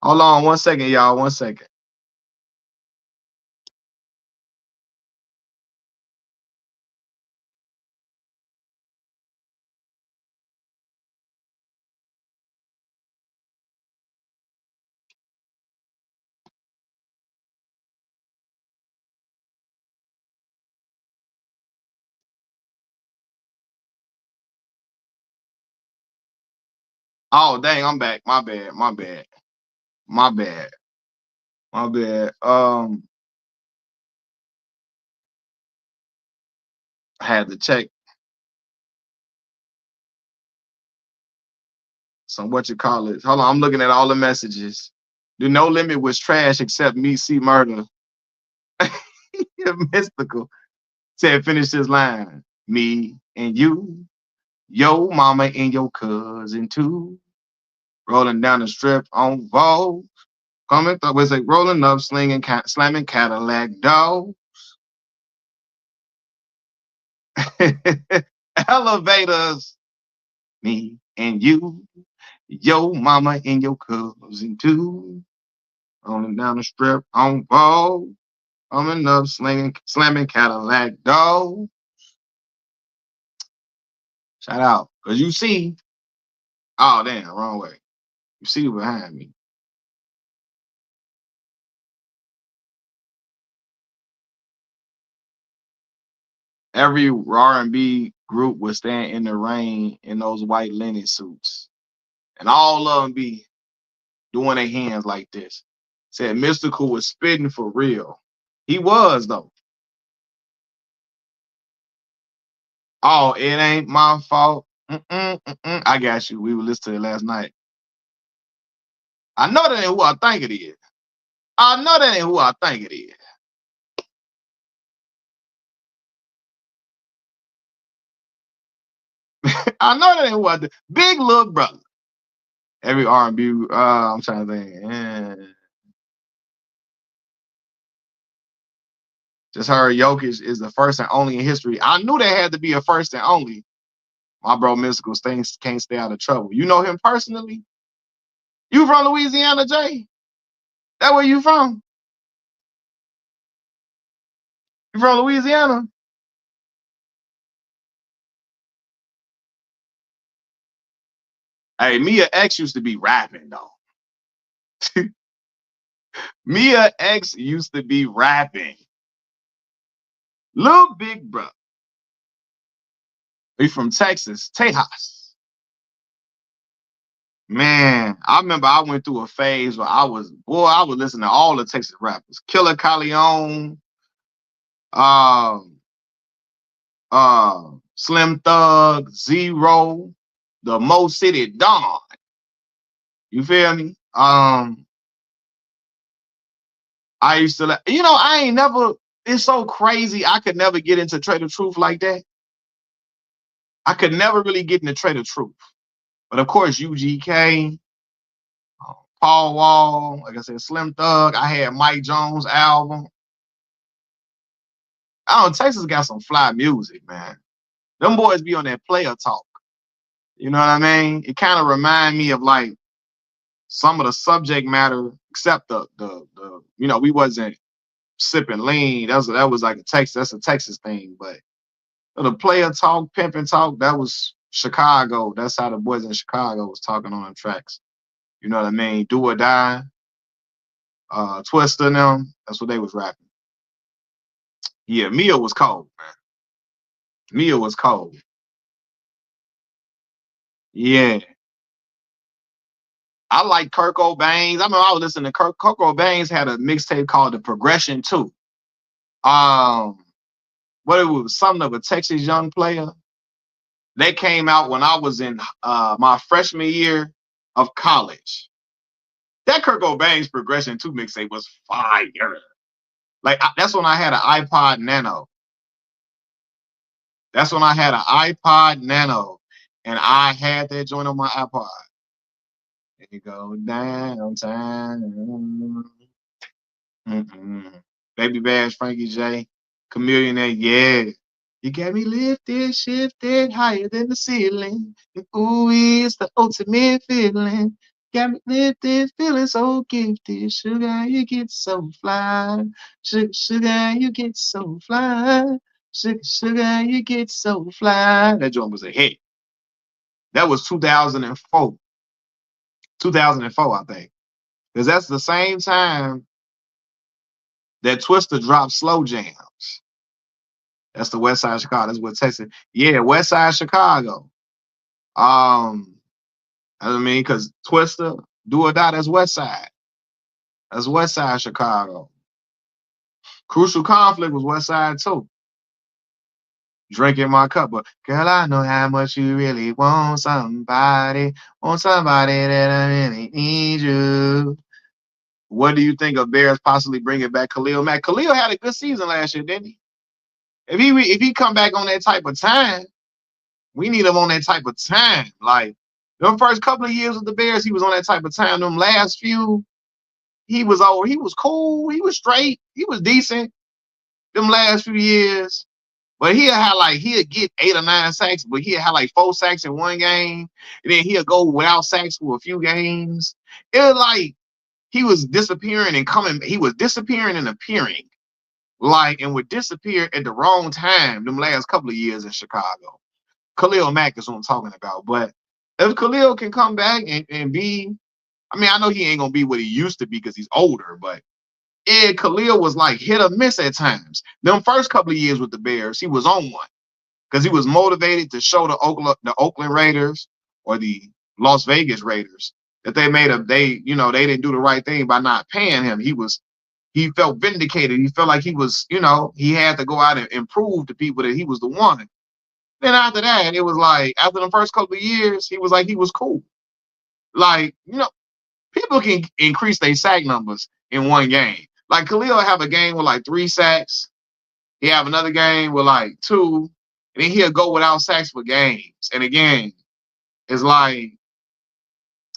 Hold on 1 second, y'all. 1 second. Oh, dang, I'm back. My bad. My bad. My bad. My bad. I had to check some what you call it. Hold on, I'm looking at all the messages. The No Limit was trash except Me See Murder. Mystical said, finish this line. Me and you, yo mama and your cousin too. Rolling down the strip on Vogue. Coming up with a rolling up, slamming Cadillac dog. Elevators. Me and you, yo mama and your cousin too. Rolling down the strip on Vogue. Coming up, slamming Cadillac dog. Shout out. Cause you see, oh damn, wrong way. You see behind me. Every R&B group would stand in the rain in those white linen suits. And all of them be doing their hands like this. Said Mystical was spitting for real. He was though. Oh, it ain't my fault. I got you. We were listening to it last night. I know that ain't who I think it is. I know that ain't who I think it is. I know that ain't who I think. Big Little Brother. Every R&B, I'm trying to think. Just heard Jokic is the first and only in history. I knew there had to be a first and only. My bro Mystical can't stay out of trouble. You know him personally? You from Louisiana, Jay? That where you from? You from Louisiana? Hey, Mia X used to be rapping though. Mia X used to be rapping. Little Big Brother. We from Texas, Tejas. Man, I remember I went through a phase where I was listening to all the Texas rappers. Killer Calion, um, Slim Thug, Zero, the Mo City Dawn. You feel me? I used to, I ain't never. It's so crazy. I could never get into Trader Truth like that. I could never really get into Trader Truth. But of course, UGK, Paul Wall, like I said, Slim Thug. I had Mike Jones album. I don't know, Texas got some fly music, man. Them boys be on that player talk. You know what I mean? It kind of remind me of like some of the subject matter, except the we wasn't sipping lean. That was like that's a Texas thing. But the player talk, pimping talk, that was Chicago. That's how the boys in Chicago was talking on the tracks. You know what I mean? Do or Die, Twister and them. That's what they was rapping. Yeah, Mia was cold, man. Mia was cold. Yeah. I like Kirk Cobain's. I remember I was listening to Kirk Cobain's had a mixtape called The Progression 2. What it was, something of a Texas Young Player. They came out when I was in my freshman year of college. That Kirk Cobain's Progression 2 mixtape was fire. Like that's when I had an iPod Nano. That's when I had an iPod Nano, and I had that joint on my iPod. There you go downtown. Baby Bash, Frankie J, Chameleon, yeah. You got me lifted, shifted higher than the ceiling. And ooh, it's the ultimate feeling. Got me lifted, feeling so gifted. Sugar, you get so fly. Sugar, you get so fly. Sugar, you get so fly. That joint was a hit. That was 2004. 2004, I think. Because that's the same time that Twister dropped Slow Jams. That's the West Side of Chicago. That's what Texas. Yeah, West Side Chicago. I mean, because Twister, Do or Die, that's West Side. That's West Side Chicago. Crucial Conflict was West Side too. Drinking my cup, but girl, I know how much you really want somebody that I really need you. What do you think of Bears possibly bringing back Khalil Mack? Khalil had a good season last year, didn't he? If he come back on that type of time, we need him on that type of time. Like them first couple of years with the Bears, he was on that type of time. Them last few, he was over. He was cool. He was straight. He was decent. Them last few years, but he'll get 8 or 9 sacks, but he'll have like 4 sacks in one game, and then he'll go without sacks for a few games. It was like he was disappearing and coming. He was disappearing and appearing, like, and would disappear at the wrong time. Them last couple of years in Chicago. Khalil Mack is what I'm talking about. But if Khalil can come back and be, I mean, I know he ain't gonna be what he used to be because he's older, but Khalil was like hit or miss at times. Them first couple of years with the Bears, he was on one because he was motivated to show the Oakland Raiders or the Las Vegas Raiders that they didn't do the right thing by not paying him. He felt vindicated. He felt like he was, he had to go out and prove to people that he was the one. Then after that, it was like after the first couple of years, he was like he was cool. Like, people can increase their sack numbers in one game. Like Khalil have a game with like 3 sacks. He have another game with like 2, and then he'll go without sacks for games. And again, it's like,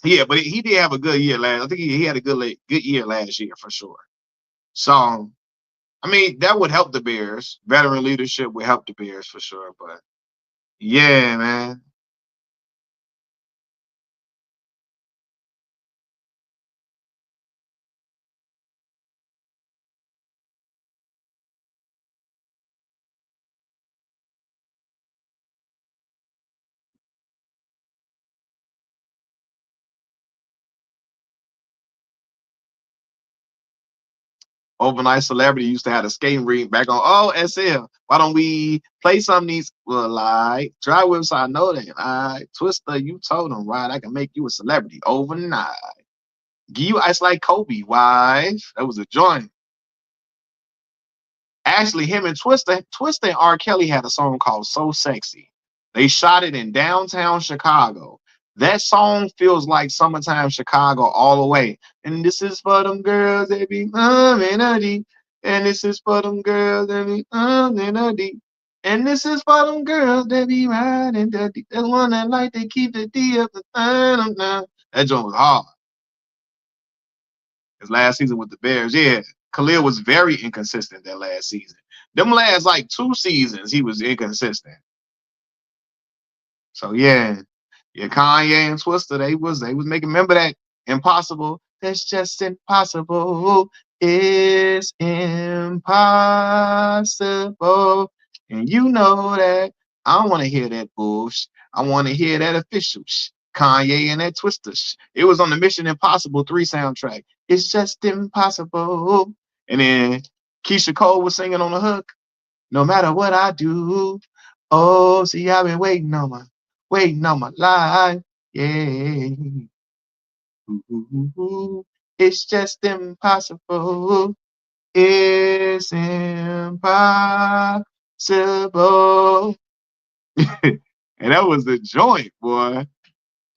yeah, but he did have a good year last. I think he had a good year last year for sure. So, I mean, that would help the Bears. Veteran leadership would help the Bears for sure. But yeah, man. Overnight Celebrity used to have a skating rink back on. Oh, SL. Why don't we play some of these? Well, like dry whips, I know that. Twister, you told him, right? I can make you a celebrity overnight. Give you ice like Kobe, wife. That was a joint. Actually, him and Twister and R. Kelly had a song called So Sexy. They shot it in downtown Chicago. That song feels like summertime Chicago all the way. And this is for them girls that be in a D. And this is for them girls that be in a D. And this is for them girls that be riding the D. The one that like to keep the D up the thumb now. That joint was hard. His last season with the Bears, yeah. Khalil was very inconsistent that last season. Them last like 2 seasons, he was inconsistent. So yeah, Kanye and Twister, they was making. Remember that impossible? That's just impossible. It's impossible, and you know that. I don't want to hear that bullshit. I want to hear that official Kanye and that Twister. It was on the Mission Impossible 3 soundtrack. It's just impossible. And then Keisha Cole was singing on the hook. No matter what I do. Oh, see, I've been waiting on my life. Yeah. Ooh, it's just impossible. It's impossible. And that was the joint, boy.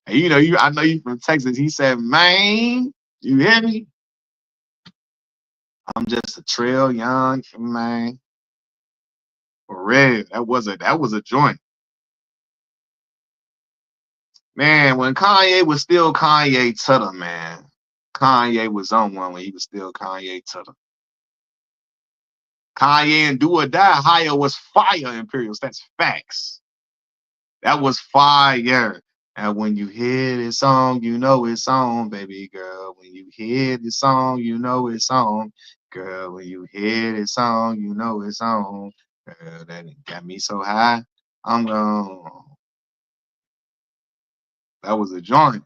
And I know you from Texas. He said, man, you hear me? I'm just a trail young man. For real. That was a joint. Man, when Kanye was still Kanye Tutter, man. Kanye was on one when he was still Kanye Tutter. Kanye and Do or Die, Higher was fire, Imperials. That's facts. That was fire. And when you hear this song, you know it's on, baby girl. When you hear this song, you know it's on. Girl, when you hear this song, you know it's on. Girl, that got me so high. I'm gone. That was a joint.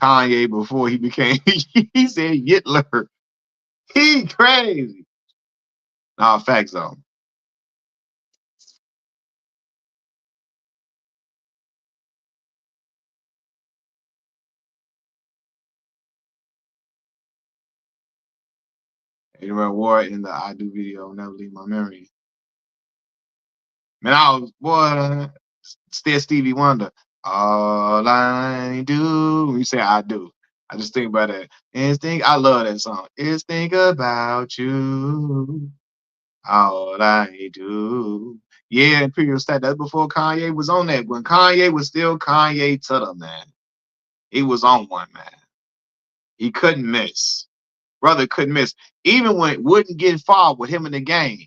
Kanye before he became, he said Hitler. He crazy. Nah, facts though. Adrian Ward in the I Do video never leave my memory. Man, I was boy, still Stevie Wonder. All I do, you say I do. I just think about that. I love that song. Is think about you. All I do. Yeah, Imperial Stat. That's before Kanye was on that. When Kanye was still Kanye Tutter, man. He was on one, man. He couldn't miss. Brother couldn't miss. Even when it wouldn't get far with him in the game.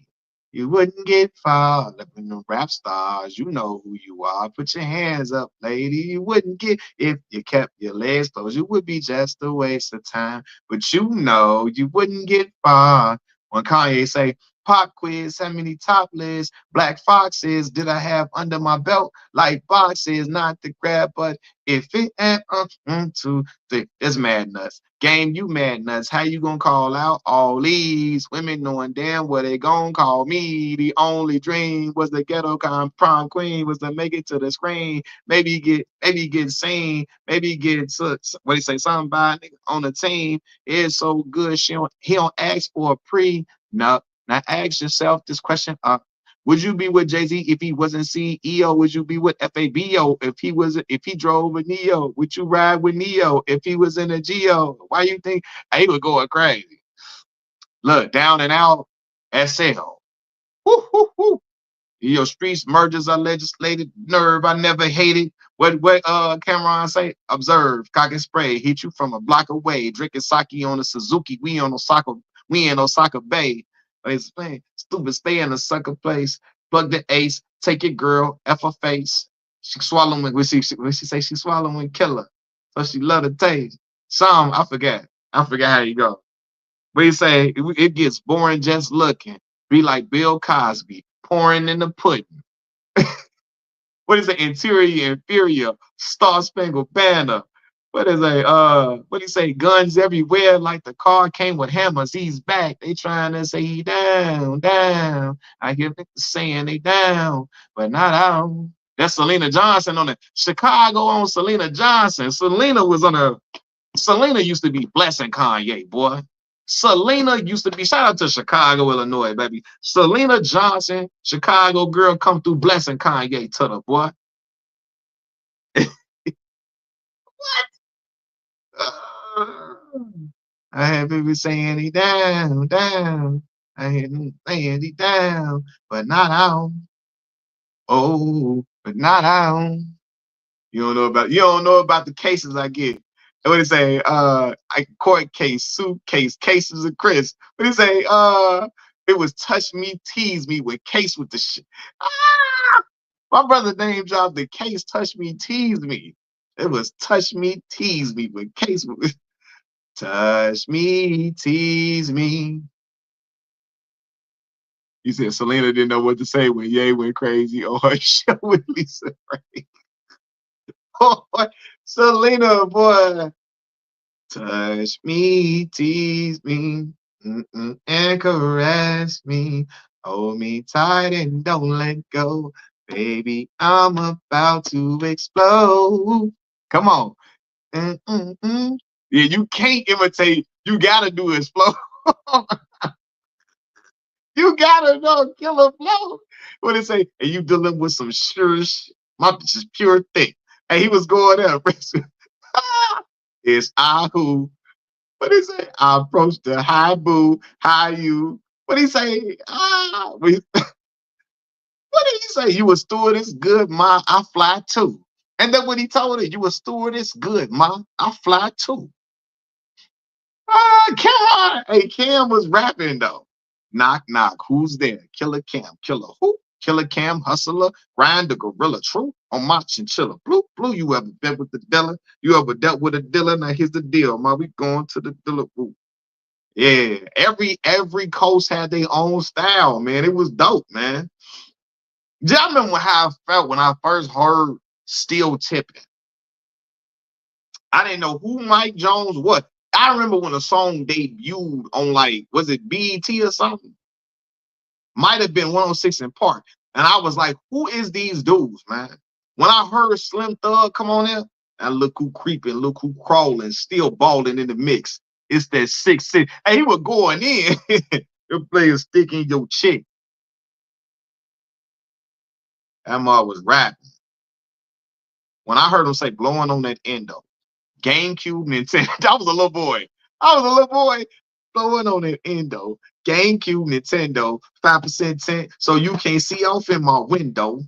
You wouldn't get far. Living the rap stars, you know who you are. Put your hands up, lady. You wouldn't get if you kept your legs closed. It would be just a waste of time. But you know you wouldn't get far. When Kanye say, pop quiz, how many top lists, black foxes did I have under my belt? Like boxes, not to grab, but if it ain't to it's mad nuts. Game, you mad nuts. How you gonna call out all these women knowing damn well they gonna call me? The only dream was the ghetto prom queen was to make it to the screen. Maybe get seen, maybe get what do you say, somebody on the team is so good he don't ask for a pre. No, now ask yourself this question. Would you be with Jay-Z if he wasn't CEO? Would you be with FABO if he drove a Neo? Would you ride with Neo if he was in a Geo? Why you think he was going crazy? Look, down and out, SL. Woo, woo, woo. Your streets mergers are legislated. Nerve, I never hated. What Cameron say? Observe, cock and spray, hit you from a block away. Drinking sake on a Suzuki. We in Osaka Bay. But explain, stupid, stay in the sucker place. Plug the ace, take your girl, F her face. She swallowing, when she say she swallowing killer. So she love the taste. Some, I forget. I forget how you go. But you say it gets boring just looking. Be like Bill Cosby, pouring in the pudding. What is it? Interior, inferior, Star Spangled Banner. What is a what do you say? Guns everywhere, like the car came with hammers. He's back. They trying to say he down, down. I hear niggas saying they down, but not out. That's Selena Johnson on it. Chicago on Selena Johnson. Selena used to be blessing Kanye, boy. Selena used to be, shout out to Chicago, Illinois, baby. Selena Johnson, Chicago girl, come through blessing Kanye to the boy. Uh, I have people saying he down, down. I hear them saying he down, but not out. Oh, but not out. You don't know about the cases I get. What do you say? Court case, suitcase, cases of Chris. What do you say? It was touch me, tease me with case with the shit. Ah! My brother name dropped the case, touch me, tease me. It was touch me, tease me with case with touch me, tease me. You said Selena didn't know what to say when Ye went crazy on her show with Lisa Ray. Boy, Selena, boy. Touch me, tease me, and caress me. Hold me tight and don't let go. Baby, I'm about to explode. Come on. Yeah, you can't imitate. You gotta do explode. You gotta know killer flow. What they say? And you dealing with some sure my bitch is pure thick. And he was going up. It's I who. What he say? I approached the hi boo, hi you. What he say? What did he say? You a stewardess? Good, ma. I fly too. And then when he told her, you a stewardess? Good, ma. I fly too. Come on. Hey, Cam was rapping though. Knock, knock. Who's there? Killer Cam. Killer who? Killer Cam, hustler, grind the gorilla. True on my chinchilla. Blue, blue. You ever been with the dealer? You ever dealt with a dealer? Now here's the deal, ma. We going to the dealer. Ooh. Yeah, every coast had their own style, man. It was dope, man. Do y'all remember how I felt when I first heard Steel Tipping? I didn't know who Mike Jones was. I remember when the song debuted on was it BET or something? Might have been 106 in Park. And I was like, who is these dudes, man? When I heard Slim Thug come on there, and look who creeping, look who crawling, still balling in the mix. It's that 6'6". Hey, he was going in. You're playing stick in your chick. That mother was rapping. When I heard him say blowing on that endo, GameCube, Nintendo, I was a little boy. I was a little boy blowing on that endo, GameCube, Nintendo, 5% tint, so you can't see off in my window.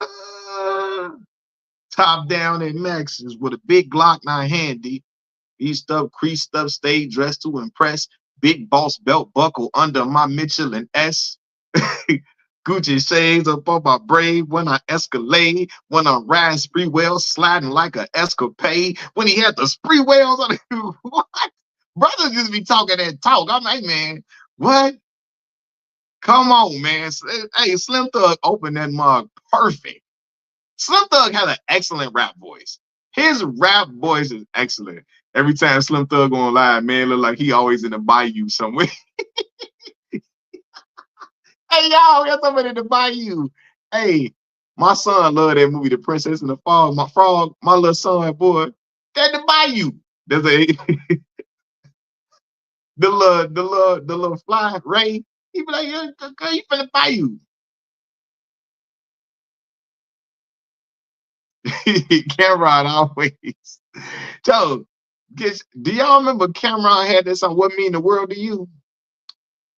Uh, Top down at Max's with a big Glock 9 handy. East up, creased up, stay dressed to impress. Big boss belt buckle under my Michelin S. Gucci shades up on my braid when I escalade. When I ride spree wheel, sliding like an escapade. When he had the spree wheels on it, what? Brothers just be talking that talk. I'm like, man, what? Come on, man. Hey, Slim Thug opened that mug perfect. Slim Thug had an excellent rap voice. His rap voice is excellent. Every time Slim Thug on live, man, look like he always in the bayou somewhere. Hey, y'all, got somebody in the bayou. Hey, my son loved that movie, The Princess and the Frog. My little son, boy, that the bayou. There's a the little fly Ray. He be like, yeah, girl, you finna bayou. Cameron always. So, do y'all remember Cameron had this on What Mean the World to You?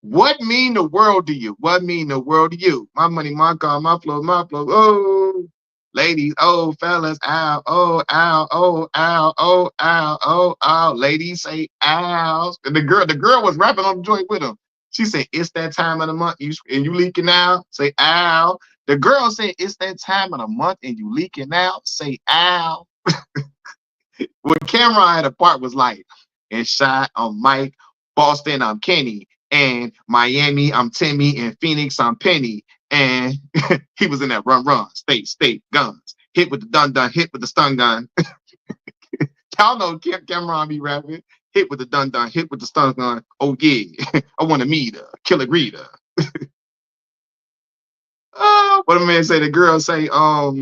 What mean the world to you? What mean the world to you? My money, my car, my flow, my flow. Oh, ladies, oh, fellas, ow, oh, ow, oh, ow, oh, ow, oh, ow. Ladies say ow. And the girl was rapping on the joint with him. She said, it's that time of the month, and you leaking out, say ow. The girl said, it's that time of the month and you leaking out, say ow. What Cameron had a part was like, in Shot, I'm Mike, Boston, I'm Kenny, and Miami, I'm Timmy, and Phoenix, I'm Penny. And he was in that run, state, guns. Hit with the dun, hit with the stun gun. Y'all know Cameron be rapping. Hit with the dun, hit with the stun gun. Oh yeah, I want to meet her, kill a greeter. What a man say, the girl say, I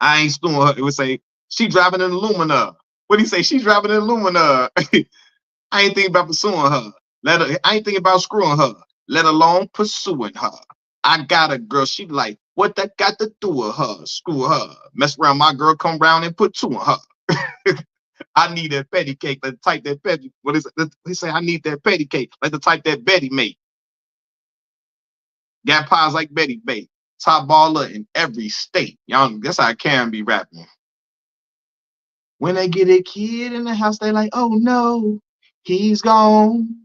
ain't stewing her. It would say, she driving an Illumina. What do you say? She's driving an Illumina. I ain't thinking about pursuing her. I ain't thinking about screwing her, let alone pursuing her. I got a girl, she be like, what that got to do with her? Screw her. Mess around, my girl come round and put two on her. I need that petty cake. Let's type that petty. What is it? He say, I need that petty cake. Let's type that Betty mate. Got pies like Betty Bate. Top baller in every state. Y'all, that's how I can be rapping. When they get a kid in the house, they like, oh no, he's gone.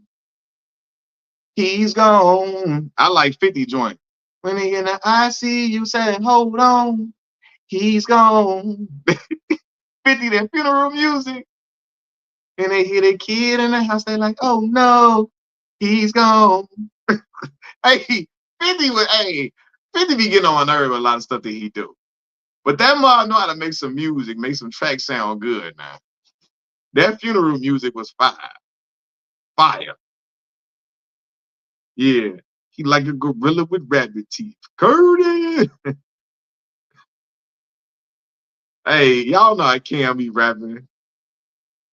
He's gone. I like 50 joint. When they in the ICU, say, hold on, he's gone. 50, that funeral music. And they hear the kid in the house, they like, oh no, he's gone. Hey, 50 be getting on my nerve with a lot of stuff that he do. But that mom know how to make some music, make some tracks sound good now. That funeral music was fire. Fire. Yeah. He like a gorilla with rabbit teeth. Curtis. Hey, y'all know I can't be rapping.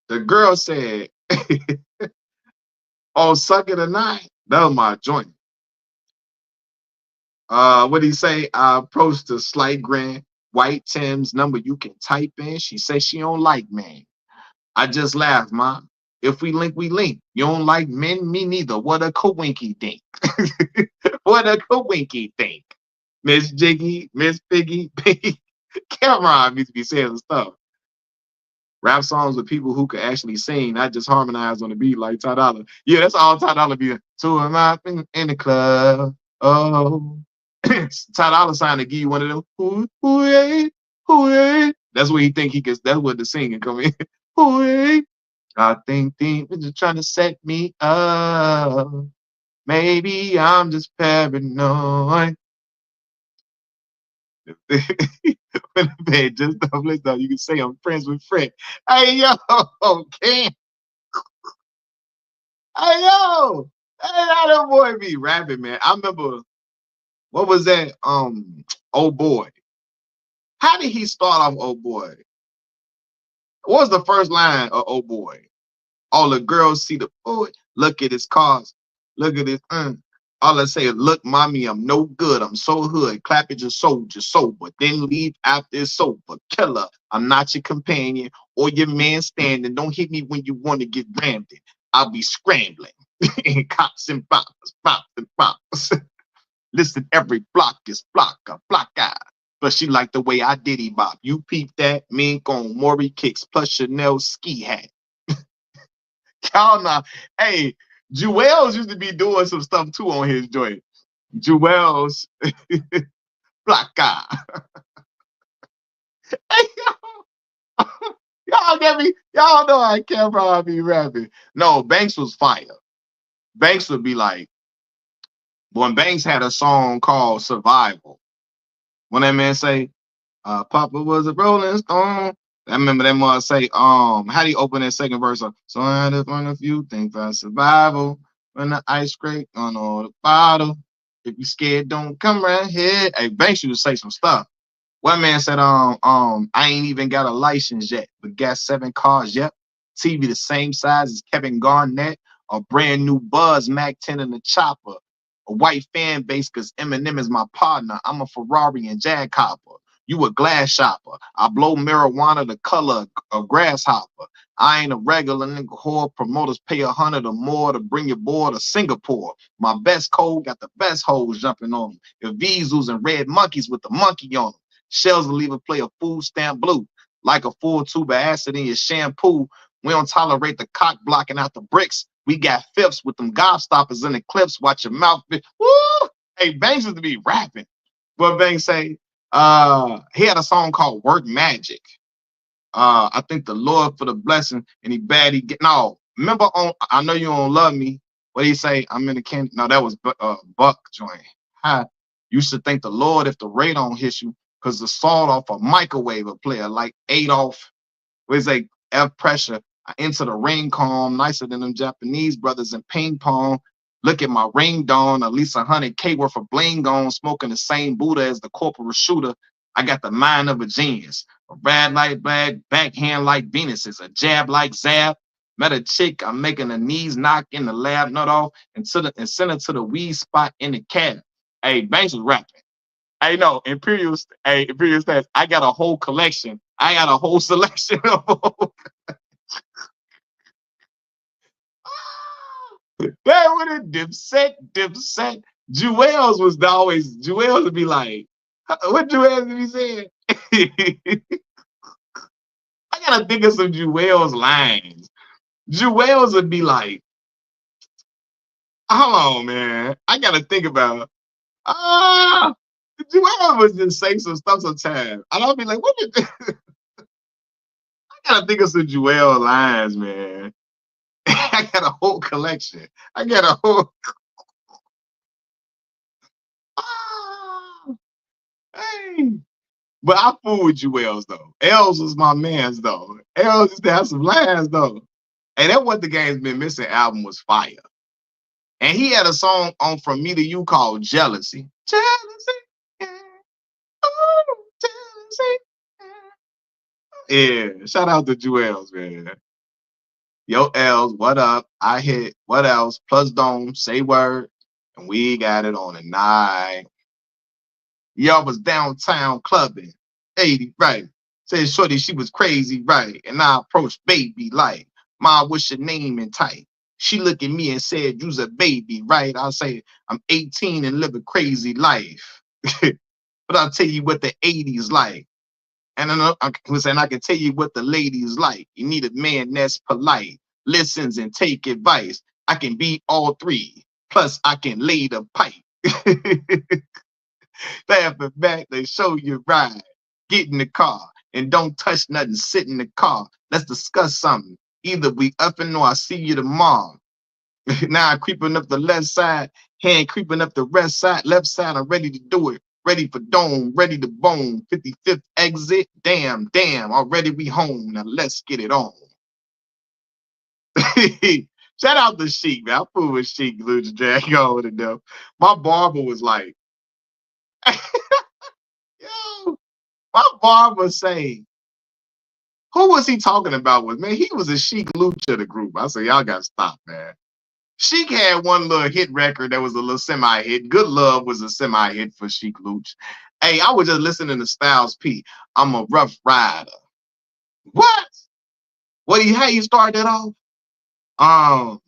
The girl said, oh, suck it or not. That was my joint. What did he say? I approached the slight grin. White Tim's number you can type in. She said she don't like men. I just laughed, Mom. If we link, we link. You don't like men? Me neither. What a coinky dink. What a coinky dink. Miss Jiggy, Miss Piggy, Piggy. Cameron needs to be saying stuff. Rap songs with people who could actually sing, not just harmonize on the beat like Ty Dolla. Yeah, that's all Ty Dolla be. Two of my in the club. Oh. Ty Dolla sign to give you one of them. Hooey. That's what he think he gets. That's what the singing come in. Hooey. I think they're just trying to set me up. Maybe I'm just paranoid. Man, just don't listen. You can say I'm friends with Fred. Hey yo, Cam. Hey yo, hey, how that boy be rapping, man. I remember what was that? Oh boy. How did he start off? Oh boy. What was the first line of Oh boy? All the girls see the boy. Look at his cars. Look at his. All I say is, look, mommy, I'm no good. I'm so hood. Clap at your soldier, sober. Then leave after it's sober. Killer, I'm not your companion or your man standing. Don't hit me when you want to get branded. I'll be scrambling. And cops and pops and pops. Listen, every block is block, a block eye. But she like the way I diddy bop. You peep that, mink on Maury kicks plus Chanel ski hat. Y'all know, hey, Jewels used to be doing some stuff too on his joint. Jewels, black guy. Hey, y'all get me? Y'all know I can't probably be rapping. No, Banks was fire. Banks would be like, when Banks had a song called Survival. When that man say, Papa was a Rolling Stone. I remember that man say, how do you open that second verse up? So I had to find a few things for survival. When the ice scrape on all the bottle. If you scared, don't come right here. Hey, Banks used to say some stuff. One man said, I ain't even got a license yet, but got 7 cars, yep. TV the same size as Kevin Garnett, a brand new Buzz Mac 10 in the chopper, a white fan base because Eminem is my partner. I'm a Ferrari and Jag Copper. You a glass shopper. I blow marijuana the color of grasshopper. I ain't a regular nigga whore. Promoters pay 100 or more to bring your boy to Singapore. My best code got the best hoes jumping on them. If V's and red monkeys with the monkey on them. Shells will leave a play a food stamp blue, like a full tube of acid in your shampoo. We don't tolerate the cock blocking out the bricks. We got fifths with them gobstoppers in the clips. Watch your mouth. Woo! Hey, Banks used to be rapping. What Banks say? He had a song called Work Magic. I think the Lord for the blessing, and he bad. He get no. Remember on I know you don't love me. What he say? I'm in the can. No, that was Buck joint. Hi. You should thank the Lord if the radon hits you, because the salt off a microwave a player like Adolf. Where's a F pressure? I enter the ring calm, nicer than them Japanese brothers in ping pong. Look at my ring dawn, at least 100K worth of bling on, smoking the same Buddha as the corporal shooter. I got the mind of a genius. A rad like black, backhand like Venus's, a jab like Zab. Met a chick, I'm making the knees knock in the lab, nut off, and send her to the weed spot in the cab. Hey, Banks was rapping. I know Imperial, hey, Imperial Stats. I got a whole collection. I got a whole selection of that would have dipset. Jewels was always Jewels would be like, what Jewels would be saying? I gotta think of some Jewels lines. Jewels would be like, hold on, man. I gotta think about Jewels would just say some stuff sometimes. And I'll be like, what did I gotta think of some Jewel lines, man. I got a whole collection. I got a whole hey. But I fool with Jewels though. Els was my man's though. Els used to have some lines though. And that What the Game's Been Missing album was fire. And he had a song on From Me to You called Jealousy. Jealousy. Yeah. Oh, jealousy. Yeah. Shout out to Jewels, man. Yo, Els, what up? I hit what else? Plus Dome, say word. And we got it on the night. Y'all was downtown clubbing. 80, right. Said shorty she was crazy, right. And I approached baby like, Ma, what's your name and type? She looked at me and said, you's a baby, right? I say, I'm 18 and live a crazy life. But I'll tell you what the 80s like. And I was saying I can tell you what the ladies like. You need a man that's polite, listens and take advice. I can be all three. Plus I can lay the pipe. Laughing back, they show you ride. Get in the car and don't touch nothing. Sit in the car. Let's discuss something. Either we up and or I see you tomorrow. Now I'm creeping up the left side, hand creeping up the left side. I'm ready to do it. Ready for dome, ready to bone. 55th exit. Damn, already we home. Now let's get it on. Shout out to Sheik, man. I fool with Sheik, Lucha Drag on to them. My barber was like, yo, my barber say, who was he talking about with, man? He was a Sheik Lucha, the group. I said, y'all got to stop, man. Sheik had one little hit record that was a little semi-hit. Good Love was a semi-hit for Sheik Luch. Hey, I was just listening to Styles P. I'm a rough rider. What? What he how you start that off? Um,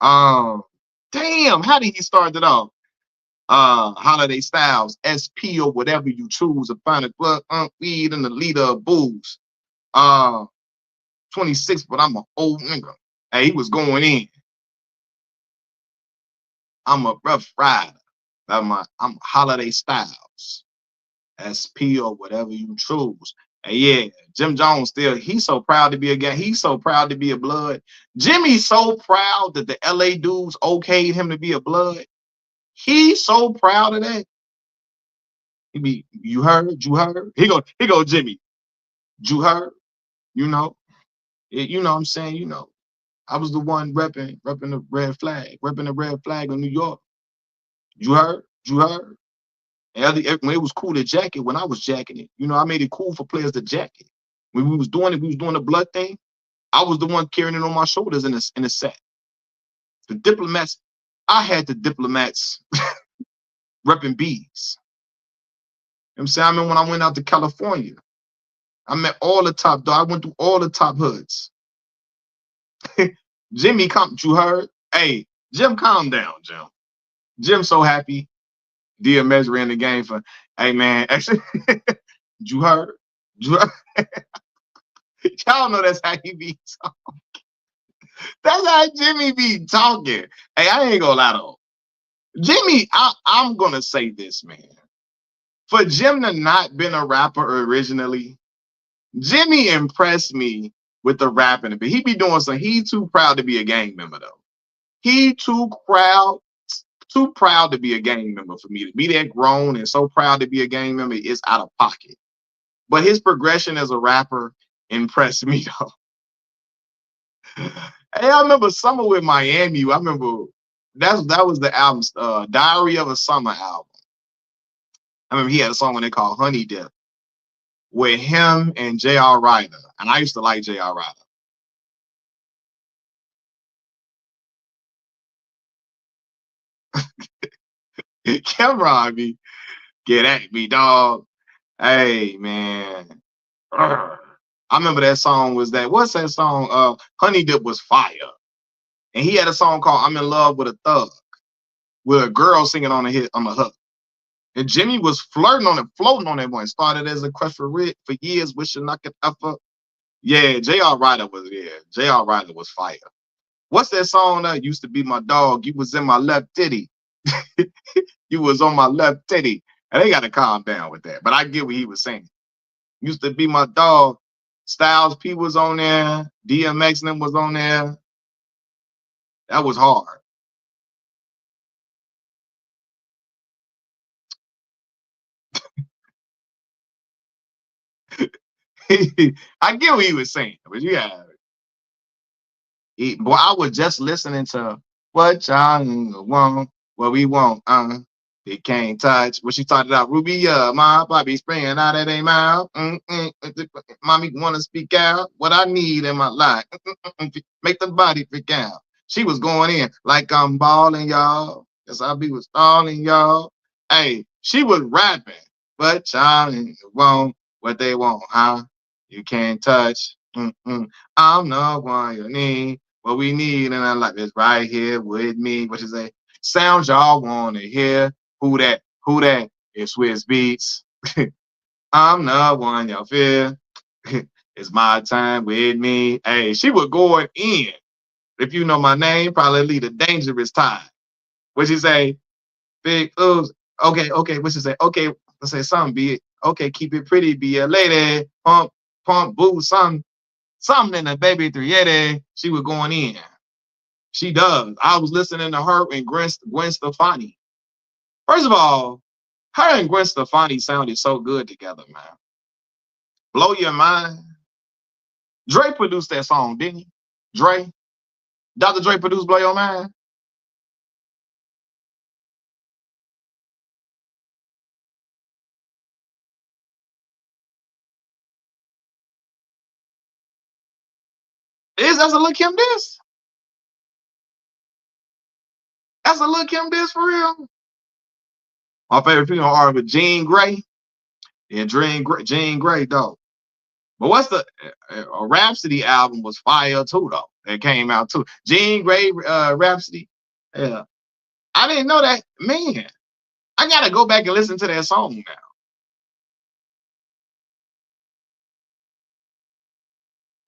um, damn, how did he start that off? Holiday Styles, SP or whatever you choose, a find a club, weed and the leader of booze. Uh, 26, but I'm an old nigga. Hey, he was going in. I'm a rough rider. I'm Holiday Styles, SP or whatever you choose. And yeah, Jim Jones still, he's so proud to be a guy. He's so proud to be a blood. Jimmy's so proud that the LA dudes okayed him to be a blood. He's so proud of that. He be, you heard, you heard. He go, Jimmy, you heard, you know, you know what I'm saying, you know. I was the one repping the red flag of New York. You heard. When it was cool to jack it, when I was jacking it, you know, I made it cool for players to jack it. When we was doing it, we was doing the blood thing. I was the one carrying it on my shoulders in the set. The diplomats, I had the diplomats repping bees. You know what I'm saying? I remember when I went out to California, I met all the top, I went through all the top hoods. Jimmy, you heard? Hey, Jim, calm down, Jim. Jim's so happy. Dear measuring the game for, hey man, actually, you heard? You heard? Y'all know that's how he be talking. That's how Jimmy be talking. Hey, I ain't gonna lie though. Jimmy, I'm gonna say this, man. For Jim to not been a rapper originally, Jimmy impressed me with the rapping. But he be doing some. He too proud to be a gang member though. He too proud to be a gang member for me to be that grown and so proud to be a gang member is out of pocket. But his progression as a rapper impressed me though. Hey, I remember Summer with Miami. I remember that was the album, Diary of a Summer album. I remember he had a song when they called Honey Dip with him and J.R. Ryder. And I used to like J.R. Ryder. Cameron be get at me, dog. Hey man. Urgh. I remember that song was that what's that song? Honey Dip was fire. And he had a song called I'm in Love with a Thug with a girl singing on the hit on the hook. And Jimmy was flirting on it, floating on that one. Started as a crush for Rick for years, wishing I could ever. Yeah, J.R. Ryder was yeah. J.R. Ryder was fire. What's that song that used to be my dog? You was in my left titty. You was on my left titty. And they gotta calm down with that. But I get what he was saying. Used to be my dog. Styles P was on there. DMX and them was on there. That was hard. I get what he was saying, but yeah, boy, I was just listening to what y'all want, what we want. It can't touch. What she talked about, Ruby, my Bobby spraying out of their mouth. Mommy wanna speak out what I need in my life. Make the body freak out. She was going in like I'm balling, y'all. Yes, I be was stalling, y'all. Hey, she was rapping, but y'all want what they want, huh? You can't touch. I'm not one you need. What we need in our life is right here with me. What you say? Sounds y'all want to hear. Who that? Who that? It's Swiss Beats. I'm not one y'all fear. It's my time with me. Hey, she was going in. If you know my name, probably lead a dangerous time. What she say? Big oops. Okay, okay. What she say? Okay, let's say something. Be it. Okay, keep it pretty. Be a lady. Pump, pump, boo, something in the baby 380. She was going in. She does. I was listening to her and Gwen Stefani. First of all, her and Gwen Stefani sounded so good together, man. Blow your mind. Dre produced that song, didn't he? Dre. Dr. Dre produced Blow Your Mind. Is that's a Lil Kim this? That's a Lil Kim diss for real. My favorite female artist with Jean Grey. Yeah, Jean Grey, though. But what's the a Rhapsody album was fire too, though. It came out too. Jean Grey Rhapsody. Yeah. I didn't know that. Man, I gotta go back and listen to that song now.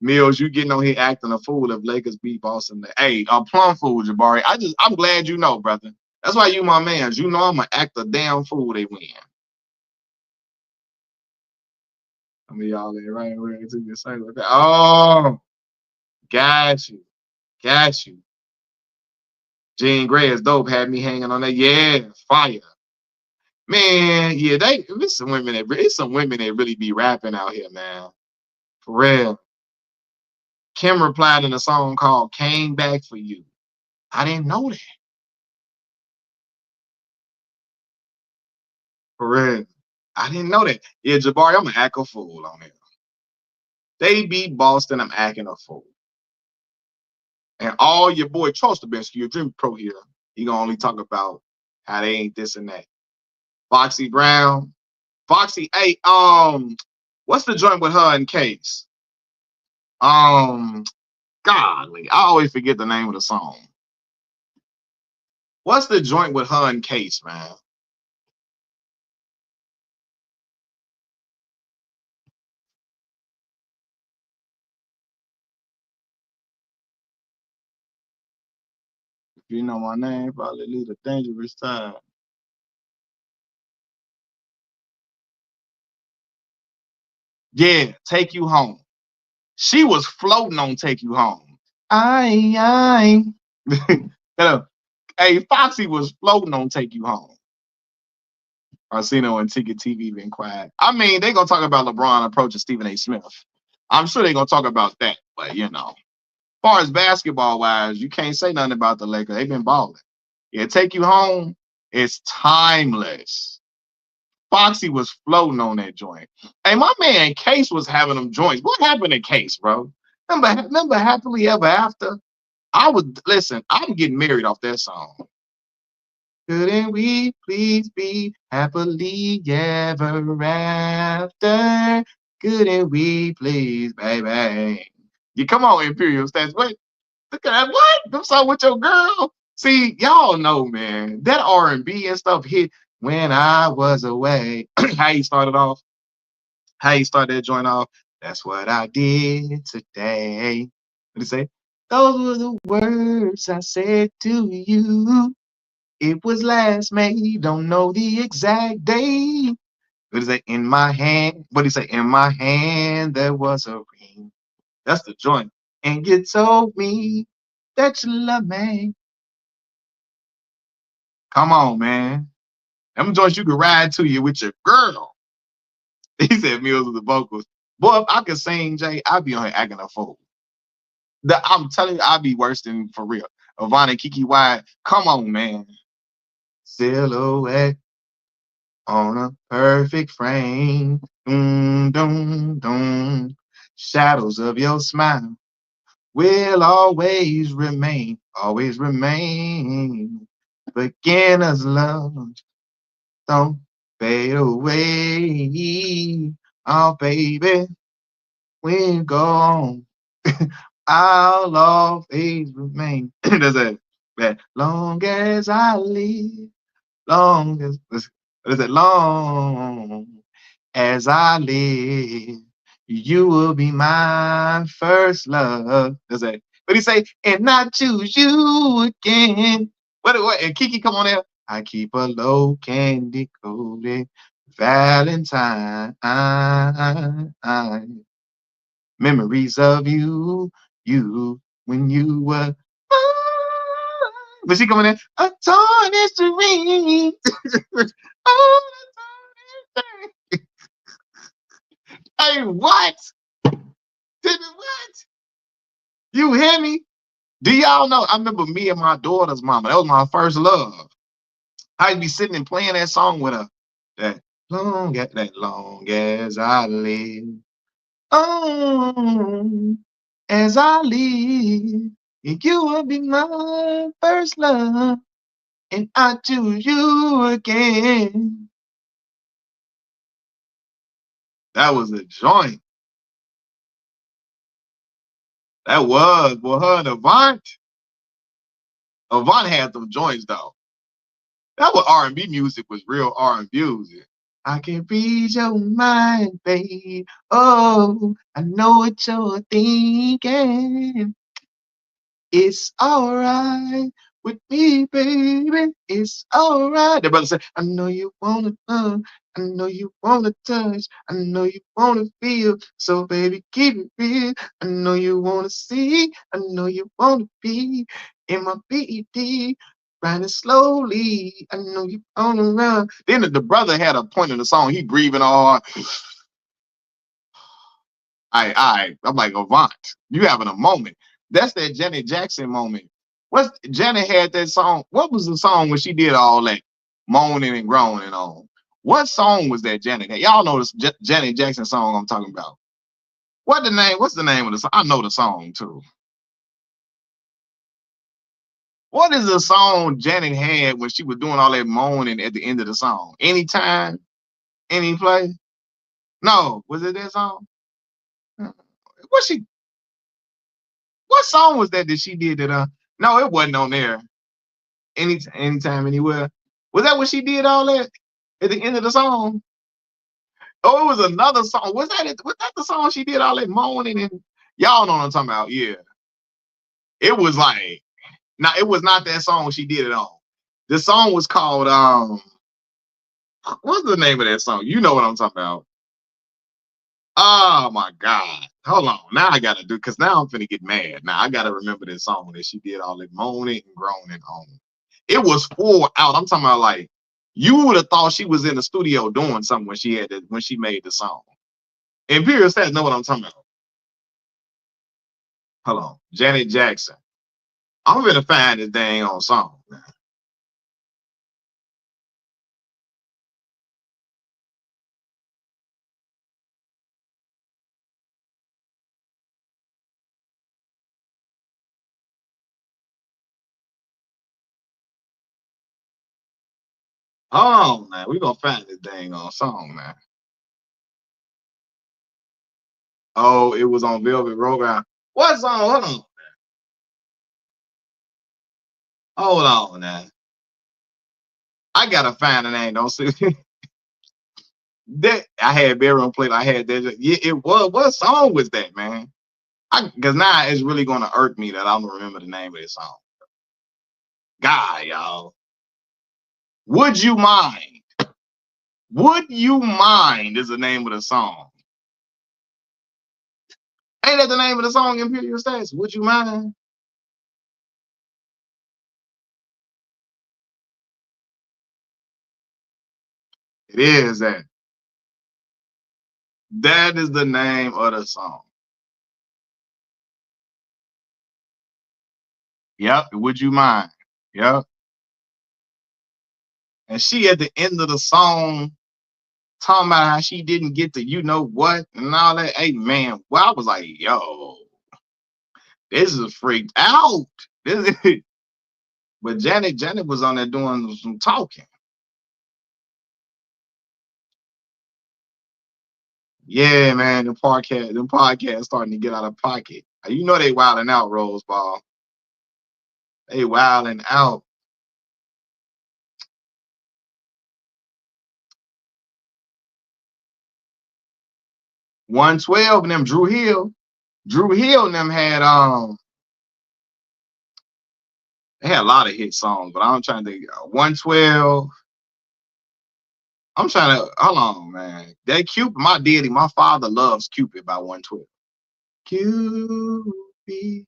Mills, you getting on here acting a fool if Lakers beat Boston. Hey, a plum fool, Jabari. I'm glad you know, brother. That's why you my man. You know I'm gonna act a damn fool they win. I mean, y'all there, right? We're going to say like that. Oh, got you. Got you. Jean Grey is dope. Had me hanging on that. Yeah, fire. Man, yeah, it's some women that really be rapping out here, man. For real. Kim replied in a song called Came Back for You. I didn't know that. For real. I didn't know that. Yeah, Jabari, I'm an act a fool on here. They beat Boston, I'm acting a fool. And all your boy Charles Stabinsky, your Dream Pro here, he gonna only talk about how they ain't this and that. Foxy Brown. Foxy, hey, what's the joint with her and Case? Golly, I always forget the name of the song. What's the joint with her and Case, man? If you know my name, probably lead a dangerous time. Yeah, Take You Home. She was floating on Take You Home. I. Hello. Hey, Foxy was floating on Take You Home. Arsenio and Ticket TV been quiet. I mean, they gonna talk about LeBron approaching Stephen A. Smith. I'm sure they gonna talk about that, but you know, as far as basketball wise, you can't say nothing about the Lakers. They've been balling. Yeah, Take You Home. It's timeless. Foxy was floating on that joint. Hey, my man Case was having them joints. What happened to Case, bro? Remember Happily Ever After? I'm getting married off that song. Couldn't we please be happily ever after? Couldn't we please, baby? You come on, Imperial Stats. Wait, look at that. What? Them song with your girl? See, y'all know, man. That R&B and stuff hit when I was away. How you started off? How you started that joint off? That's what I did today. What did he say? Those were the words I said to you. It was last May, don't know the exact date. What did he say? In my hand. What did he say? In my hand there was a ring. That's the joint. And you told me that you love me. Come on, man. Them joints you can ride to you with your girl. He said Mills with the vocals. Boy, if I could sing, Jay, I'd be on here acting a fool. I'm telling you, I'd be worse than for real. Yvonne and Kiki Wyatt. Come on, man. Silhouette on a perfect frame. Doom, doom, doom. Shadows of your smile will always remain, always remain. Beginner's love don't fade away. Oh, baby, we're gone. I'll always remain. That's it. That long as I live, long as what is it? Long as I live, you will be my first love. That's it. But he say, and not choose you again. What? And Kiki, come on there. I keep a low candy coated Valentine. Memories of you when you were mine. But she coming in, a tarnished ring. Oh, hey, what? What? You hear me? Do y'all know? I remember me and my daughter's mama. That was my first love. I'd be sitting and playing that song with her. That long as I live. Oh, as I live, you will be my first love. and I choose you again. That was a joint. That was, boy, her and Avant. Avant had them joints though. That was R&B music, was real R&B music. I can read your mind, babe. Oh, I know what you're thinking. It's alright with me, baby. It's alright. The brother said, I know you wanna love. I know you wanna touch. I know you wanna feel. So baby, keep it real. I know you wanna see. I know you wanna be in my BED. Riding slowly. I know you wanna run. Then the brother had a point in the song. He breathing all hard. I'm like, Avant, you having a moment. That's that Janet Jackson moment. What Janet had that song? What was the song when she did all that moaning and groaning on? What song was that Janet had? Y'all know this Janet Jackson song I'm talking about. What the name? What's the name of the song? I know the song too. What is the song Janet had when she was doing all that moaning at the end of the song? Anytime, any place? No, was it that song? What she? What song was that she did that? No, it wasn't on there. Anytime, anywhere. Was that what she did all that at the end of the song? Oh, it was another song. Was that it? Was that the song she did all that moaning and y'all know what I'm talking about? Yeah. It was like, now it was not that song she did it on. The song was called what's the name of that song? You know what I'm talking about. Oh my God. Hold on. Now I gotta do because now I'm finna get mad. Now I gotta remember this song that she did all that moaning and groaning on. It was full out. I'm talking about like you would have thought she was in the studio doing something when she had when she made the song. Imperial Stats know what I'm talking about. Hold on. Janet Jackson. I'm gonna find this dang on song. Hold on, man. We gonna find this dang on song, man. Oh, it was on Velvet Rope. What song? Hold on. Hold on, man. I gotta find the name. Don't see that. I had Barry on plate. I had that. Yeah, it was. What song was that, man? Because now it's really gonna irk me that I don't remember the name of this song. God, y'all. Would you mind? Would you mind is the name of the song. Ain't that the name of the song, Imperial Stats? Would you mind? It is that. That is the name of the song. Yep. Would you mind? Yep. And she at the end of the song talking about how she didn't get to you know what and all that. Hey man, well, I was like, yo, this is freaked out. This is, but Janet was on there doing some talking. Yeah, man, the podcast starting to get out of pocket. You know they wilding out, Roseball. They wilding out. 112 and them Drew Hill. Drew Hill and them had they had a lot of hit songs, but I'm trying to think 112. I'm trying to hold on, man. That Cupid, my daddy, my father loves Cupid by 112. Cupid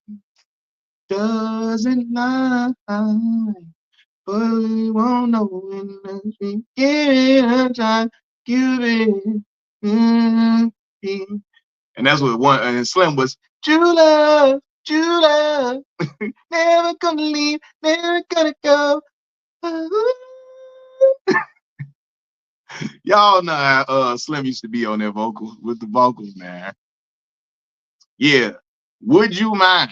doesn't lie, but we won't know when we get a time. Cupid. And that's what one and Slim was true love, never gonna leave, never gonna go. Y'all know how Slim used to be on their vocals with the vocals, man. Yeah. Would you mind?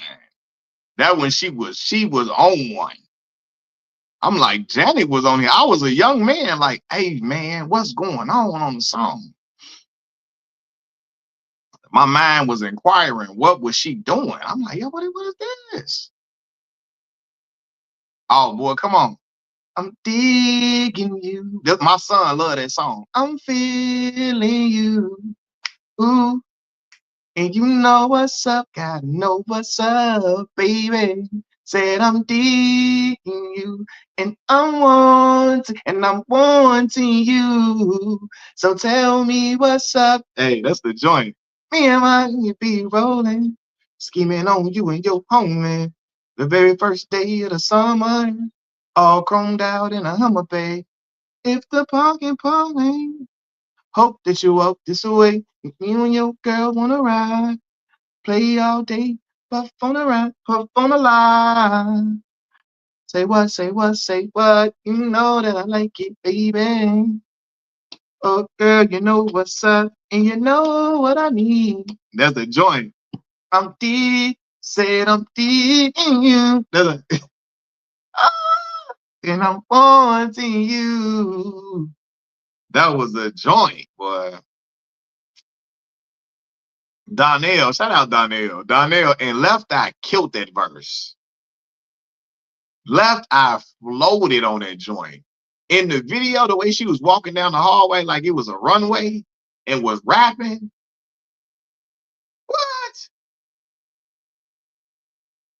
That when she was on one. I'm like, Janet was on here. I was a young man, like, hey man, what's going on the song? My mind was inquiring, what was she doing? I'm like, yo, what is this? Oh boy, come on. I'm digging you. My son love that song. I'm feeling you. Ooh. And you know what's up, gotta know what's up, baby. Said I'm digging you, and I'm wanting you. So tell me what's up. Hey, that's the joint. Me and my you be rolling, scheming on you and your homie. The very first day of the summer, all chromed out in a Hummer Bay. If the parking ain't, hope that you walk this way. If you and your girl wanna ride. Play all day, puff on the ride, puff on the line. Say what, say what, say what. You know that I like it, baby. Oh, girl, you know what's up, and you know what I need. That's a joint. I'm deep, said I'm deep in you. That's a, and I'm wanting you. That was a joint, boy. Donnell, shout out Donnell. Donnell and Left Eye killed that verse. Left Eye floated on that joint. In the video, the way she was walking down the hallway like it was a runway and was rapping. What?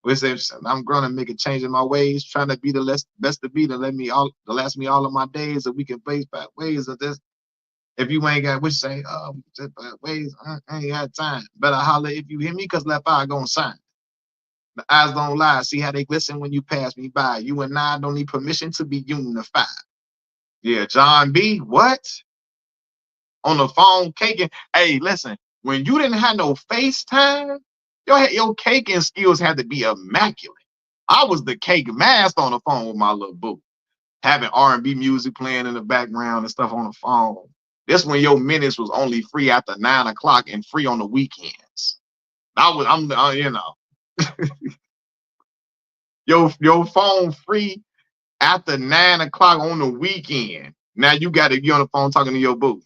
Listen, I'm gonna make a change in my ways, trying to be the best to be to last me all of my days, so we can face back ways of this. If you ain't got what you say, ways, I ain't got time. Better holler if you hear me, cause Left Eye gonna sign. The eyes don't lie. See how they glisten when you pass me by. You and I don't need permission to be unified. Yeah, John B. What? On the phone caking. Hey, listen, when you didn't have no FaceTime, your caking skills had to be immaculate. I was the cake master on the phone with my little boo, having R&B music playing in the background and stuff on the phone. This when your minutes was only free after 9 o'clock and free on the weekends. You know, your phone free after 9 o'clock on the weekend. Now you got to be on the phone talking to your boo,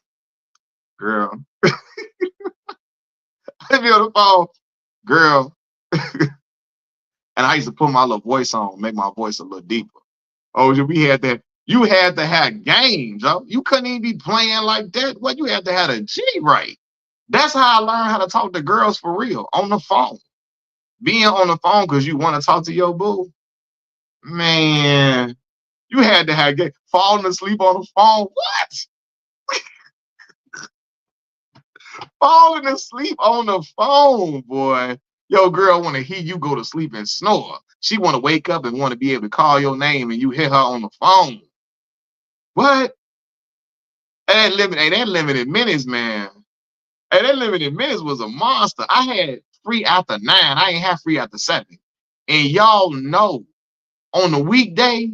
girl. If you're on the phone, girl. And I used to put my little voice on, make my voice a little deeper. Oh, we had that. You had to have games, yo. You couldn't even be playing like that. What, you had to have a G right. That's how I learned how to talk to girls for real, on the phone. Being on the phone because you want to talk to your boo. Man, you had to have falling asleep on the phone. What? Falling asleep on the phone, boy. Your girl want to hear you go to sleep and snore. She want to wake up and want to be able to call your name and you hit her on the phone. What? Hey, that limited minutes, man. Hey, that limited minutes was a monster. I had free after 9. I ain't have free after 7. And y'all know, on the weekday,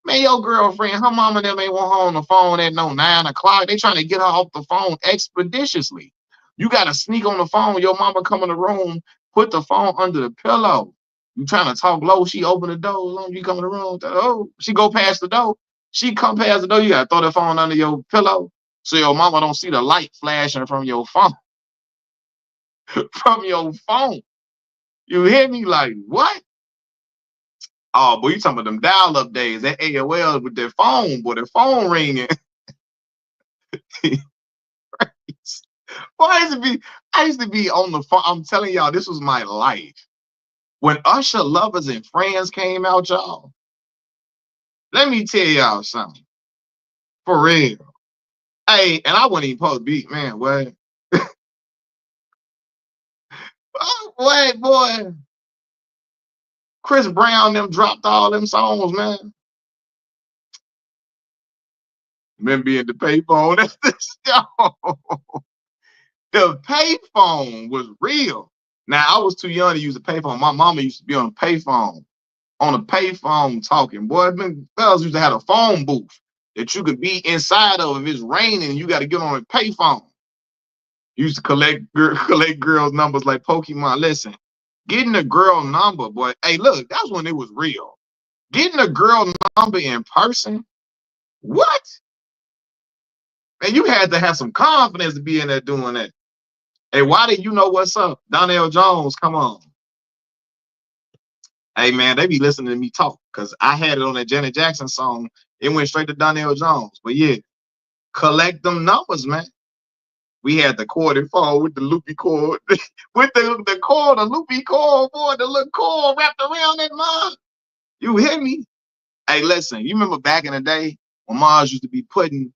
man, your girlfriend, her mama them ain't want her on the phone at no 9 o'clock. They trying to get her off the phone expeditiously. You got to sneak on the phone. Your mama come in the room, put the phone under the pillow. You trying to talk low. She open the door. You come in the room. Oh, she go past the door. She come past the door. You got to throw the phone under your pillow so your mama don't see the light flashing from your phone. From your phone. You hear me? Like, what? Oh, boy, you talking about them dial-up days, that AOL with their phone, boy, their phone ringing. Boy, I used to be on the phone. I'm telling y'all, this was my life. When Usher Lovers and Friends came out, y'all, let me tell y'all something. For real. Hey, and I wasn't even supposed to be, man, what? Oh, what, boy? Chris Brown them dropped all them songs, man. Men being the payphone. That's the payphone was real. Now, I was too young to use a payphone. My mama used to be on a payphone. On a payphone talking. Boy, fellas used to have a phone booth that you could be inside of if it's raining and you got to get on a payphone. Used to collect girls' numbers like Pokemon. Listen, getting a girl number, boy. Hey, look, that's when it was real. Getting a girl number in person? What? Man, you had to have some confidence to be in there doing that. Hey, why did you know what's up? Donnell Jones, come on. Hey, man, they be listening to me talk because I had it on that Janet Jackson song. It went straight to Donnell Jones. But yeah, collect them numbers, man. We had the corded phone with the loopy cord, with the cord, the loopy cord, boy, the little cord wrapped around that mom. You hear me? Hey, listen, you remember back in the day when moms used to be putting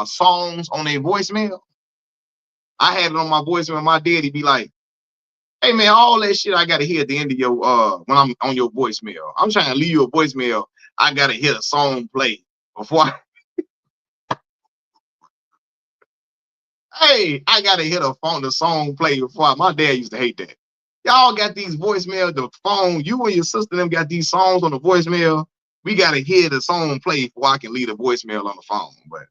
songs on their voicemail? I had it on my voicemail. My daddy be like, hey man, all that shit I gotta hear at the end of your when I'm on your voicemail. I'm trying to leave you a voicemail. I gotta hear a song play before I gotta hear the song play before my dad used to hate that. Y'all got these voicemail, the phone, you and your sister them got these songs on the voicemail. We gotta hear the song play before I can leave the voicemail on the phone. But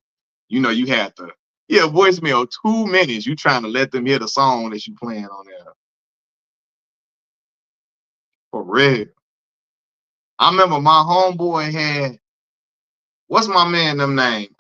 you know, you had to voicemail 2 minutes. You trying to let them hear the song that you playing on there. For real. I remember my homeboy had what's my man them name?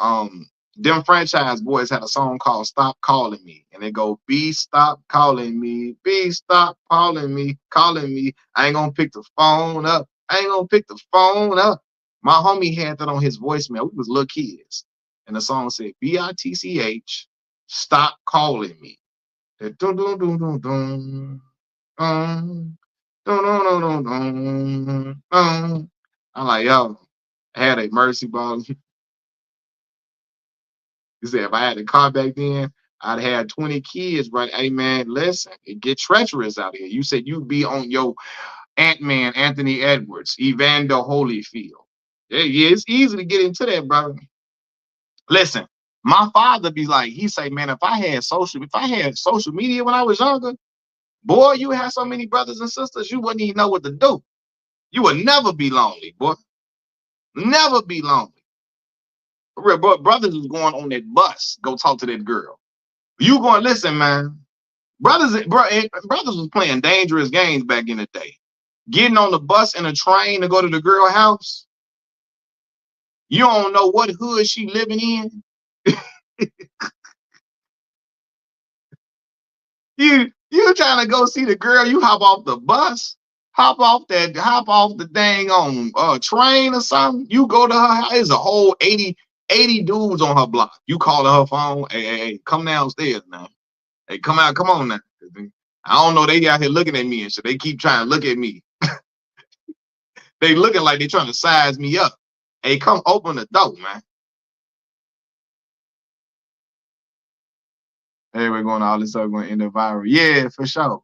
Them franchise boys had a song called Stop Calling Me. And they go, B stop calling me, B stop calling me, calling me. I ain't gonna pick the phone up. I ain't gonna pick the phone up. My homie had that on his voicemail. We was little kids. And the song said, BITCH, stop calling me. Dun, dun, dun, dun, dun, dun, dun, dun, dun, dun, dun. I'm like, yo, I had a mercy ball. He said, if I had a car back then, I'd had 20 kids, right? Hey, man, listen, it get treacherous out here. You said you'd be on your Ant-Man, Anthony Edwards, Evander Holyfield. Yeah, it's easy to get into that, brother. Listen, my father be like, he say, man, if I had social media when I was younger, boy, you had so many brothers and sisters, you wouldn't even know what to do. You would never be lonely, boy. Never be lonely. For real, bro, brothers was going on that bus, go talk to that girl. You going, listen, man. Brothers was playing dangerous games back in the day. Getting on the bus and a train to go to the girl house. You don't know what hood she living in. You trying to go see the girl, you hop off the bus, hop off the dang on train or something. You go to her house, there's a whole 80 dudes on her block. You call her phone, hey, come downstairs now. Hey, come on now. I don't know, they out here looking at me and shit. They keep trying to look at me. They looking like they trying to size me up. Hey, come open the door, man. Hey, we're going all this stuff going to end up viral. Yeah, for sure.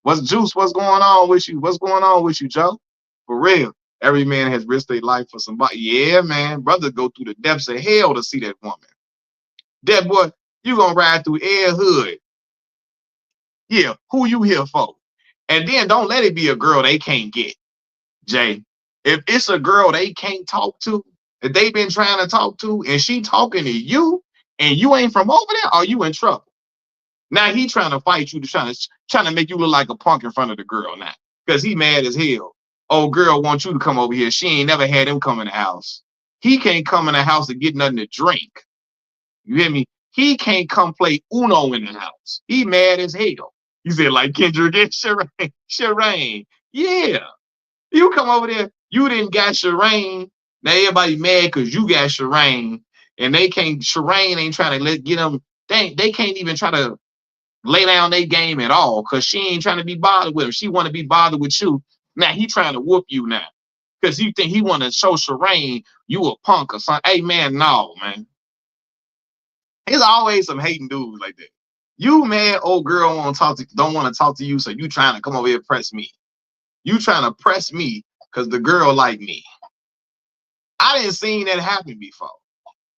What's Juice? What's going on with you? What's going on with you, Joe? For real. Every man has risked their life for somebody. Yeah, man. Brothers go through the depths of hell to see that woman. That boy, you gonna ride through air hood. Yeah, who you here for? And then don't let it be a girl they can't get. Jay, if it's a girl they can't talk to, that they been trying to talk to, and she talking to you, and you ain't from over there, are you in trouble? Now he trying to fight you, trying to make you look like a punk in front of the girl now, because he mad as hell. Oh, girl wants you to come over here. She ain't never had him come in the house. He can't come in the house to get nothing to drink. You hear me? He can't come play Uno in the house. He mad as hell. He said, like Kendrick and Shireen. Yeah. You come over there, you didn't got Shireen. Now everybody mad because you got Shireen. And Shireen ain't trying to get them, they can't even try to lay down their game at all because she ain't trying to be bothered with him. She want to be bothered with you. Now he trying to whoop you now because you think he want to show Shireen you a punk or something. Hey, man, no, man. There's always some hating dudes like that. You mad old girl don't want to talk to you, so you trying to come over here and press me. You trying to press me because the girl like me. I didn't seen that happen before.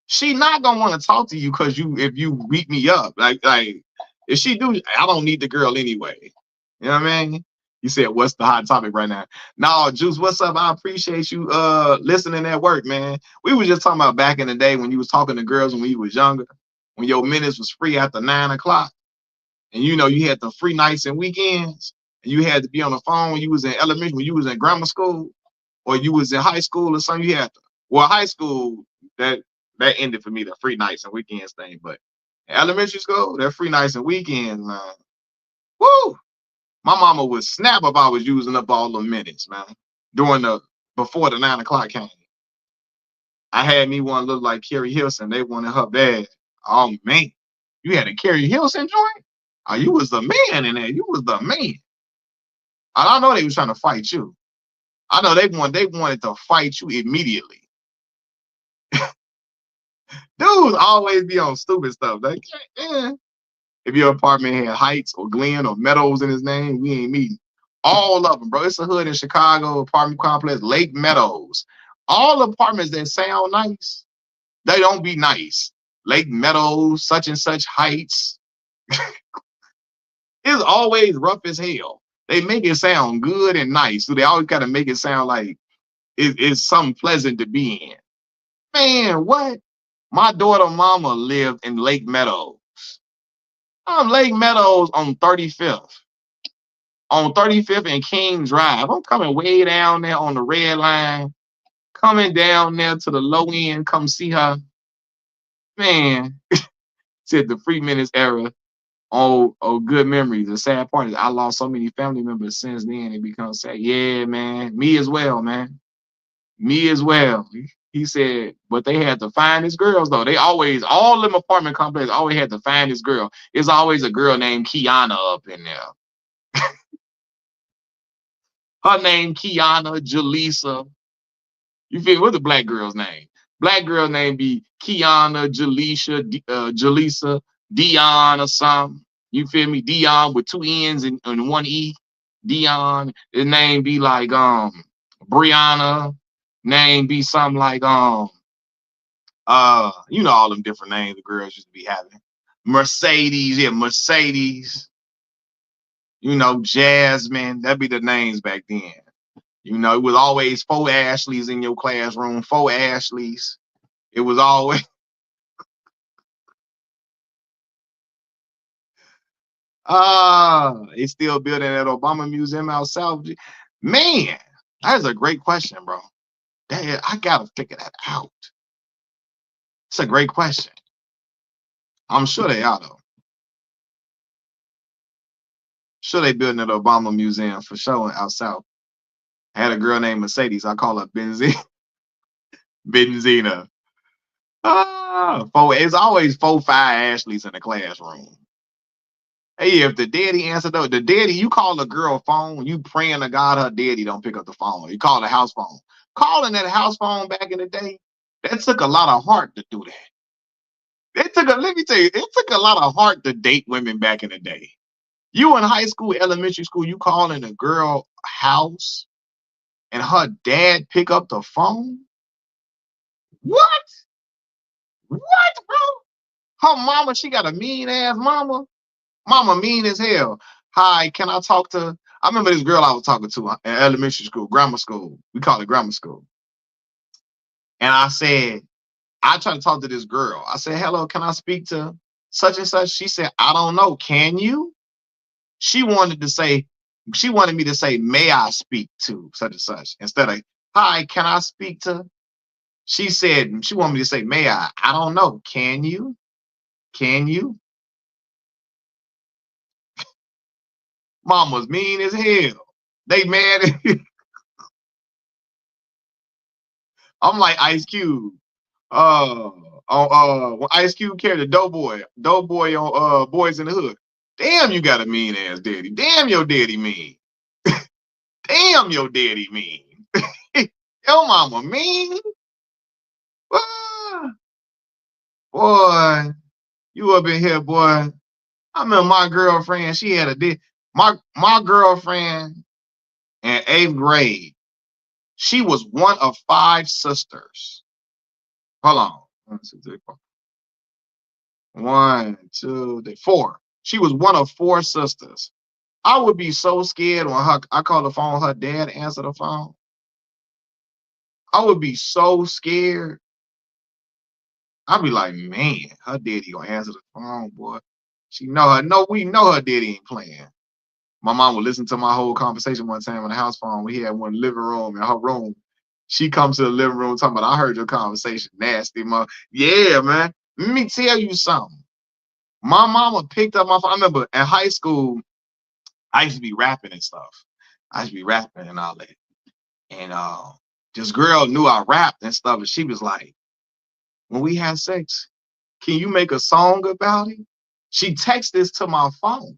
She not gonna want to talk to you because if you beat me up. Like if she do, I don't need the girl anyway. You know what I mean? You said, what's the hot topic right now? No, Juice, what's up? I appreciate you listening at work, man. We was just talking about back in the day when you was talking to girls when you was younger, when your minutes was free after 9 o'clock. And you know, you had the free nights and weekends, and you had to be on the phone when you was in elementary, when you was in grammar school. or you was in high school or something, you had to. Well, high school, that that ended for me, the free nights and weekends thing. But in elementary school, that free nights and weekends, man. Woo! My mama would snap if I was using up all the minutes, man. During the before the 9 o'clock came. I had me one look like Carrie Hilson. They wanted her bad. Oh man, you had a Carrie Hilson joint? Oh, you was the man in there. You was the man. I know they was trying to fight you. I know they wanted to fight you immediately. Dudes always be on stupid stuff. Like, yeah. If your apartment had Heights or Glen or Meadows in his name, we ain't meeting. All of them, bro. It's a hood in Chicago, apartment complex, Lake Meadows. All apartments that sound nice, they don't be nice. Lake Meadows, such and such Heights. It's always rough as hell. They make it sound good and nice. So they always gotta make it sound like it's something pleasant to be in. Man, what? My daughter mama lived in Lake Meadows. Lake Meadows on 35th. On 35th and King Drive. I'm coming way down there on the red line. Coming down there to the low end, come see her. Man, said the free minutes era. Oh, good memories. The sad part is I lost so many family members since then. It becomes sad. Yeah, man. Me as well, man. Me as well. He said, but they had the finest girls though. They always, all them apartment complexes always had the finest girl. It's always a girl named Kiana up in there. Her name Kiana, Jaleesa. You feel what's the black girl's name? Black girl name be Kiana, Jaleesa, Dion or something. You feel me? Dion with 2 N's and 1 E. Dion. His name be like Brianna. Name be something like you know all them different names the girls used to be having. Mercedes, yeah, Mercedes. You know, Jasmine. That'd be the names back then. You know, it was always 4 Ashleys in your classroom, 4 Ashleys. It was always it's still building that Obama Museum out south. Man, that is a great question, bro. I gotta figure that out. It's a great question. I'm sure they are though. Sure they building that Obama Museum for sure out south. I had a girl named Mercedes. I call her Benzina. Benzina. It's always 4, 5 Ashleys in the classroom. Hey, if the daddy answered though, the daddy, you call a girl phone, you praying to God her daddy don't pick up the phone. You call the house phone. Calling that house phone back in the day, that took a lot of heart to do that. Let me tell you, it took a lot of heart to date women back in the day. You in high school, elementary school, you calling a girl house and her dad pick up the phone? What? What, bro? Her mama, she got a mean ass mama. Mama mean as hell. Hi, can I talk to? I remember this girl I was talking to in elementary school, grammar school. We call it grammar school. And I said, I tried to talk to this girl. I said, hello, can I speak to such and such? She said, I don't know. Can you? She wanted me to say, may I speak to such and such instead of, hi, can I speak to? She said, she wanted me to say, may I? I don't know. Can you? Can you? Mama's mean as hell. They mad at I'm like Ice Cube. When Ice Cube carried the Doughboy on Boys in the Hood. Damn, you got a mean ass daddy. Damn, your daddy mean. Damn, your daddy mean. Your mama mean. Ah, boy, you up in here, boy. I remember my girlfriend. She had my girlfriend in 8th grade. She was one of 5 sisters. Hold on. 1, 2, 3, 4. 1, 2, 3, 4. She was one of 4 sisters. I would be so scared when I call the phone, her dad answer the phone. I would be so scared. I'd be like, man, her daddy gonna answer the phone, boy. She know her. No, we know her daddy ain't playing. My mom would listen to my whole conversation one time on the house phone. We had one living room in her room. She comes to the living room talking about, I heard your conversation, nasty mom. Yeah, man. Let me tell you something. My mama picked up my phone. I remember in high school, I used to be rapping and stuff. I used to be rapping and all that. And this girl knew I rapped and stuff, and she was like, when we had sex, can you make a song about it? She texted this to my phone.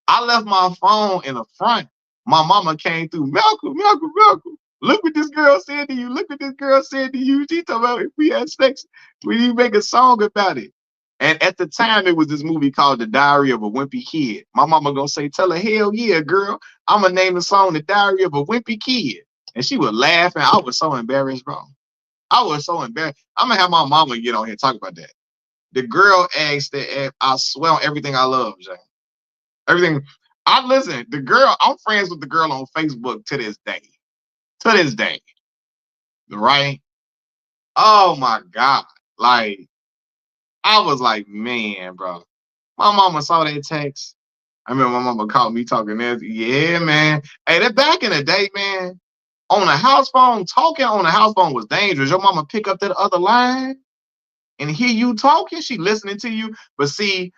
I left my phone in the front. My mama came through. Malcolm, Malcolm, Malcolm. Look what this girl said to you. Look what this girl said to you. She talking about if we had sex, we need to make a song about it. And at the time, it was this movie called The Diary of a Wimpy Kid. My mama gonna say, tell her, hell yeah, girl. I'm gonna name the song The Diary of a Wimpy Kid. And she would laugh, and I was so embarrassed, bro. I was so embarrassed. I'm gonna have my mama get on here and talk about that. The girl asked that I swear on everything I love, Jay. Everything. I listen, the girl, I'm friends with the girl on Facebook to this day. To this day. Right? Oh my God. Like, I was like, man, bro. My mama saw that text. I remember my mama called me talking this. Yeah, man. Hey, that back in the day, man, on a house phone, talking on a house phone was dangerous. Your mama pick up that other line and hear you talking. She listening to you. But see,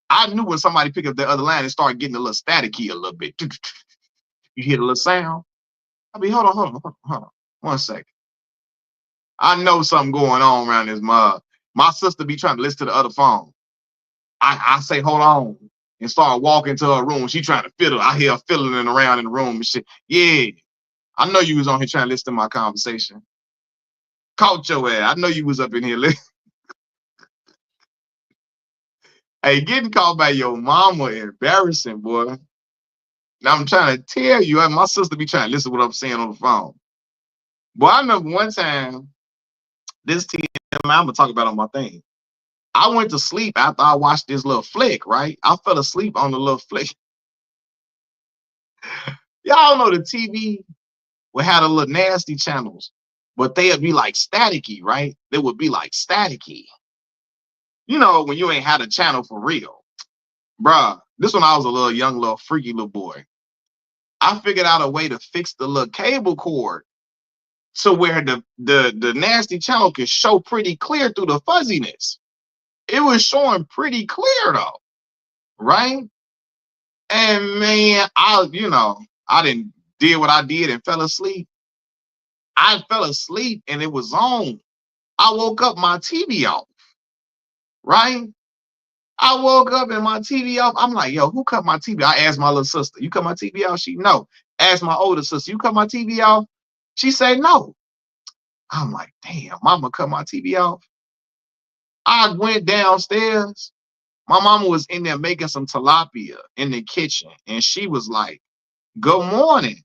I knew when somebody picked up the other line and started getting a little staticky a little bit. You hear the little sound. I mean, hold on. 1 second. I know something going on around this mug. My sister be trying to listen to the other phone. I say, hold on, and start walking to her room. She trying to fiddle. I hear her fiddling around in the room and shit. Yeah, I know you was on here trying to listen to my conversation. Caught your ass. I know you was up in here listening. Hey, getting caught by your mama embarrassing, boy. Now I'm trying to tell you, my sister be trying to listen to what I'm saying on the phone. Boy, I remember one time, this team, I'm gonna talk about on my thing. I went to sleep after I watched this little flick, right? I fell asleep on the little flick. Y'all know the TV would have the little nasty channels, but they'd be like staticky, right? They would be like staticky. You know, when you ain't had a channel for real. Bruh, this when I was a little young, little freaky little boy. I figured out a way to fix the little cable cord to where the nasty channel could show pretty clear through the fuzziness. It was showing pretty clear though, right? And man, I didn't did what I did and fell asleep. I fell asleep and it was on. I woke up, my TV off, right? I woke up and my TV off. I'm like, yo, who cut my TV? I asked my little sister, you cut my TV off? She no. Asked my older sister, you cut my TV off? She said no. I'm like, damn, mama cut my TV off. I went downstairs. My mama was in there making some tilapia in the kitchen. And she was like, good morning.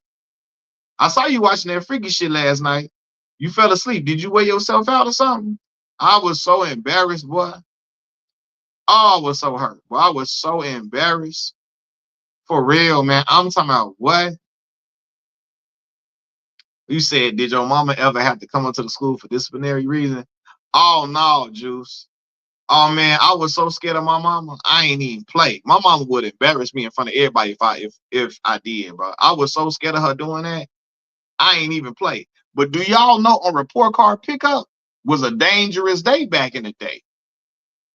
I saw you watching that freaky shit last night. You fell asleep. Did you wear yourself out or something? I was so embarrassed, boy. Oh, I was so hurt. Boy, I was so embarrassed. For real, man. I'm talking about what? You said, did your mama ever have to come up to the school for disciplinary reason? Oh, no, Juice. Oh, man, I was so scared of my mama. I ain't even play. My mama would embarrass me in front of everybody if I did, bro. I was so scared of her doing that. I ain't even play. But do y'all know on report card pickup was a dangerous day back in the day?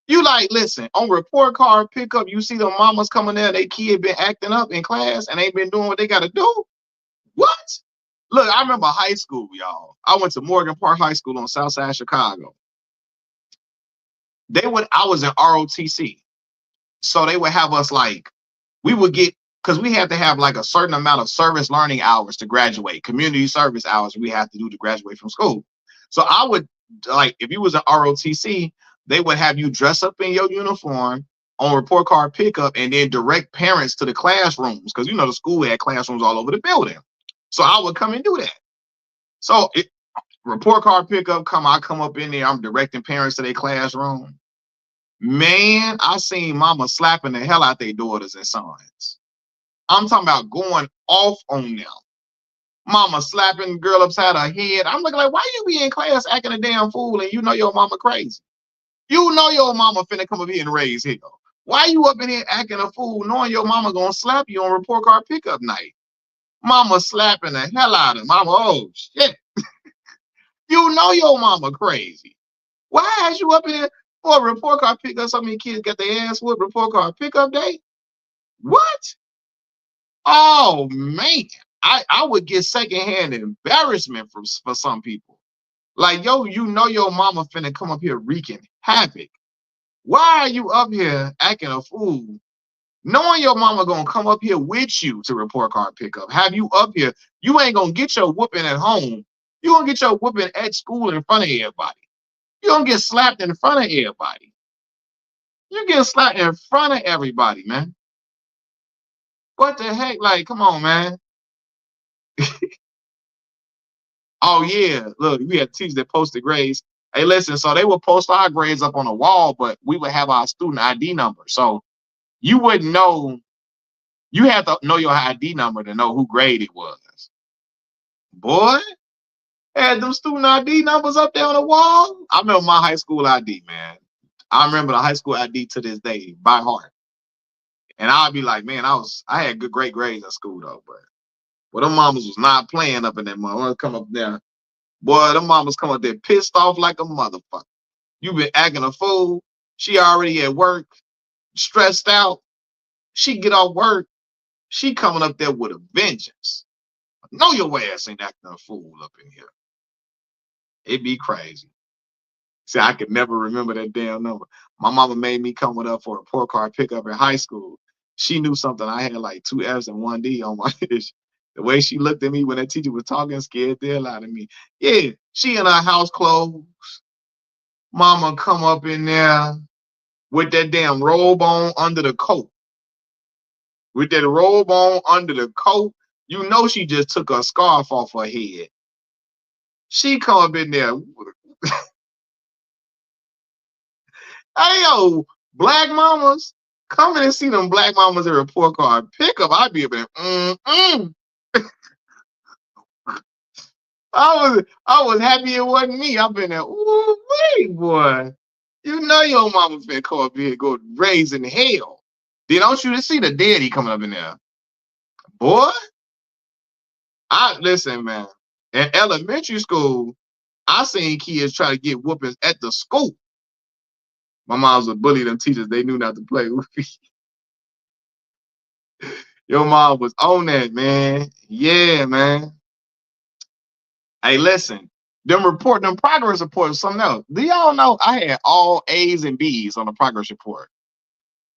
You like, listen, on report card pickup, you see the mamas coming there, they kid been acting up in class and ain't been doing what they got to do. What? Look, I remember high school, y'all. I went to Morgan Park High School on South Side Chicago. I was in ROTC. So they would have us like, we would get, because we had to have like a certain amount of service learning hours to graduate, community service hours we have to do to graduate from school. So I would, like, if you was an ROTC, they would have you dress up in your uniform on report card pickup and then direct parents to the classrooms, because you know the school had classrooms all over the building. So I would come and do that. So report card pickup, I come up in there, I'm directing parents to their classroom. Man, I seen mama slapping the hell out their daughters and sons. I'm talking about going off on them. Mama slapping the girl upside her head. I'm looking like, why you be in class acting a damn fool and you know your mama crazy? You know your mama finna come up here and raise hell. Why you up in here acting a fool knowing your mama gonna slap you on report card pickup night? Mama slapping the hell out of him. Mama, oh shit. You know your mama crazy. Why has you up in there for a report card pickup? So many kids got their ass whooped report card pickup day. What? Oh man, I would get secondhand embarrassment for some people. Like, yo, you know your mama finna come up here wreaking havoc. Why are you up here acting a fool, knowing your mama gonna come up here with you to report card pickup? Have you up here? You ain't gonna get your whooping at home. You gonna get your whooping at school in front of everybody. You gonna get slapped in front of everybody. You get slapped in front of everybody, man. What the heck? Like, come on, man. Oh yeah, look, we had teachers that posted grades. Hey, listen, so they would post our grades up on the wall, but we would have our student ID number. So you wouldn't know. You had to know your ID number to know who grade it was. Boy, had them student ID numbers up there on the wall. I remember my high school ID, man. I remember the high school ID to this day by heart. And I'd be like, man, I had good great grades at school though, but well, them mamas was not playing up in that mother. Come up there, boy, them mamas come up there pissed off like a motherfucker. You been acting a fool. She already at work, stressed out. She get off work. She coming up there with a vengeance. Know your ass ain't acting a fool up in here. It be crazy. See, I could never remember that damn number. My mama made me come with her for a report card pickup in high school. She knew something. I had like 2 F's and 1 D on my dish. The way she looked at me when that teacher was talking scared the hell out of me. Yeah, she in her house clothes. Mama come up in there with that damn robe on under the coat. With that robe on under the coat, you know she just took a scarf off her head. She come up in there. Hey yo, black mamas, coming and see them black mamas at report card pickup. I'd be a bit, I was happy it wasn't me. I've been there, ooh, wait, boy. You know your mama finna come up here, go raising hell. Then don't you see the daddy coming up in there? Boy, I listen, man. In elementary school, I seen kids try to get whoopings at the school. My moms would bully them teachers. They knew not to play with me. Your mom was on that, man. Yeah, man. Hey, listen. Them progress reports, something else. Do y'all know I had all A's and B's on the progress report?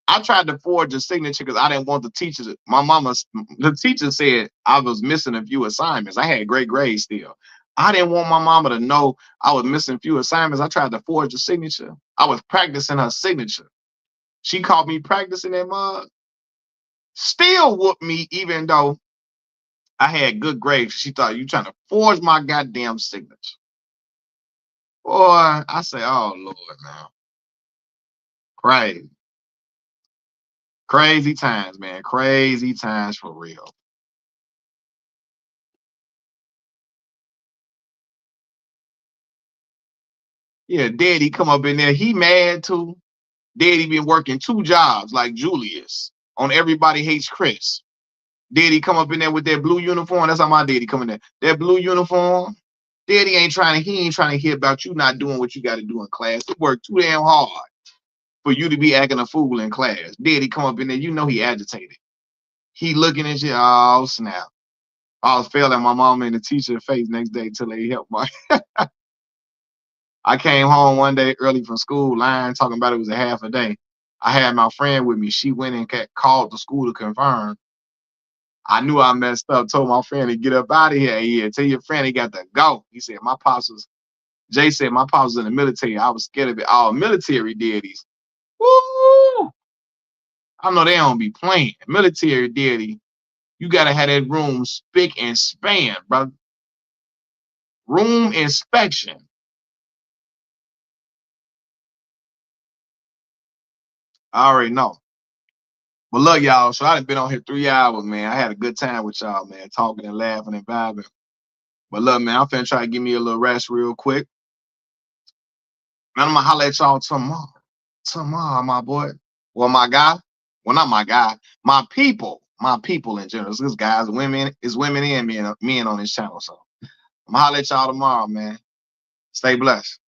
I tried to forge a signature because I didn't want the teachers. The teacher said I was missing a few assignments. I had great grades still. I didn't want my mama to know I was missing a few assignments. I tried to forge a signature. I was practicing her signature. She caught me practicing that mug. Still whooped me, even though I had good grades. She thought you trying to forge my goddamn signature. Boy, I say, oh Lord, now. Crazy. Crazy times, man. Crazy times for real. Yeah, daddy come up in there. He mad too. Daddy been working 2 jobs like Julius on Everybody Hates Chris. Daddy come up in there with that blue uniform. That's how my daddy come in there. That blue uniform. Daddy he ain't trying to hear about you not doing what you got to do in class. He worked too damn hard for you to be acting a fool in class. Daddy come up in there, you know he agitated. He looking at you, oh snap. I was failing my mom and the teacher face next day till they helped my I came home one day early from school, lying, talking about it was a half a day. I had my friend with me. She went and called the school to confirm. I knew I messed up, told my friend to get up out of here. Yeah, tell your friend he got to go. He said, Jay said, my pops was in the military. I was scared of it. All military daddies. Woo! I know they don't be playing. Military daddy, you got to have that room spick and span, bro. Room inspection. I already know. But look, y'all, so I done been on here 3 hours, man. I had a good time with y'all, man, talking and laughing and vibing. But look, man, I'm finna try to give me a little rest real quick. Man, I'm gonna holler at y'all tomorrow. Tomorrow, my boy. Well, my guy. Well, not my guy. My people. My people in general. This guys, women, it's women and men on this channel. So I'm gonna holler at y'all tomorrow, man. Stay blessed.